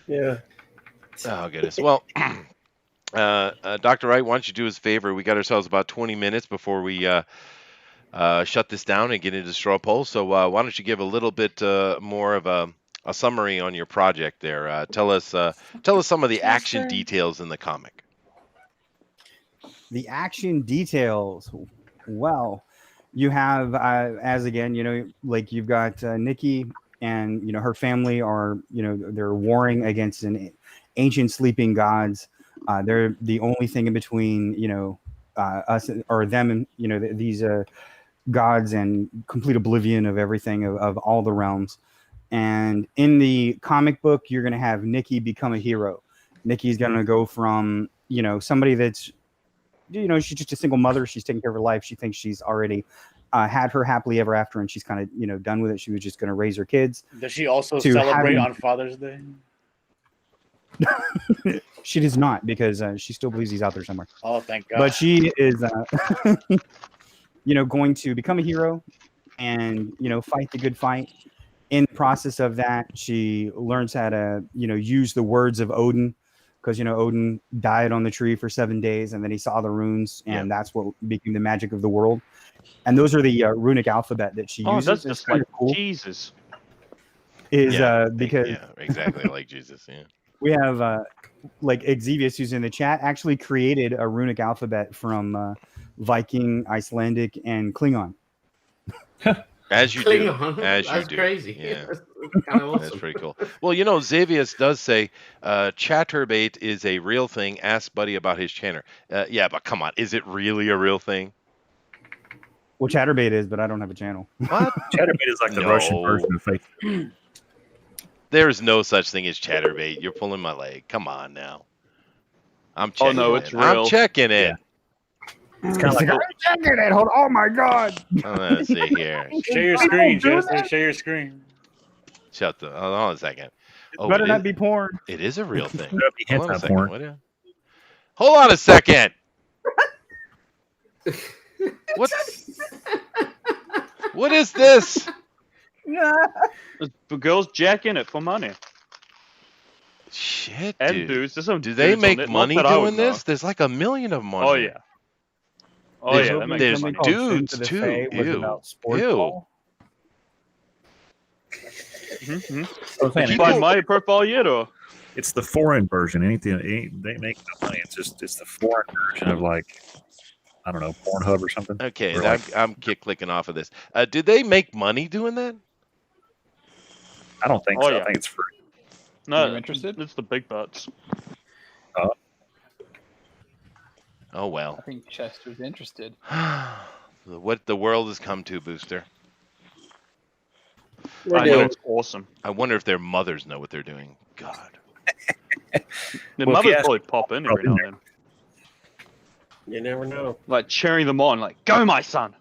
Yeah. Oh goodness. Well, Dr. Wright, why don't you do us a favor? We got ourselves about 20 minutes before we shut this down and get into straw poll. So why don't you give a little bit more of a summary on your project there? Tell us some of the action details in the comic. The action details. Well, you have as again, you know, like you've got Nikki and, you know, her family are, you know, they're warring against an ancient sleeping gods. They're the only thing in between, you know, us or them and, you know, these gods and complete oblivion of everything of all the realms. And in the comic book, you're going to have Nikki become a hero. Nikki's going to go from, you know, somebody that's, you know, she's just a single mother. She's taking care of her life. She thinks she's already had her happily ever after, and she's kind of, you know, done with it. She was just going to raise her kids. Does she also To celebrate having- on Father's Day? She does not, because she still believes he's out there somewhere. Oh, thank God. But she is, you know, going to become a hero and, you know, fight the good fight. In the process of that, she learns how to, you know, use the words of Odin, because, you know, Odin died on the tree for 7 days, and then he saw the runes, and that's what became the magic of the world. And those are the runic alphabet that she Oh, uses. that's It's just kinda like cool. Jesus. Is Yeah, because yeah, exactly like Jesus. Yeah. we have like Exevius, who's in the chat, actually created a runic alphabet from Viking, Icelandic, and Klingon. As you do. Klingon. As you That's do. crazy. Yeah. That's kind of That's awesome. pretty cool. Well, you know, Xavius does say Chatterbait is a real thing. Ask Buddy about his channel. Yeah, but come on. Is it really a real thing? Well, Chatterbait is, but I don't have a channel. What? Chatterbait is like the Russian version of Facebook. There's no such thing as Chatterbait. You're pulling my leg. Come on now. I'm Oh, checking no, it. it's I'm real. checking it. It's kind of like I'm checking it. Hold. Oh my God. Let's see here. Share your screen, Chester. Share your screen. Shut the. Hold on a second. Oh, Better it not is- be porn. It is a real thing. That'd be Hold on a hentai second. porn. What is- Hold on a second. What is this? The girls jacking it for money. Shit, And dude. dudes. There's some Do they dudes on make it, not money that I would doing this? know. There's like 1 million of them on Oh here. yeah. Oh There's- yeah. That makes there's money. dudes Sins of the too. Fae was Ew. about sport Ew. ball. Mm-hmm. I'm saying, Did you find my profile yet, or? it's the foreign version. Anything they make no money. It's the foreign version of, like, I don't know, Pornhub or something. Okay, Or like- I'm clicking off of this. Did they make money doing that? I don't think Oh, so. yeah. I think it's free. No, you interested? it's the big butts. Oh well. I think Chester's interested. What the world has come to, Booster. I know it's awesome. I wonder if their mothers know what they're doing. God. The Well, if you mothers ask- probably pop in every now and then, You never know. like cheering them on, like "Go, my son!"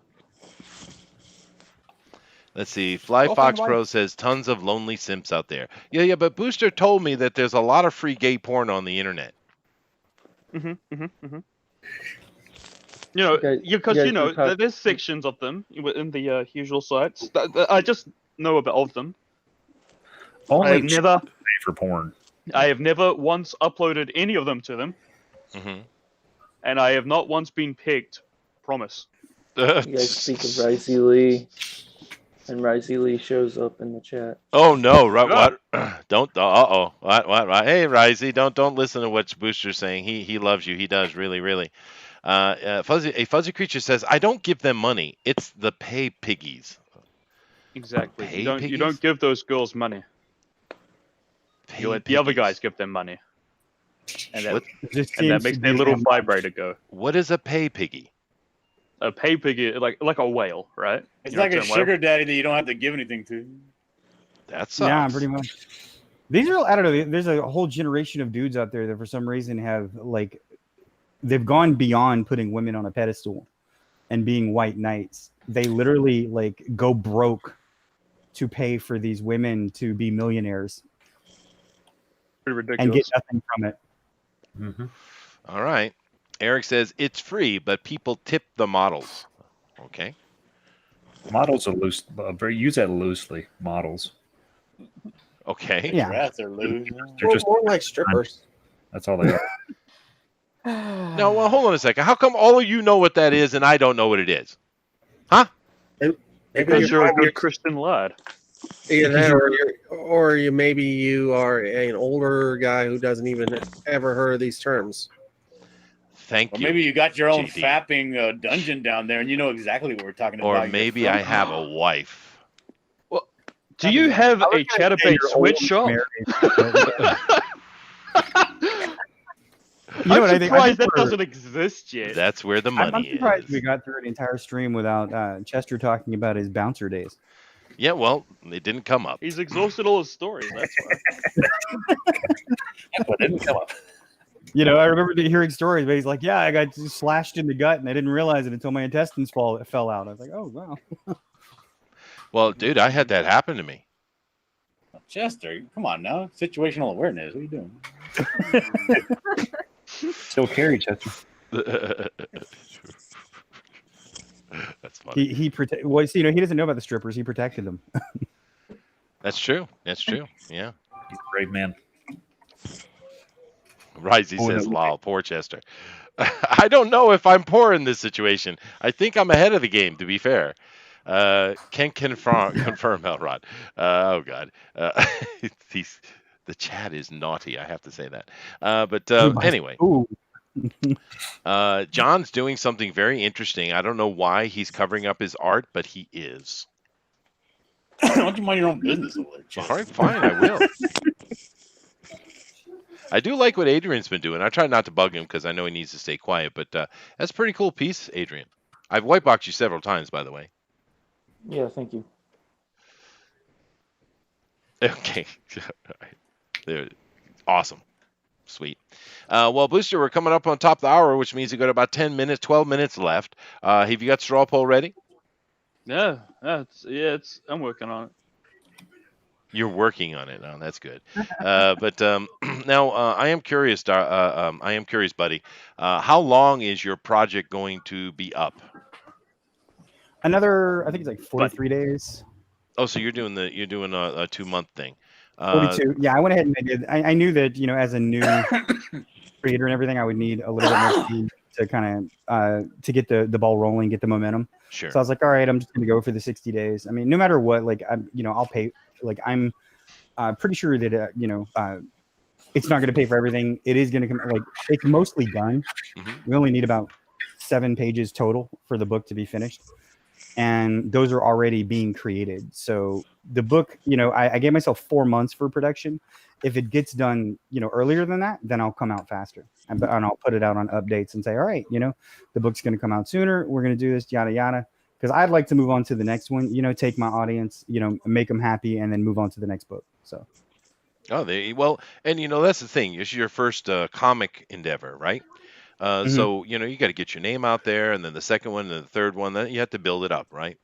Let's see. Fly Go Fox find Pro says tons of lonely simps out there. Yeah, but Booster told me that there's a lot of free gay porn on the internet. You know, guys- because you you guys know, can talk- there's sections of them in the usual sites. I just know about of them. Only never, pay for porn. I have never once uploaded any of them to them, Mm-hmm. and I have not once been picked. Promise. You guys speak of Ricey Lee, and Ricey Lee shows up in the chat. Oh no! Right? What? Don't. What? Hey, Risey, don't listen to what Booster's saying. He loves you. He does really. A fuzzy creature says, "I don't give them money. It's the pay piggies." Exactly. Pay You don't piggies? give those girls money. You let the other guys give them money, and that, What? makes their little vibrator go. What is a pay piggy? A pay piggy, like a whale, right? It's You know like a what I'm saying, sugar daddy that you don't have to give anything to. That sucks. Yeah, pretty much. These are, I don't know. There's a whole generation of dudes out there that for some reason have they've gone beyond putting women on a pedestal and being white knights. They literally go broke to pay for these women to be millionaires Pretty ridiculous. and get nothing from it. Mm-hmm. All right. Eric says it's free, but people tip the models. Okay. Models are loose. Use that loosely. Models. Okay. Yeah. Rats are loose. They're just. More like strippers. That's all they are. No, well, hold on a second. How come all of you know what that is and I don't know what it is? Huh? Because you're a good Christian lad. Either that, or maybe you are an older guy who doesn't even ever heard of these terms. Thank Or you. maybe you got your own JD. fapping dungeon down there, and you know exactly what we're talking about. Or You're maybe from- I have a wife. Do you have a chatterbait switch shop? You know I'm what I think? surprised that we're- doesn't exist yet. That's where the I'm money surprised is. we got through an entire stream without Chester talking about his bouncer days. Yeah, well, it didn't come up. He's exhausted all his stories. That's why. What didn't come up? You know, I remember hearing stories, but he's like, "Yeah, I got just slashed in the gut, and I didn't realize it until my intestines fell out." I was like, "Oh wow." Well, dude, I had that happen to me. Chester, come on now. Situational awareness. What are you doing? Still carry Chester. That's funny. He well, so, you know, he doesn't know about the strippers. He protected them. That's true. That's true. Yeah. He's a brave man. Risey Oh, says, no. "Lol, poor Chester." I don't know if I'm poor in this situation. I think I'm ahead of the game, to be fair. Can confirm, Elrod. Oh God, the chat is naughty. I have to say that. But anyway, Ooh. John's doing something very interesting. I don't know why he's covering up his art, but he is. Why don't you mind your own business over there, Chester? All right, fine, I will. I do like what Adrian's been doing. I try not to bug him because I know he needs to stay quiet, but that's a pretty cool piece, Adrian. I've whiteboxed you several times, by the way. Yeah, thank you. Okay. They're awesome. Sweet. Well, Booster, we're coming up on top of the hour, which means you got about 10 minutes, 12 minutes left. Have you got straw poll ready? Yeah, I'm working on it. You're working on it. Oh, that's good. But now I am curious, buddy. How long is your project going to be up? Another, I think it's like 43 days. Oh, so you're doing a 2-month thing. 42. Yeah, I went ahead and I did. I knew that, you know, as a new creator and everything, I would need a little bit more speed to kind of to get the ball rolling, get the momentum. Sure. So I was like, all right, I'm just gonna go for the 60 days. I mean, no matter what, I'll pay. Like, I'm pretty sure that it's not gonna pay for everything. It is gonna come. Like, it's mostly done. Mm-hmm. We only need about 7 pages total for the book to be finished, and those are already being created. So the book, I gave myself 4 months for production. if it gets done, earlier than that, then I'll come out faster, and I'll put it out on updates and say, all right, the book's going to come out sooner. We're going to do this, yada yada. Because I'd like to move on to the next one. Take my audience, make them happy, and then move on to the next book. So. Oh, and that's the thing. It's your first comic endeavor, right? So you got to get your name out there, and then the second one, and the third one. Then you have to build it up, right?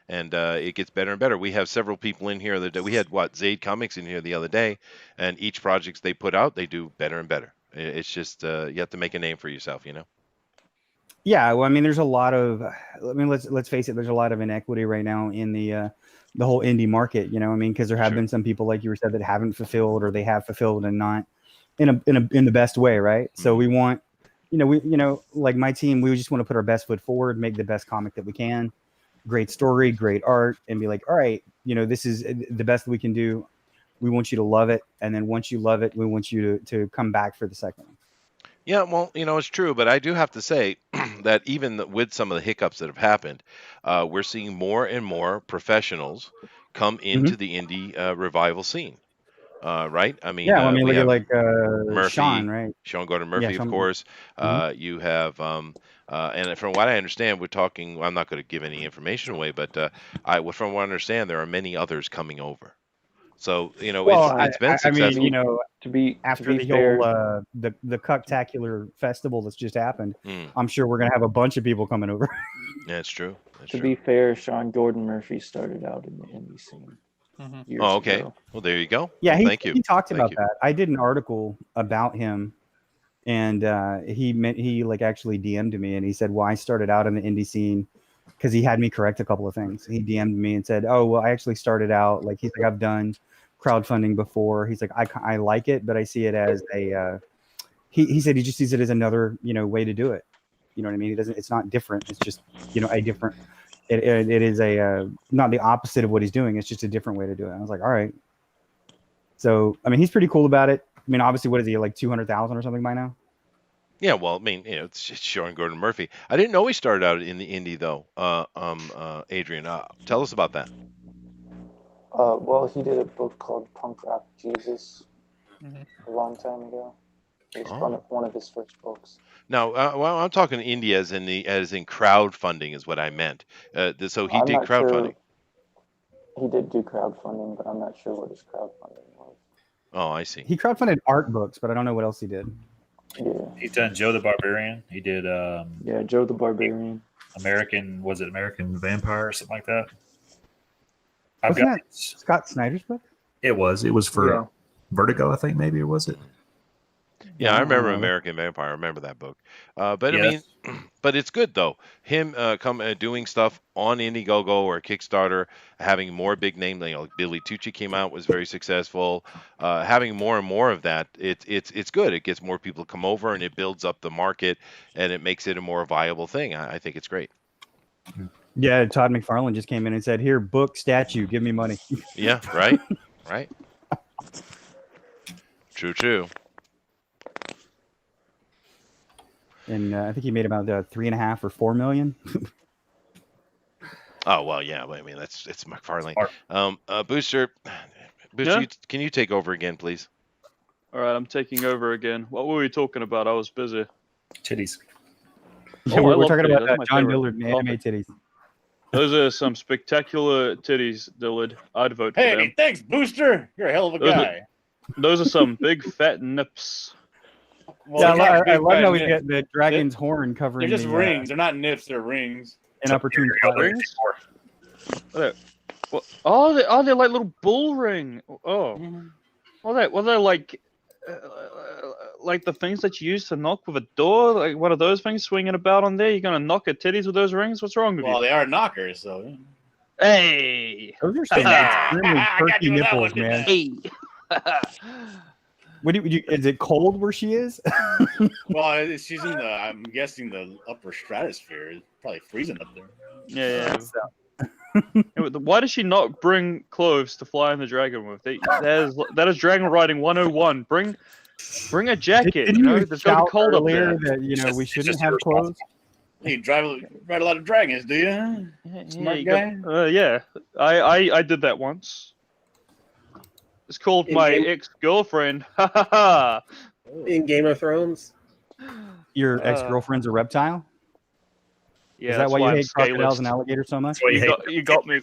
And it gets better and better. We have several people in here that we had Zaid Comics in here the other day, and each project they put out, they do better and better. It's just you have to make a name for yourself, Yeah, well, I mean, there's a lot of. I mean, let's face it. There's a lot of inequity right now in the whole indie market. Because there have been some people, like you were said, that haven't fulfilled, or they have fulfilled and not in the best way, right? So we want, like my team, we just want to put our best foot forward, make the best comic that we can. Great story, great art, and be like, all right, this is the best that we can do. We want you to love it, and then once you love it, we want you to come back for the second one. Yeah, well, it's true, but I do have to say that even with some of the hiccups that have happened, we're seeing more and more professionals come into the indie revival scene. Right? I mean, yeah, I mean, we look have at Murphy, Sean, right? Sean Gordon Murphy, Yeah, of course. You have, and from what I understand, we're talking. I'm not going to give any information away, but from what I understand, there are many others coming over. So it's been successful. I mean, To be after the fair, whole the Cucktacular festival that's just happened, I'm sure we're gonna have a bunch of people coming over. Yeah, it's true. to be fair, Sean Gordon Murphy started out in the indie scene. Years Oh, okay. ago. Well, there you go. Yeah, Well, thank you. He talked Thank about you. that. I did an article about him, and he like actually DM'd me, and he said, "Well, I started out in the indie scene," because he had me correct a couple of things. He DM'd me and said, "Oh, well, I actually started out like he's like I've done crowdfunding before." He's like, I like it, but I see it as a he said he just sees it as another way to do it. You know what I mean? It's not different. It's just a different. It is a not the opposite of what he's doing. It's just a different way to do it. I was like, all right. So I mean, he's pretty cool about it. I mean, obviously, what is he like 200,000 or something by now? Yeah, well, I mean, it's just Sean Gordon Murphy. I didn't know he started out in the indie though. Adrian, tell us about that. Well, he did a book called Punk Rock Jesus a long time ago. It was one of his first books. Now, well, I'm talking indie as in crowdfunding is what I meant. So he I'm did not sure- crowdfunding. He did do crowdfunding, but I'm not sure what his crowdfunding was. Oh, I see. He crowdfunded art books, but I don't know what else he did. Yeah. He's done Joe the Barbarian. He did Yeah, Joe the Barbarian. American Vampire or something like that. Wasn't that Scott Snyder's book? It was for Yeah. Vertigo, I think, maybe, or was it? Yeah, I remember American Vampire. I remember that book. But Yes. I mean, but it's good though. Him doing stuff on Indiegogo or Kickstarter, having more big name, like Billy Tucci came out, was very successful. Having more and more of that, it's good. It gets more people to come over, and it builds up the market, and it makes it a more viable thing. I think it's great. Yeah, Todd McFarlane just came in and said, "Here, book statue, give me money." Yeah, right, right. True. And I think he made about 3.5 or 4 million. Oh well, yeah. I mean, it's McFarlane. Smart. Booster, Yeah? can you take over again, please? All right, I'm taking over again. What were we talking about? I was busy. Titties. Yeah, Oh, I we're love talking titties. about That's my John favorite Dillard anime topic. titties. Those are some spectacular titties, Dillard. I'd vote for Hey, them. thanks, Booster. You're a hell of a Those are- guy. Those are some big fat nips. Well, Yeah, they're not I big love fat how we nips. get the dragon's horn covering. They're just the, rings. They're not nips. They're rings. An opportune spot. Rings? What? Oh, they're like little bull ring. Oh, well, they're like the things that you use to knock with a door. Like one of those things swinging about on there. You're gonna knock at titties with those rings? What's wrong with Well, you? they are knockers, so. Hey. Those are some extremely I got perky you with that nipples, one, didn't man. Hey. What do you? Is it cold where she is? Well, she's in the. I'm guessing the upper stratosphere. It's probably freezing up there. Yeah. Why does she not bring clothes to fly on the dragon with? That is dragon riding 101. Bring a jacket. Didn't You know, you there's gonna be shout cold up earlier there. that we It's shouldn't just have clothes? You ride a lot of dragons, do you? Smart you guy. yeah, I did that once. It's called In my Game- ex-girlfriend. Ha ha ha. In Game of Thrones. Your ex-girlfriend's a reptile? Yeah, Is that that's why you I'm hate crocodiles and scaleless. alligators so much? That's why you hate You got me.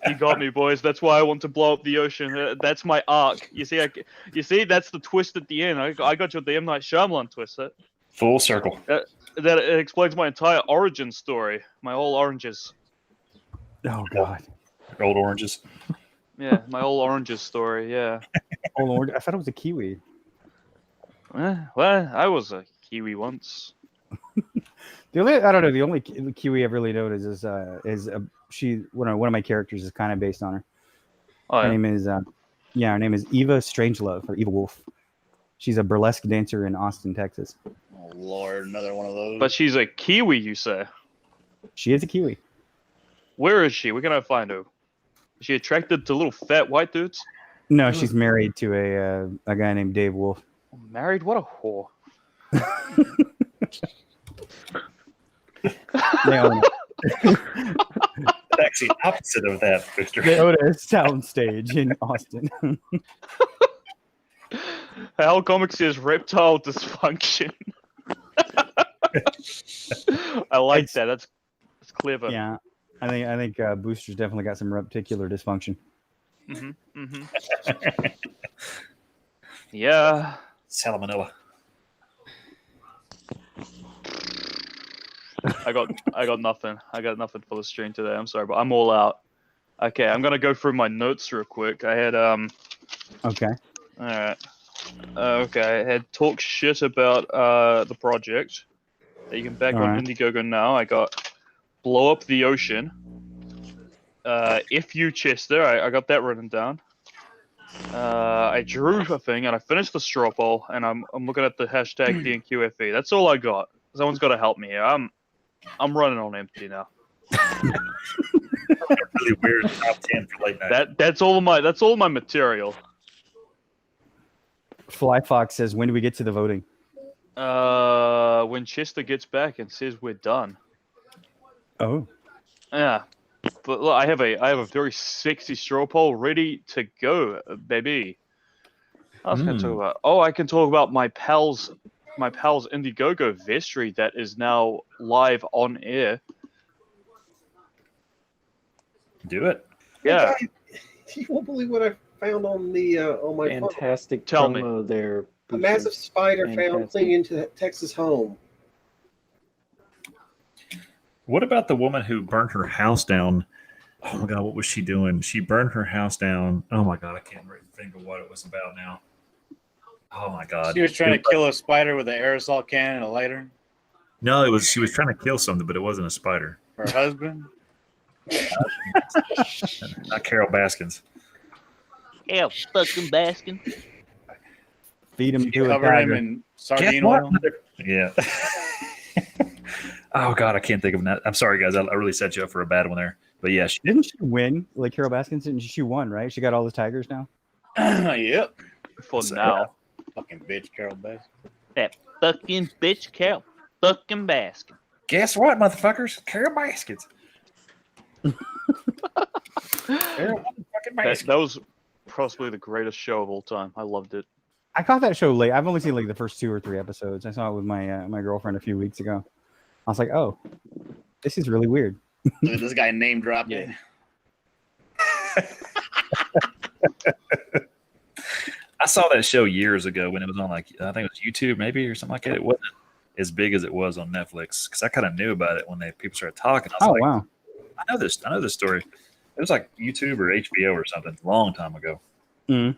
You got me, boys. That's why I want to blow up the ocean. That's my arc. You see, you see, that's the twist at the end. I got you the M. Night Shyamalan twist. Full circle. That it explains my entire origin story. My whole oranges. Oh God. Old oranges. Yeah, my whole oranges story. Yeah. Oh Lord, I thought it was a kiwi. Well, I was a Kiwi once. The only kiwi I've really noticed is one of my characters is kind of based on her. Oh, Her yeah. name is her name is Eva Strangelove or Eva Wolf. She's a burlesque dancer in Austin, Texas. Oh Lord, another one of those. But she's a Kiwi, you say? She is a kiwi. Where is she? Where can I find her? Is she attracted to little fat white dudes? No, she's married to a guy named Dave Wolf. Married? What a whore. They own it. Actually, opposite of that, Booster. They own a soundstage in Austin. Hal Comics says reptile dysfunction. I like that. That's clever. Yeah, I think Booster's definitely got some reticular dysfunction. Yeah. Salmonella. I got nothing. I got nothing for the stream today. I'm sorry, but I'm all out. Okay, I'm gonna go through my notes real quick. I had Okay. All right. Okay, I had talk shit about the project that you can back on Alright. Indiegogo now. I got blow up the ocean. If you Chester, I got that written down. I drew a thing and I finished the straw poll, and I'm looking at the hashtag DNQFE. That's all I got. Someone's got to help me here. I'm running on empty now. Really weird top 10 for late night. That's all my material. Fly Fox says, "When do we get to the voting?" When Chester gets back and says we're done. Oh. Yeah, but look, I have a very sexy straw poll ready to go, baby. I was going to talk about. Oh, I can talk about my pal's Indiegogo vestry that is now live on air. Do it. Yeah. You won't believe what I found on the on my phone. Fantastic Tell me. promo there. A massive spider found Fantastic. clinging into that Texas home. What about the woman who burned her house down? Oh my God, what was she doing? She burned her house down. Oh my God, I can't really think of what it was about now. Oh my God. She was trying to kill a spider with an aerosol can and a lighter. No, she was trying to kill something, but it wasn't a spider. Her husband. Not Carol Baskins. Yeah, fucking Baskin. Feed him She to a covered him tiger. in sardine Guess what? oil. Yeah. Oh God, I can't think of that. I'm sorry, guys. I really set you up for a bad one there. But yeah, Didn't she win? Like Carol Baskins, didn't she won, right? She got all the tigers now. Yep. For So, now. Fucking bitch, Carol Bass. That fucking bitch, Carol. Fucking Baskin. guess what, motherfuckers? Carol Baskins. Carol fucking Baskins. That was possibly the greatest show of all time. I loved it. I caught that show late. I've only seen like the first 2 or 3 episodes. I saw it with my my girlfriend a few weeks ago. I was like, oh, this is really weird. Look at this guy name dropped it. I saw that show years ago when it was on like I think it was YouTube maybe or something like that. It wasn't as big as it was on Netflix because I kind of knew about it when people started talking. I was like, Wow. I know this story. It was like YouTube or HBO or something a long time ago. Mm.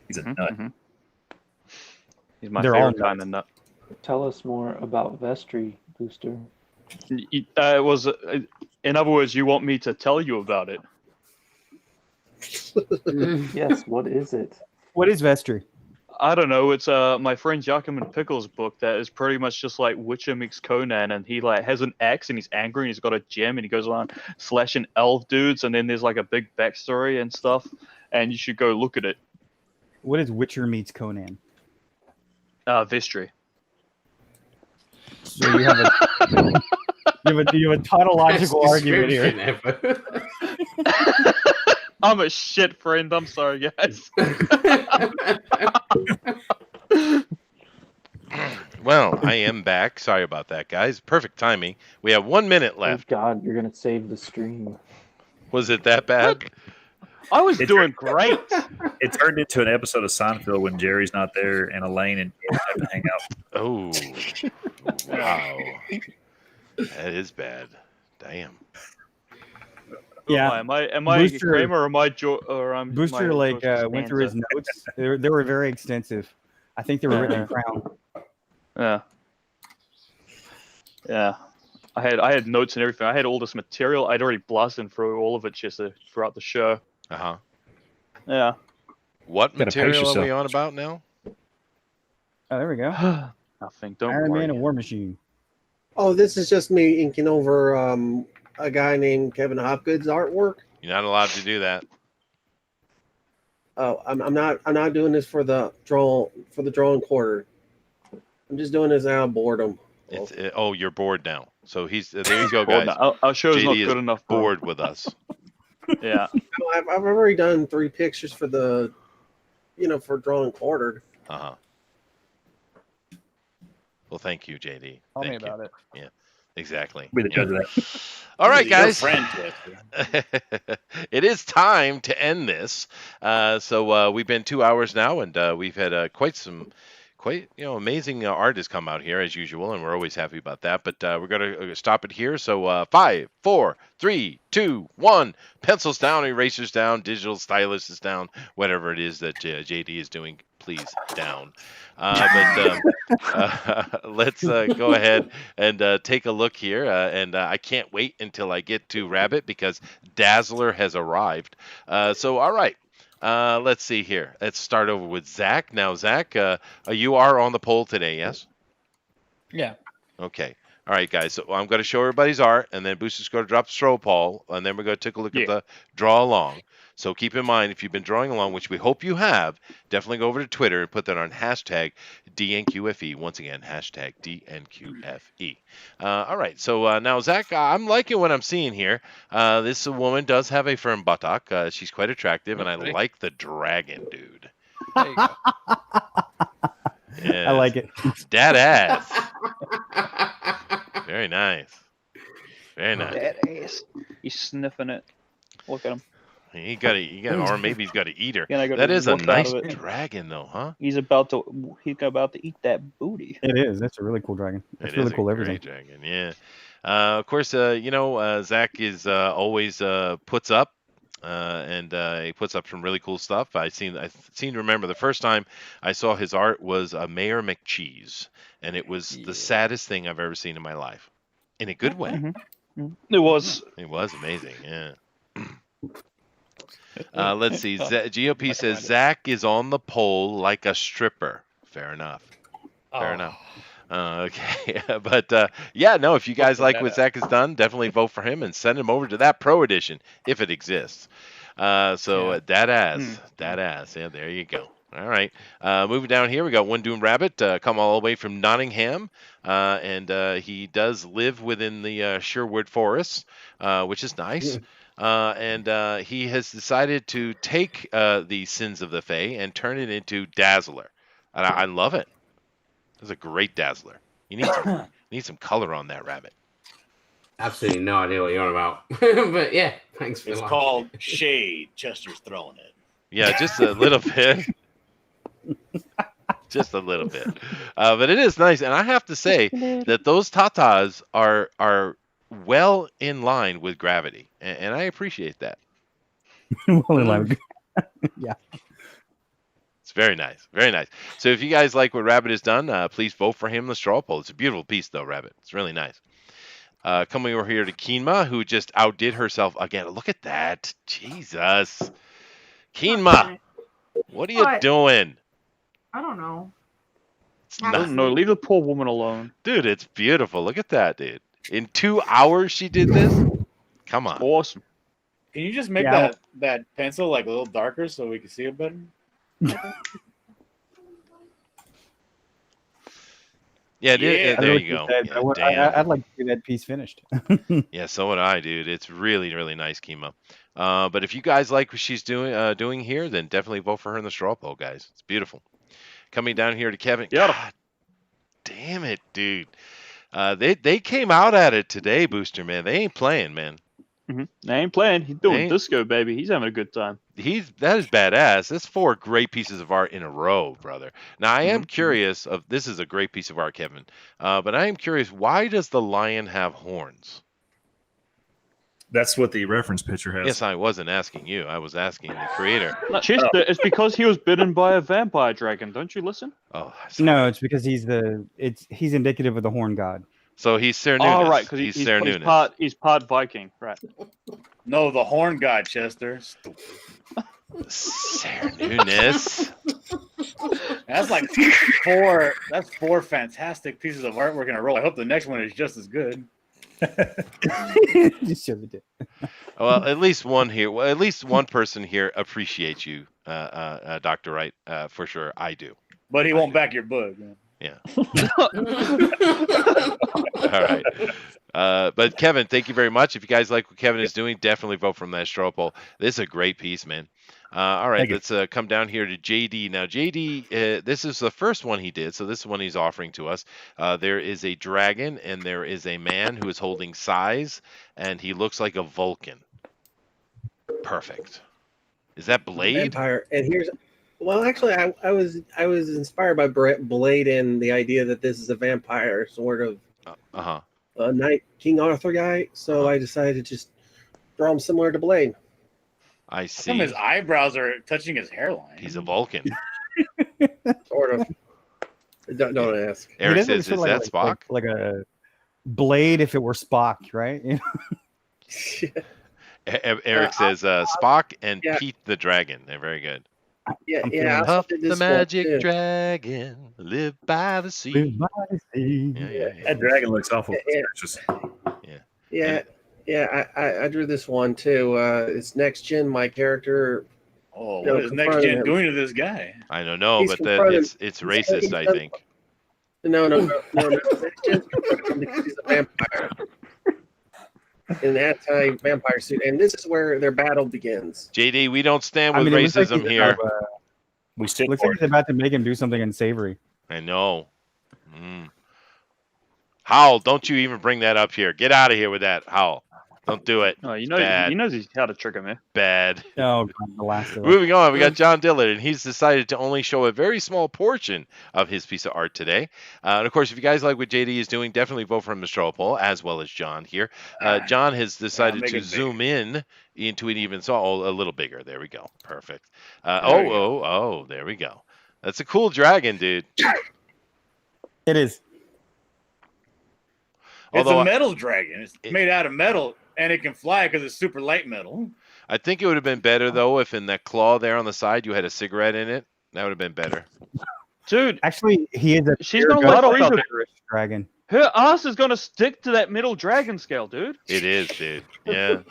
He's a nut. He's my They're all favorite kind of nut. Tell us more about Vestry, Booster. It was, in other words, you want me to tell you about it. Yes, what is it? What is Vestry? I don't know. It's my friend Jacob and Pickles book that is pretty much just like Witcher meets Conan, and he like has an axe and he's angry and he's got a gem and he goes around slashing elf dudes, and then there's like a big backstory and stuff, and you should go look at it. What is Witcher meets Conan? Vestry. So you have a you have a tautological argument here. I'm a shit friend. I'm sorry, guys. Well, I am back. Sorry about that, guys. Perfect timing. We have 1 minute left. Oh God, you're gonna save the stream. Was it that bad? I was doing great. It turned into an episode of Seinfeld when Jerry's not there and Elaine and Ed have to hang out. Oh, wow. That is bad. Damn. Yeah. Am I Booster- Kramer or am I or I'm Booster went through his notes. They were very extensive. I think they were written in Crown. Yeah. Yeah. I had notes and everything. I had all this material. I'd already blasted through all of it just throughout the show. Uh-huh. Yeah. What Gotta pace material are we yourself. on about now? Oh, there we go. Nothing. Don't Iron worry. Man and War Machine. Oh, this is just me inking over a guy named Kevin Hopgood's artwork. You're not allowed to do that. Oh, I'm not doing this for the drawing quarter. I'm just doing this out of boredom. Oh, you're bored now. So there you go, Bored guys. now. Our show's not JD good is enough. bro. bored with us. Yeah. No, I've already done 3 pictures for the, for drawing quartered. Uh-huh. Well, thank you, JD. Tell me Thank you. about it. Yeah, exactly. Be the judge of that. All right, Your guys. friend, Chester. It is time to end this. So we've been 2 hours now, and we've had quite amazing artists come out here as usual, and we're always happy about that. But we're gonna stop it here. So 5, 4, 3, 2, 1. Pencils down, erasers down, digital stylus is down, whatever it is that JD is doing. Please down. Let's go ahead and take a look here. And I can't wait until I get to Rabbit because Dazzler has arrived. So all right. Let's see here. Let's start over with Zach. Now, Zach, you are on the poll today, yes? Yeah. Okay. All right, guys. So I'm going to show everybody's art, and then Booster's going to drop the straw poll, and then we're going to take a look at the draw along. So keep in mind, if you've been drawing along, which we hope you have, definitely go over to Twitter and put that on hashtag DNQFE. Once again, hashtag DNQFE. All right. So now, Zach, I'm liking what I'm seeing here. This woman does have a firm buttock. She's quite attractive, and I like the dragon, dude. There you go. Yes. I like it. Dad ass. Very nice. Very nice. That ass. He's sniffing it. Look at him. He got or maybe he's got to eat her. Yeah, I got That is a look out nice of it. dragon, though, huh? He's about to eat that booty. It is. That's a really cool dragon. That's really cool. Everything. Great dragon, yeah. Of course, Zach is always puts up, and he puts up some really cool stuff. I seem to remember the first time I saw his art was Mayor McCheese, and it was the saddest thing I've ever seen in my life, in a good way. Mm-hmm. It was. It was amazing, yeah. Let's see. GOP says Zach is on the pole like a stripper. Fair enough. Fair enough. Okay, but no. If you guys like what Zach has done, definitely vote for him and send him over to that Pro Edition if it exists. That ass. Yeah, there you go. All right. Moving down here, we got One Doom Rabbit, come all the way from Nottingham, and he does live within the Sherwood Forest, which is nice. And he has decided to take the Sins of the Fae and turn it into Dazzler. And I love it. It's a great Dazzler. You need some color on that rabbit. Absolutely no idea what you're on about. But yeah, thanks for It's that. called Shade. Chester's throwing it. Yeah, just a little bit. Just a little bit. But it is nice. And I have to say that those tatas are well in line with gravity. And I appreciate that. Well in line. Yeah. It's very nice. Very nice. So if you guys like what Rabbit has done, please vote for him in the straw poll. It's a beautiful piece, though, Rabbit. It's really nice. Coming over here to Keenma, who just outdid herself again. Look at that. Jesus. Keenma, what are you What? doing? I don't know. It's I not, don't know. Leave the poor woman alone. dude, it's beautiful. Look at that, dude. In 2 hours, she did this? Come on. Awesome. Can you just make Yeah. that pencil like a little darker so we can see it better? Yeah, dude, Yeah. there you go. I would- Yeah, damn. I'd like to see that piece finished. Yeah, so would I, dude. It's really, really nice, Kima. But if you guys like what she's doing here, then definitely vote for her in the straw poll, guys. It's beautiful. Coming down here to Kevin. Yeah. God damn it, dude. They came out at it today, Booster, man. They ain't playing, man. They ain't playing. He's doing Ain't- disco, baby. He's having a good time. That is badass. That's 4 great pieces of art in a row, brother. Now I am curious of this is a great piece of art, Kevin. But I am curious, why does the lion have horns? That's what the reference picture has. Yes, I wasn't asking you. I was asking the creator. Chester, it's because he was bitten by a vampire dragon. Don't you listen? Oh, No, it's because he's indicative of the horn god. so he's Cernunnos. Oh, right, because he's he's Cernunnos. part Viking, right? No, the horn god, Chester. Cernunnos. That's like 4. That's 4 fantastic pieces of artwork in a row. I hope the next one is just as good. Just show the dick. Well, at least one here. Well, at least one person here appreciates you, Dr. Wright, for sure. I do. But he won't back your book. Yeah. All right. But Kevin, thank you very much. If you guys like what Kevin is doing, definitely vote for that straw poll. This is a great piece, man. All right, let's come down here to JD. Now, JD, this is the first one he did, so this is one he's offering to us. There is a dragon, and there is a man who is holding size, and he looks like a Vulcan. Perfect. Is that Blade? Vampire. And here's, well, actually, I was inspired by Blade and the idea that this is a vampire sort of a knight King Arthur guy. So I decided to just draw him similar to Blade. I Some of his eyebrows are touching his hairline. He's a Vulcan. Sort of. Don't ask. Eric He says, doesn't is look that Spock? like a Blade if it were Spock, right? Eric says, Spock and Pete the Dragon. They're very good. Yeah, I'm yeah. Puff did the this one, magic too. dragon, live by the sea. Yeah. That dragon looks awful. Yeah. Just Yeah, I drew this one too. It's next gen. My character. Oh, you know, what is next confronting gen him. doing to this guy? I don't know, He's but confronted- it's racist, I think. No. Next gen's confronting him because he's a vampire. In an anti-vampire suit, and this is where their battle begins. JD, we don't stand I with mean, it looks like racism he's here. about, we stick looks for like he's about to make him do something unsavory. I know. Howl, don't you even bring that up here. Get out of here with that, Howl. Don't do it. Oh, It's bad. he knows how to trigger me. Bad. Oh, God, the last of us. Moving on, we got John Dillard, and he's decided to only show a very small portion of his piece of art today. And of course, if you guys like what JD is doing, definitely vote for him to straw poll, as well as John here. John has decided make to it zoom in into an even so a little bigger. There we go. Perfect. There we There we go. That's a cool dragon, dude. It is. It's Although a metal dragon. It's made out of metal, and it can fly because it's super light metal. I think it would have been better though if in that claw there on the side you had a cigarette in it. That would have been better. Dude, Actually, he is a she's gonna let pure freeze her. dragon. Her ass is gonna stick to that middle dragon scale, dude. It is, dude. Yeah,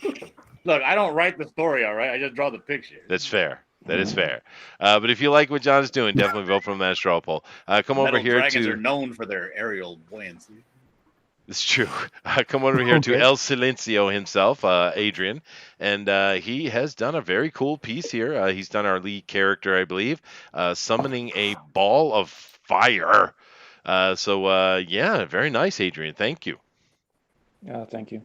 Look, I don't write the story, all right? I just draw the picture. that's fair. That is fair. But if you like what John's doing, definitely vote for him that straw poll. Come over Metal here dragons to. are known for their aerial buoyancy. It's true. Come over here to El Silencio himself, Adrian, and he has done a very cool piece here. He's done our lead character, I believe, summoning a ball of fire. Yeah, very nice, Adrian. Thank you. Thank you.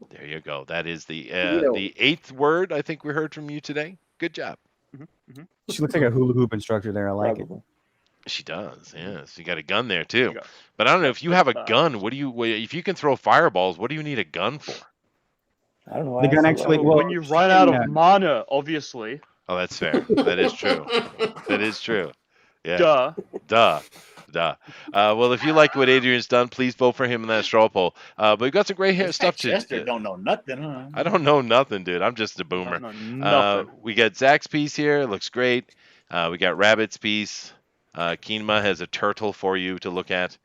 There you go. That is the know- the 8th word I think we heard from you today. Good job. She looks like a hula hoop instructor there. I like it. Probably. She does. Yes, you got a gun there too. go. But I don't know if you have a gun. What do you? If you can throw fireballs, what do you need a gun for? I don't know. The gun actually. Well, when you run out yeah. of mana, obviously. Oh, that's fair. That is true. That is true. Yeah. Duh. Duh. Well, if you like what Adrian's done, please vote for him in that straw poll. But we've got some great stuff to. Chester don't know nothing, huh? I don't know nothing, dude. I'm just a boomer. No, nothing. We got Zach's piece here. Looks great. We got Rabbit's piece. Keenma has a turtle for you to look at.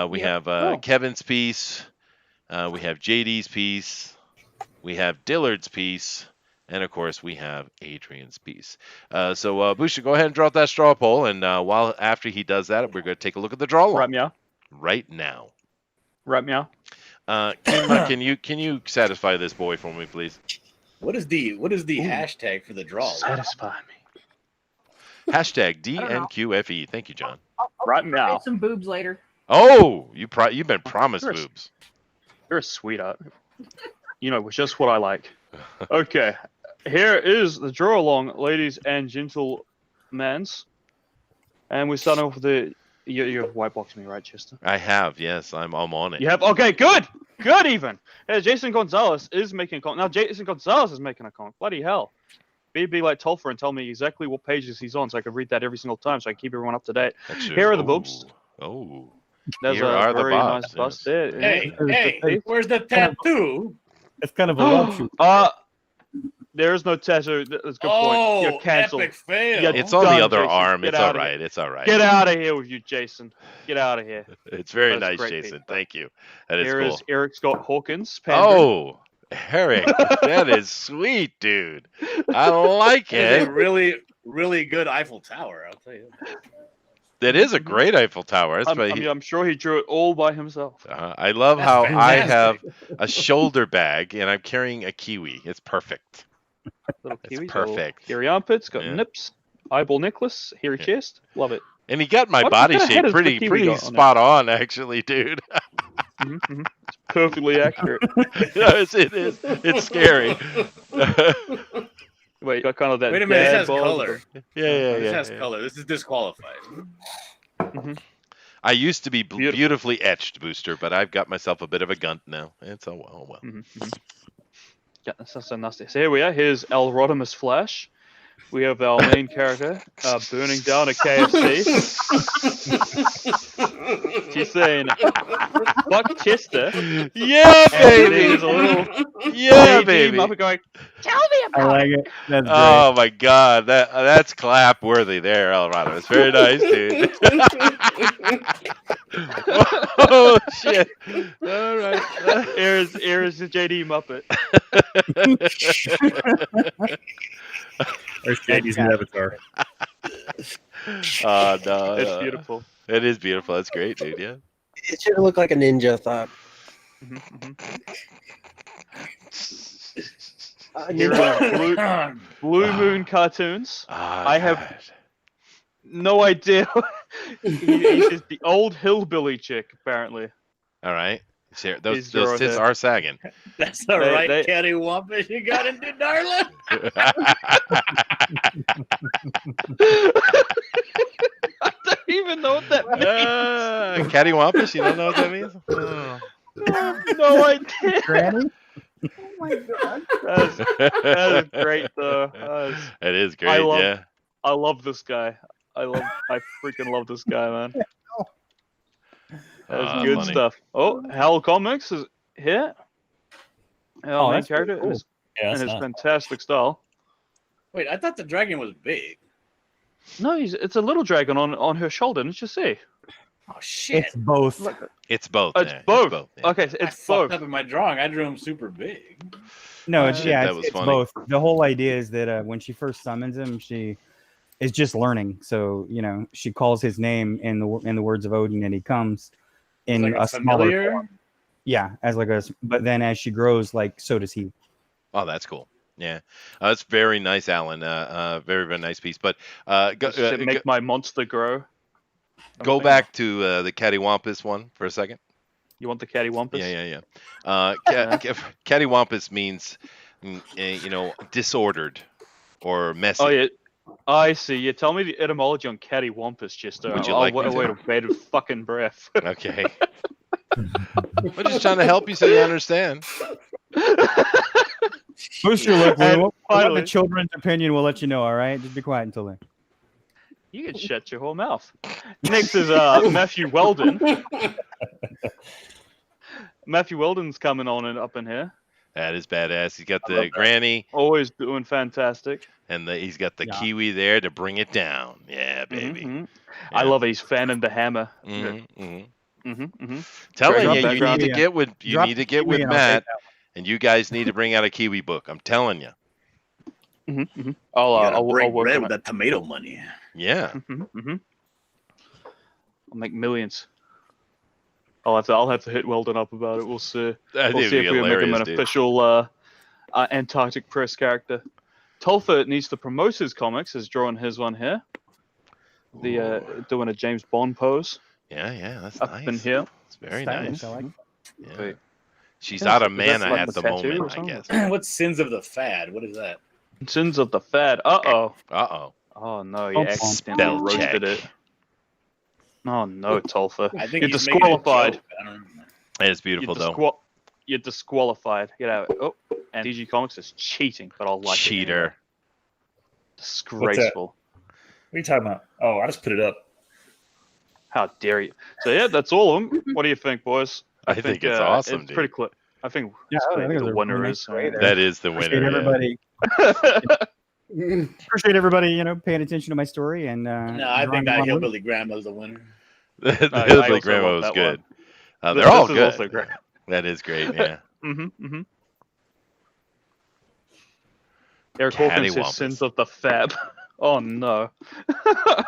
We have Kevin's piece. We have JD's piece. We have Dillard's piece. And of course, we have Adrian's piece. Busha, go ahead and draw up that straw poll. And after he does that, we're going to take a look at the draw line Right meow. right now. Right meow. Keenma, can you satisfy this boy for me, please? What is the hashtag for the draw? Satisfy me. Hashtag I don't know. DNQFE. Thank you, John. I'll Right get now. some boobs later. Oh, you've been promised Chris. boobs. You're a sweetheart. You know, just what I like. Okay, here is the draw along, ladies and gentlemen. And we start off with the. You have white box me, right, Chester? I have, yes. I'm on it. You have. Okay, good. Good, even. Hey, Jason Gonzalez is making a comic. Now, Jason Gonzalez is making a comic. Bloody hell. Be like Tolfer and tell me exactly what pages he's on so I can read that every single time so I can keep everyone up to date. Here are the boobs. Oh. There's Here a are the very bobs, nice bust yes. there. Hey, where's the tattoo? It's kind of a love shoot. There is no tattoo. That's a good Oh, point. You're cancelled. epic fail. You're It's on done, the other Jason. arm. Get It's all outta right. here. It's all right. Get out of here with you, Jason. Get out of here. It's very That was nice, great, Jason. Pete. Thank you. That is Here cool. is Eric Scott Hawkins. Pandering. Oh, Eric, that is sweet, dude. I like It's it. a really, really good Eiffel Tower, I'll tell you. That is a great Eiffel Tower. That's why I'm sure he drew it all by himself. I love That's how I have fantastic. a shoulder bag and I'm carrying a kiwi. It's perfect. Little It's kiwis, perfect. Hairy armpits, got Yeah. nips, eyeball necklace, hairy Yeah. chest. Love it. And he got my What body kind of head shape has the pretty kiwi got on it? spot on, actually, dude. It's perfectly accurate. Yes, it is. It's scary. Wait, you got kind of that. Wait a minute, this dad has bod color. with Yeah, This yeah, has yeah. color. This is disqualified. I used to be Beautiful. beautifully etched, Booster, but I've got myself a bit of a gunt now. It's well. Yeah, that's so nasty. So here we are. Here's El Rodimus Flash. We have our main character burning down a KFC. She's saying, "Fuck Chester." Yeah, And baby. there's a little Yeah, JD baby. Muppet going, "Tell me I about like it." it. That's great. Oh my God, that's clap worthy there, Alvarado. It's very nice, dude. Oh shit! All right. Here's the JD Muppet. There's JD's avatar. No, It's beautiful. It is beautiful. That's great, dude. Yeah. It should look like a ninja, I thought. Here are Blue Moon cartoons. I have God. no idea. He's just the old hillbilly chick, apparently. All right. Here, those He's drawing tits the- are sagging. That's the They- right they- cattywampus you got into, darling. I don't even know what that means. Cattywampus, you don't know what that means? Oh. No idea. Granny? Oh my god. That is great, though. It is I great, love- yeah. I love this guy. I freaking love this guy, man. That's good Funny. stuff. Oh, Hal Comics is here. Our main that's pretty character cool. is Yeah, in that's his nice. fantastic style. Wait, I thought the dragon was big. No, it's a little dragon on her shoulder. Didn't you see? Oh shit! It's both. It's both. It's yeah. both. Yeah. Okay, I it's fucked both. up in my drawing. I drew him super big. No, it's Shit, yeah, that it's, was it's funny. both. The whole idea is that when she first summons him, she is just learning. So she calls his name in the words of Odin, and he comes in Like a smaller familiar. form. Yeah, as like but then as she grows, like so does he. Oh, that's cool. Yeah, that's very nice, Alan. Very, very nice piece. But Does it make my monster grow? go back to the Cattywampus one for a second. You want the cattywampus? Yeah. Cattywampus means, disordered or messy. Oh yeah. I see. You tell me the etymology on cattywampus, Chester. Would you I'll like me to? wait a bated fucking breath. Okay. We're just trying to help you so you understand. Booster, look, And what finally- the children's opinion will let you know. All right, just be quiet until then. You can shut your whole mouth. Next is Matthew Weldon. Matthew Weldon's coming on and up in here. That is badass. He's got I love the that. granny Always doing fantastic. and he's got the Yeah. kiwi there to bring it down. Yeah, baby. Mhm. I love it. He's fanning the hammer. Mhm. Mm-hmm. Telling Drop you, that you ground. need to get with Drop the kiwi and I'll take Matt, that and you guys need to bring out a kiwi book. I'm telling you. Mm-hmm. You gotta I'll break work bread on with it. that tomato money. Yeah. I'll make millions. I'll have to hit Weldon up about it. We'll see. That'd We'll be see if we can make him hilarious, an dude. official Antarctic Press character. Tolfer needs to promote his comics. Has drawn his one here. Doing a James Bond pose. Yeah, that's up nice. in here. It's very Stylish, nice. I like Yeah. Wait. She's Yeah, out of is that mana like at the the tattoo moment, or I something? guess. What's Sins of the Fad? What is that? Sins of the Fad. Uh-oh. Uh-oh. Oh, no. You Oh, accidentally spell roasted check. it. Oh, no, Tolfer. I think You're he's making a disqualified. joke. I don't know. It's beautiful, though. You're disqualified. Get out. Oh, and DG Comics is cheating, but I'll like it anyway. Cheater. Disgraceful. What are you talking about? Oh, I just put it up. How dare you? So, yeah, that's all of them. What do you think, boys? I think it's awesome, It's dude. pretty clear. I think Yeah, it's I clear think who it the was a winner really is. nice way there. That is the Appreciate winner. everybody. Appreciate everybody, paying attention to my story and. No, I think that Hillbilly Grandma's the winner. The I Hillbilly also Grandma love was that good. one. They're all This is good. also great. That is great, yeah. Eric Hawkins Cattywampus. says Sins of the Fab. Oh, no. I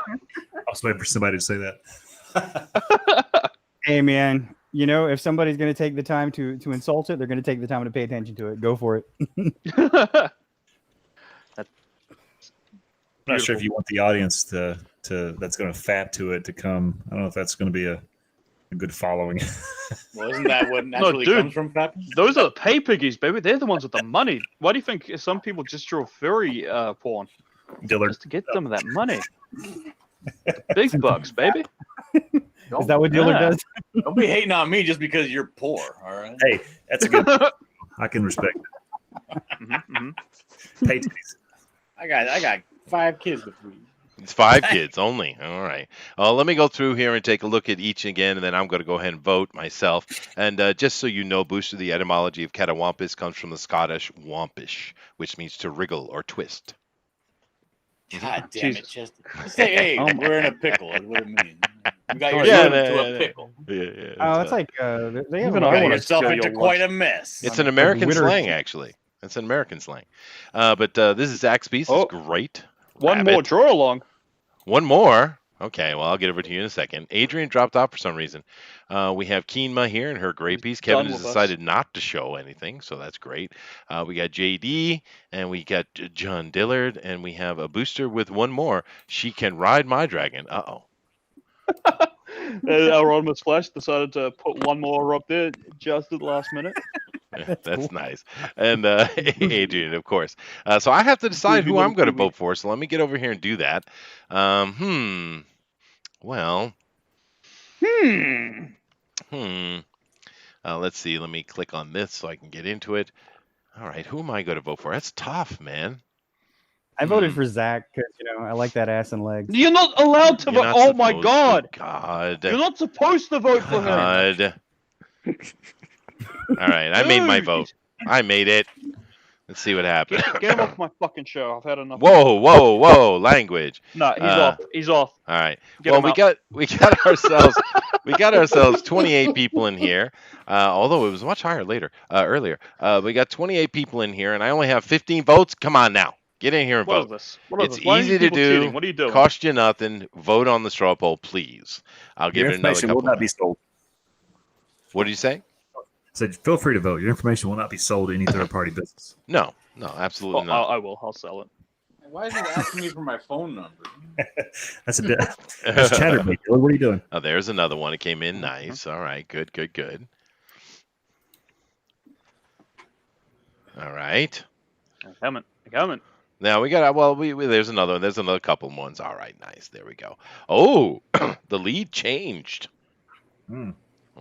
was waiting for somebody to say that. Hey, man. If somebody's going to take the time to insult it, they're going to take the time to pay attention to it. Go for it. I'm not sure if you want the audience to that's going to fat to it to come. I don't know if that's going to be a good following. Well, isn't that what naturally comes from fat? Those are the pay piggies, baby. They're the ones with the money. Why do you think some people just draw furry porn? Dillard. Just to get some of that money. Big bucks, baby. Is that what Dillard does? Don't be hating on me just because you're poor, all right? Hey, that's a good. I can respect it. Pay titties. I got 5 kids to feed. It's 5 kids only. All right. Let me go through here and take a look at each again, and then I'm going to go ahead and vote myself. And just so you know, Booster, the etymology of catawampus comes from the Scottish wampish, which means to wriggle or twist. God damn it, Chester. Say, hey, we're in a pickle. That's what it means. You got Yeah, yourself yeah, into yeah, a pickle. Yeah. Oh, it's like they have Even a I You got wanna yourself steal into your quite lunch. a mess. It's an American winter- slang, actually. It's an American slang. But this is Zaxby's. Oh, It's great. One Rabbit. more draw along. One more. Okay, well, I'll get over to you in a second. Adrian dropped off for some reason. We have Keenma here and her grapies. Kevin done has with us. decided not to show anything, so that's great. We got JD, and we got John Dillard, and we have a booster with one more. She can ride my dragon. Uh-oh. Elrond Flash decided to put one more up there just at the last minute. That's nice. And Adrian, of course. So I have to decide who I'm going to vote for, so let me get over here and do that. Well. Let's see. Let me click on this so I can get into it. All right. Who am I going to vote for? That's tough, man. I voted for Zach because I like that ass and legs. You're not allowed to You're vote. not Oh my supposed God! to. God. You're not supposed to vote for him. God. All right. I made my Dude. vote. I made it. Let's see what happens. Get him off my fucking show. I've had enough. Whoa. Language. No, he's off. He's off. All right. Get Well, him out. we got ourselves 28 people in here. Although it was much higher earlier. We got 28 people in here, and I only have 15 votes. Come on now, get in here and What is vote. this? What is It's this? Why are easy these to people do. cheating? What are you doing? Cost you nothing. Vote on the straw poll, please. I'll give Your it another information couple. will not be sold. What did you say? So feel free to vote. Your information will not be sold to any third-party business. No, absolutely not. I will. I'll sell it. Why is it asking me for my phone number? That's that's Chatterbait. What are you doing? Oh, there's another one. It came in nice. All right, good. All right. I'm coming. Now we got there's another one. There's another couple ones. All right, nice. There we go. Oh, the lead changed.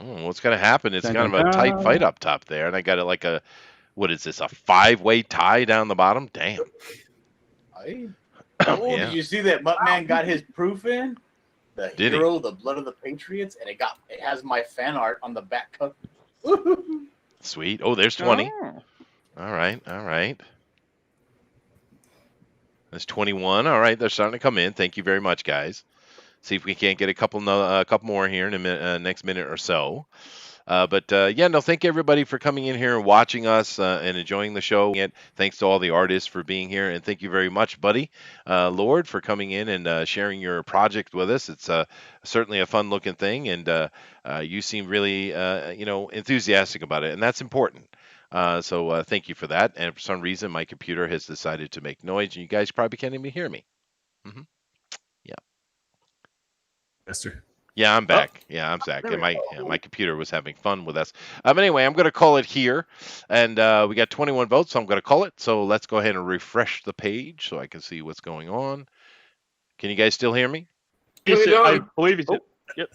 What's gonna happen? It's kind of a tight fight up top there, and I got it like what is this? A 5-way tie down the bottom? Damn. Oh, Yeah. did you see that Muttman got his proof in? The Did he? hero, the blood of the Patriots, and it has my fan art on the back cover. Sweet. Oh, there's 20. Oh. All right. There's 21. All right, they're starting to come in. Thank you very much, guys. See if we can't get a couple more here in a minute, next minute or so. Thank everybody for coming in here and watching us and enjoying the show. And thanks to all the artists for being here, and thank you very much, buddy, Lord, for coming in and sharing your project with us. It's certainly a fun-looking thing, and you seem really, enthusiastic about it, and that's important. So thank you for that. And for some reason, my computer has decided to make noise, and you guys probably can't even hear me. Mm-hmm. Yeah. Esther. Yeah, I'm back. Yeah, I'm back. And my computer was having fun with us. Anyway, I'm going to call it here, and we got 21 votes, so I'm going to call it. So let's go ahead and refresh the page so I can see what's going on. Can you guys still hear me? I believe he said. Yep.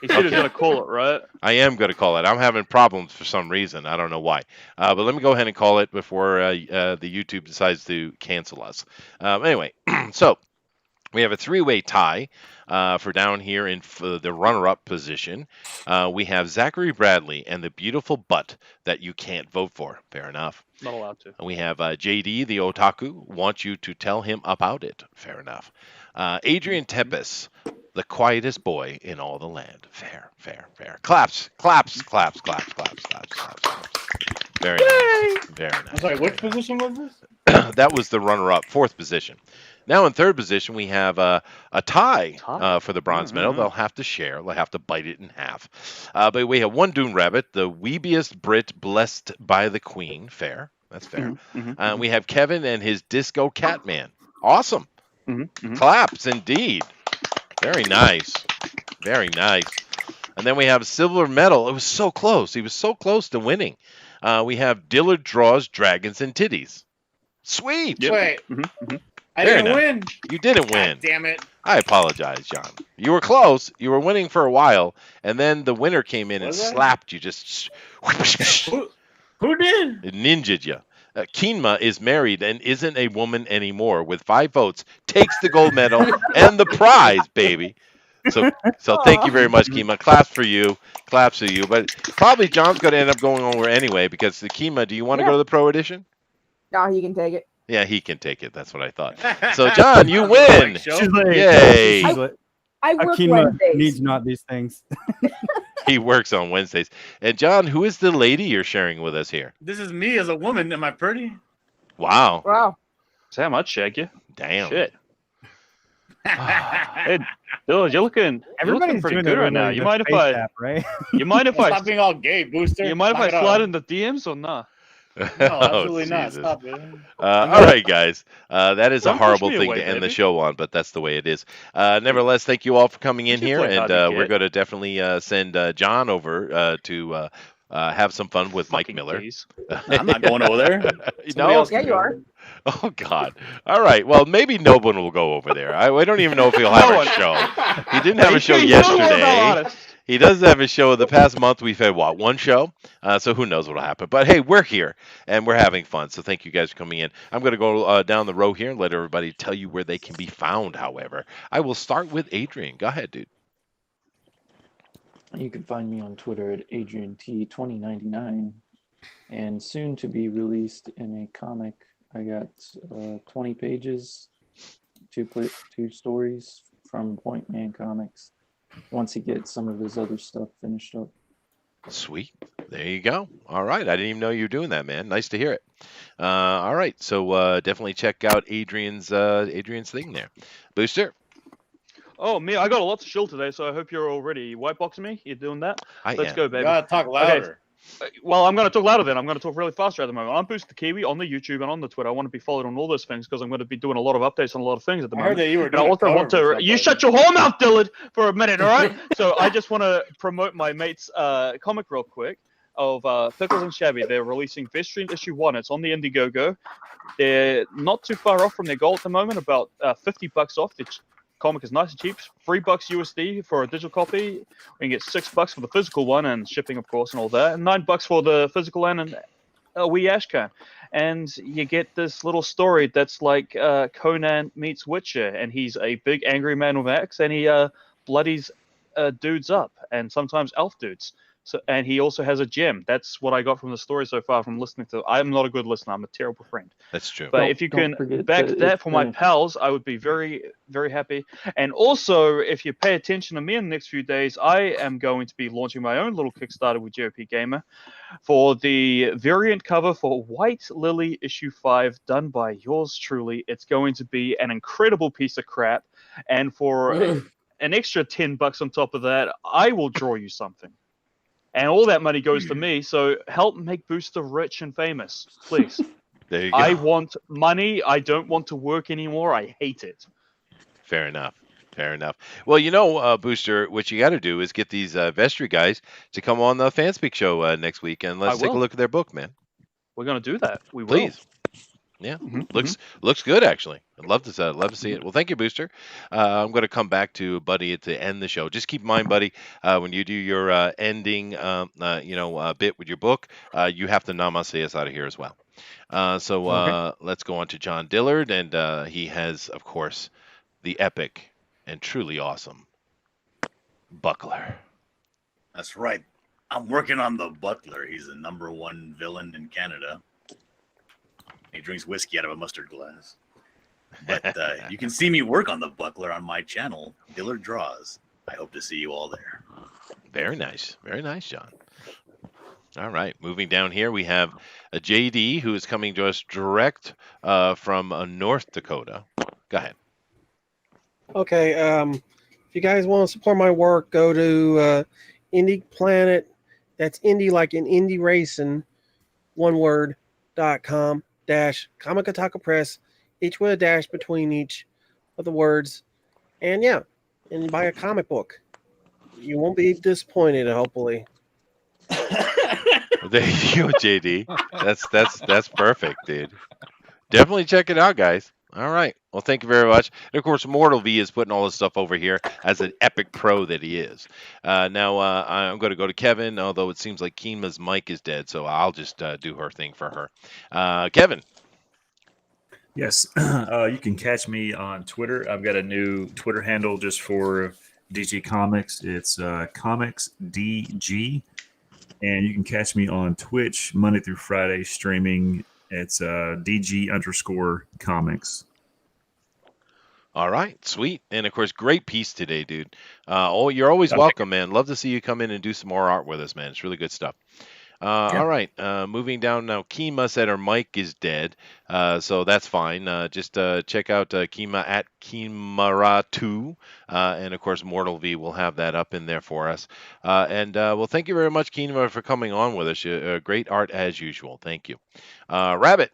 He said he's going to call it, right? I am going to call it. I'm having problems for some reason. I don't know why. But let me go ahead and call it before the YouTube decides to cancel us. Anyway, so we have a three-way tie for down here in the runner-up position. We have Zachary Bradley and the beautiful butt that you can't vote for. Fair enough. Not allowed to. And we have JD, the otaku, wants you to tell him about it. Fair enough. Adrian Tepes, the quietest boy in all the land. Fair. Claps. Very nice. Very nice. I'm sorry, which position was this? That was the runner-up, fourth position. Now in third position, we have a tie for the bronze medal. They'll have to share. They'll have to bite it in half. But we have one Dune Rabbit, the weebiest Brit blessed by the Queen. Fair. That's fair. We have Kevin and his Disco Catman. Awesome. Claps, indeed. Very nice. Very nice. And then we have silver medal. It was so close. He was so close to winning. We have Dillard Draws Dragons and Titties. Sweet. Wait. I didn't win. You didn't win. God damn it. I apologize, John. You were close. You were winning for a while, and then the winner came in and slapped you. Just who did? It ninja'd you. Keenma is married and isn't a woman anymore. With 5 votes, takes the gold medal and the prize, baby. So thank you very much, Keenma. Claps for you. Claps for you. But probably John's going to end up going over anyway because the Keenma, do you want to go to the Pro Edition? No, he can take it. Yeah, he can take it. That's what I thought. So, John, you win. Yay. I work Akima Wednesdays. needs not these things. He works on Wednesdays. And, John, who is the lady you're sharing with us here? This is me as a woman. Am I pretty? Wow. Sam, I'd shag you. Damn. Shit. Hey, Bill, you're looking Everybody's pretty doing good that right now. with You the mind if face I? app, right? You mind if I? Stop being all gay, Booster. You mind if I Knock it slide off. in the DMs or not? No, absolutely not. Jesus. Stop it. All right, guys. That is a Don't push horrible me thing away, to end the baby. show on, but that's the way it is. Nevertheless, thank you all for coming in You here, play and hard to we're get. going to definitely send John over to have some fun with Mike Fucking Miller. geese. I'm not going over there. Somebody No? else Yeah, can you go. are. Oh, God. All right. Well, maybe no one will go over there. I don't even know if he'll have No a one. show. He didn't have a show You know what, yesterday. honest. He does have a show. The past month, we've had, one show? So who knows what'll happen. But, hey, we're here, and we're having fun. So thank you guys for coming in. I'm going to go down the row here and let everybody tell you where they can be found, however. I will start with Adrian. Go ahead, dude. You can find me on Twitter at AdrianT2099, and soon to be released in a comic. I got 20 pages, two stories from Point Man Comics. Once he gets some of his other stuff finished up. Sweet. There you go. All right. I didn't even know you were doing that, man. Nice to hear it. All right. So definitely check out Adrian's thing there. Booster. Oh, me, I got a lot to chill today, so I hope you're all ready. White boxing me? You doing that? Let's go, You baby. gotta talk louder. Well, I'm going to talk louder then. I'm going to talk really faster at the moment. I'm Booster Kiwi on the YouTube and on the Twitter. I want to be followed on all those things because I'm going to be doing a lot of updates on a lot of things at the I moment. heard that you were And I doing also want to. You shut your whole mouth, Dillard, for a minute, all right? So I just want to promote my mate's comic real quick of Pickles and Shabby. They're releasing Vestry issue 1. It's on the Indiegogo. They're not too far off from their goal at the moment, about $50 off. The comic is nice and cheap. $3 USD for a digital copy. We can get $6 for the physical one and shipping, of course, and all that. And $9 for the physical and a wee ashcan. And you get this little story that's like Conan meets Witcher, and he's a big angry man with an axe, and he bloodies dudes up, and sometimes elf dudes. So, and he also has a gem. That's what I got from the story so far from listening to. I'm not a good listener. I'm a terrible friend. That's true. But if you Don't can forget back that that it's for my finished. pals, I would be very, very happy. And also, if you pay attention to me in the next few days, I am going to be launching my own little Kickstarter with GOP Gamer for the variant cover for White Lily issue 5, done by yours truly. It's going to be an incredible piece of crap. And for an extra $10 on top of that, I will draw you something. and all that money goes to me. So help make Booster rich and famous, please. There you go. I want money. I don't want to work anymore. I hate it. Fair enough. Fair enough. Well, Booster, what you got to do is get these vestry guys to come on the Fanspeak show next week, and let's take a will. look at their book, man. We're gonna do that. We will. Please. Yeah, looks good actually. I'd love to see it. Well, thank you, Booster. I'm going to come back to Buddy to end the show. Just keep in mind, Buddy, when you do your ending, bit with your book, you have to namaste us out of here as well. Let's go on to John Dillard, and he has, of course, the epic and truly awesome Buckler. That's right. I'm working on the Butler. He's the #1 villain in Canada. He drinks whiskey out of a mustard glass. But you can see me work on the Buckler on my channel, Dillard Draws. I hope to see you all there. Very nice. Very nice, John. All right. Moving down here, we have a JD who is coming to us direct from North Dakota. Go ahead. Okay. If you guys want to support my work, go to Indie Planet. That's indie like in indie racing, oneword.com. Comic Attack Press, each with a dash between each of the words, and buy a comic book. You won't be disappointed, hopefully. There you go, JD. That's perfect, dude. Definitely check it out, guys. All right. Well, thank you very much. And of course, Mortal V is putting all this stuff over here as an epic pro that he is. Now, I'm going to go to Kevin, although it seems like Kima's mic is dead, so I'll just do her thing for her. Kevin. Yes. You can catch me on Twitter. I've got a new Twitter handle just for DG Comics. It's ComicsDG. And you can catch me on Twitch Monday through Friday streaming. It's DG_comics. All right, sweet. And of course, great piece today, dude. You're always welcome, man. Love to see you come in and do some more art with us, man. It's really good stuff. All right, moving down now. Kima said her mic is dead, so that's fine. Just check out Kima at Kimara2, and of course, Mortal V will have that up in there for us. Well, thank you very much, Kima, for coming on with us. Great art as usual. Thank you. Rabbit.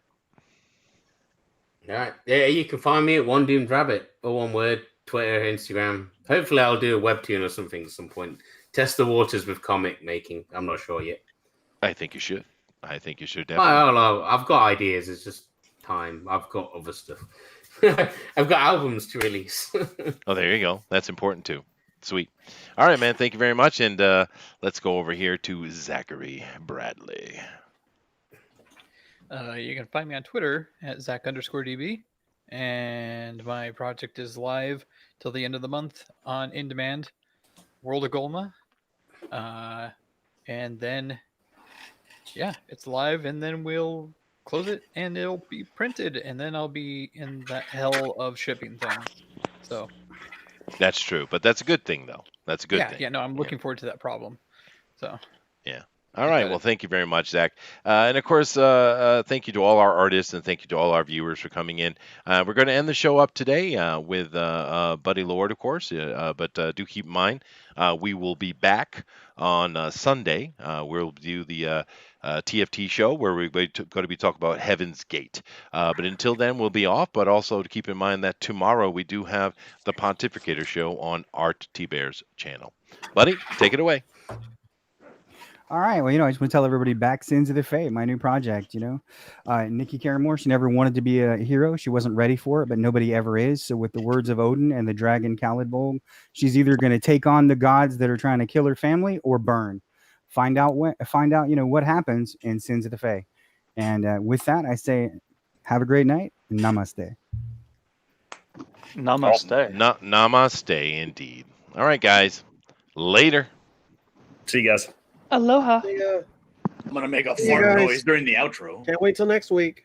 All right. Yeah, you can find me at One Doomed Rabbit, or one word, Twitter, Instagram. Hopefully, I'll do a webtoon or something at some point. Test the waters with comic making. I'm not sure yet. I think you should. Definitely. I've got ideas. It's just time. I've got other stuff. I've got albums to release. Oh, there you go. That's important too. Sweet. All right, man. Thank you very much. And let's go over here to Zachary Bradley. You can find me on Twitter at Zach_DB. And my project is live till the end of the month on In Demand, World of Golma. And then, it's live, and then we'll close it, and it'll be printed, and then I'll be in that hell of shipping thing. So that's true, but that's a good thing, though. That's a good thing. Yeah, no, I'm looking forward to that problem. So yeah. All right. Well, thank you very much, Zach. And of course, thank you to all our artists, and thank you to all our viewers for coming in. We're going to end the show up today with Buddy Lord, of course. But do keep in mind, we will be back on Sunday. We'll do the TFT show where we're going to be talking about Heaven's Gate. But until then, we'll be off. But also to keep in mind that tomorrow we do have the Pontificator show on Art T Bear's channel. Buddy, take it away. All right. Well, I just want to tell everybody back Sins of the Fae, my new project, Nikki Caramore, she never wanted to be a hero. She wasn't ready for it, but nobody ever is. So with the words of Odin and the dragon Khalidbolg, she's either going to take on the gods that are trying to kill her family or burn. Find out what happens in Sins of the Fae. And with that, I say, have a great night. And namaste. Namaste. Namaste, indeed. All right, guys. Later. See you guys. Aloha. I'm going to make a fart noise during the outro. Can't wait till next week.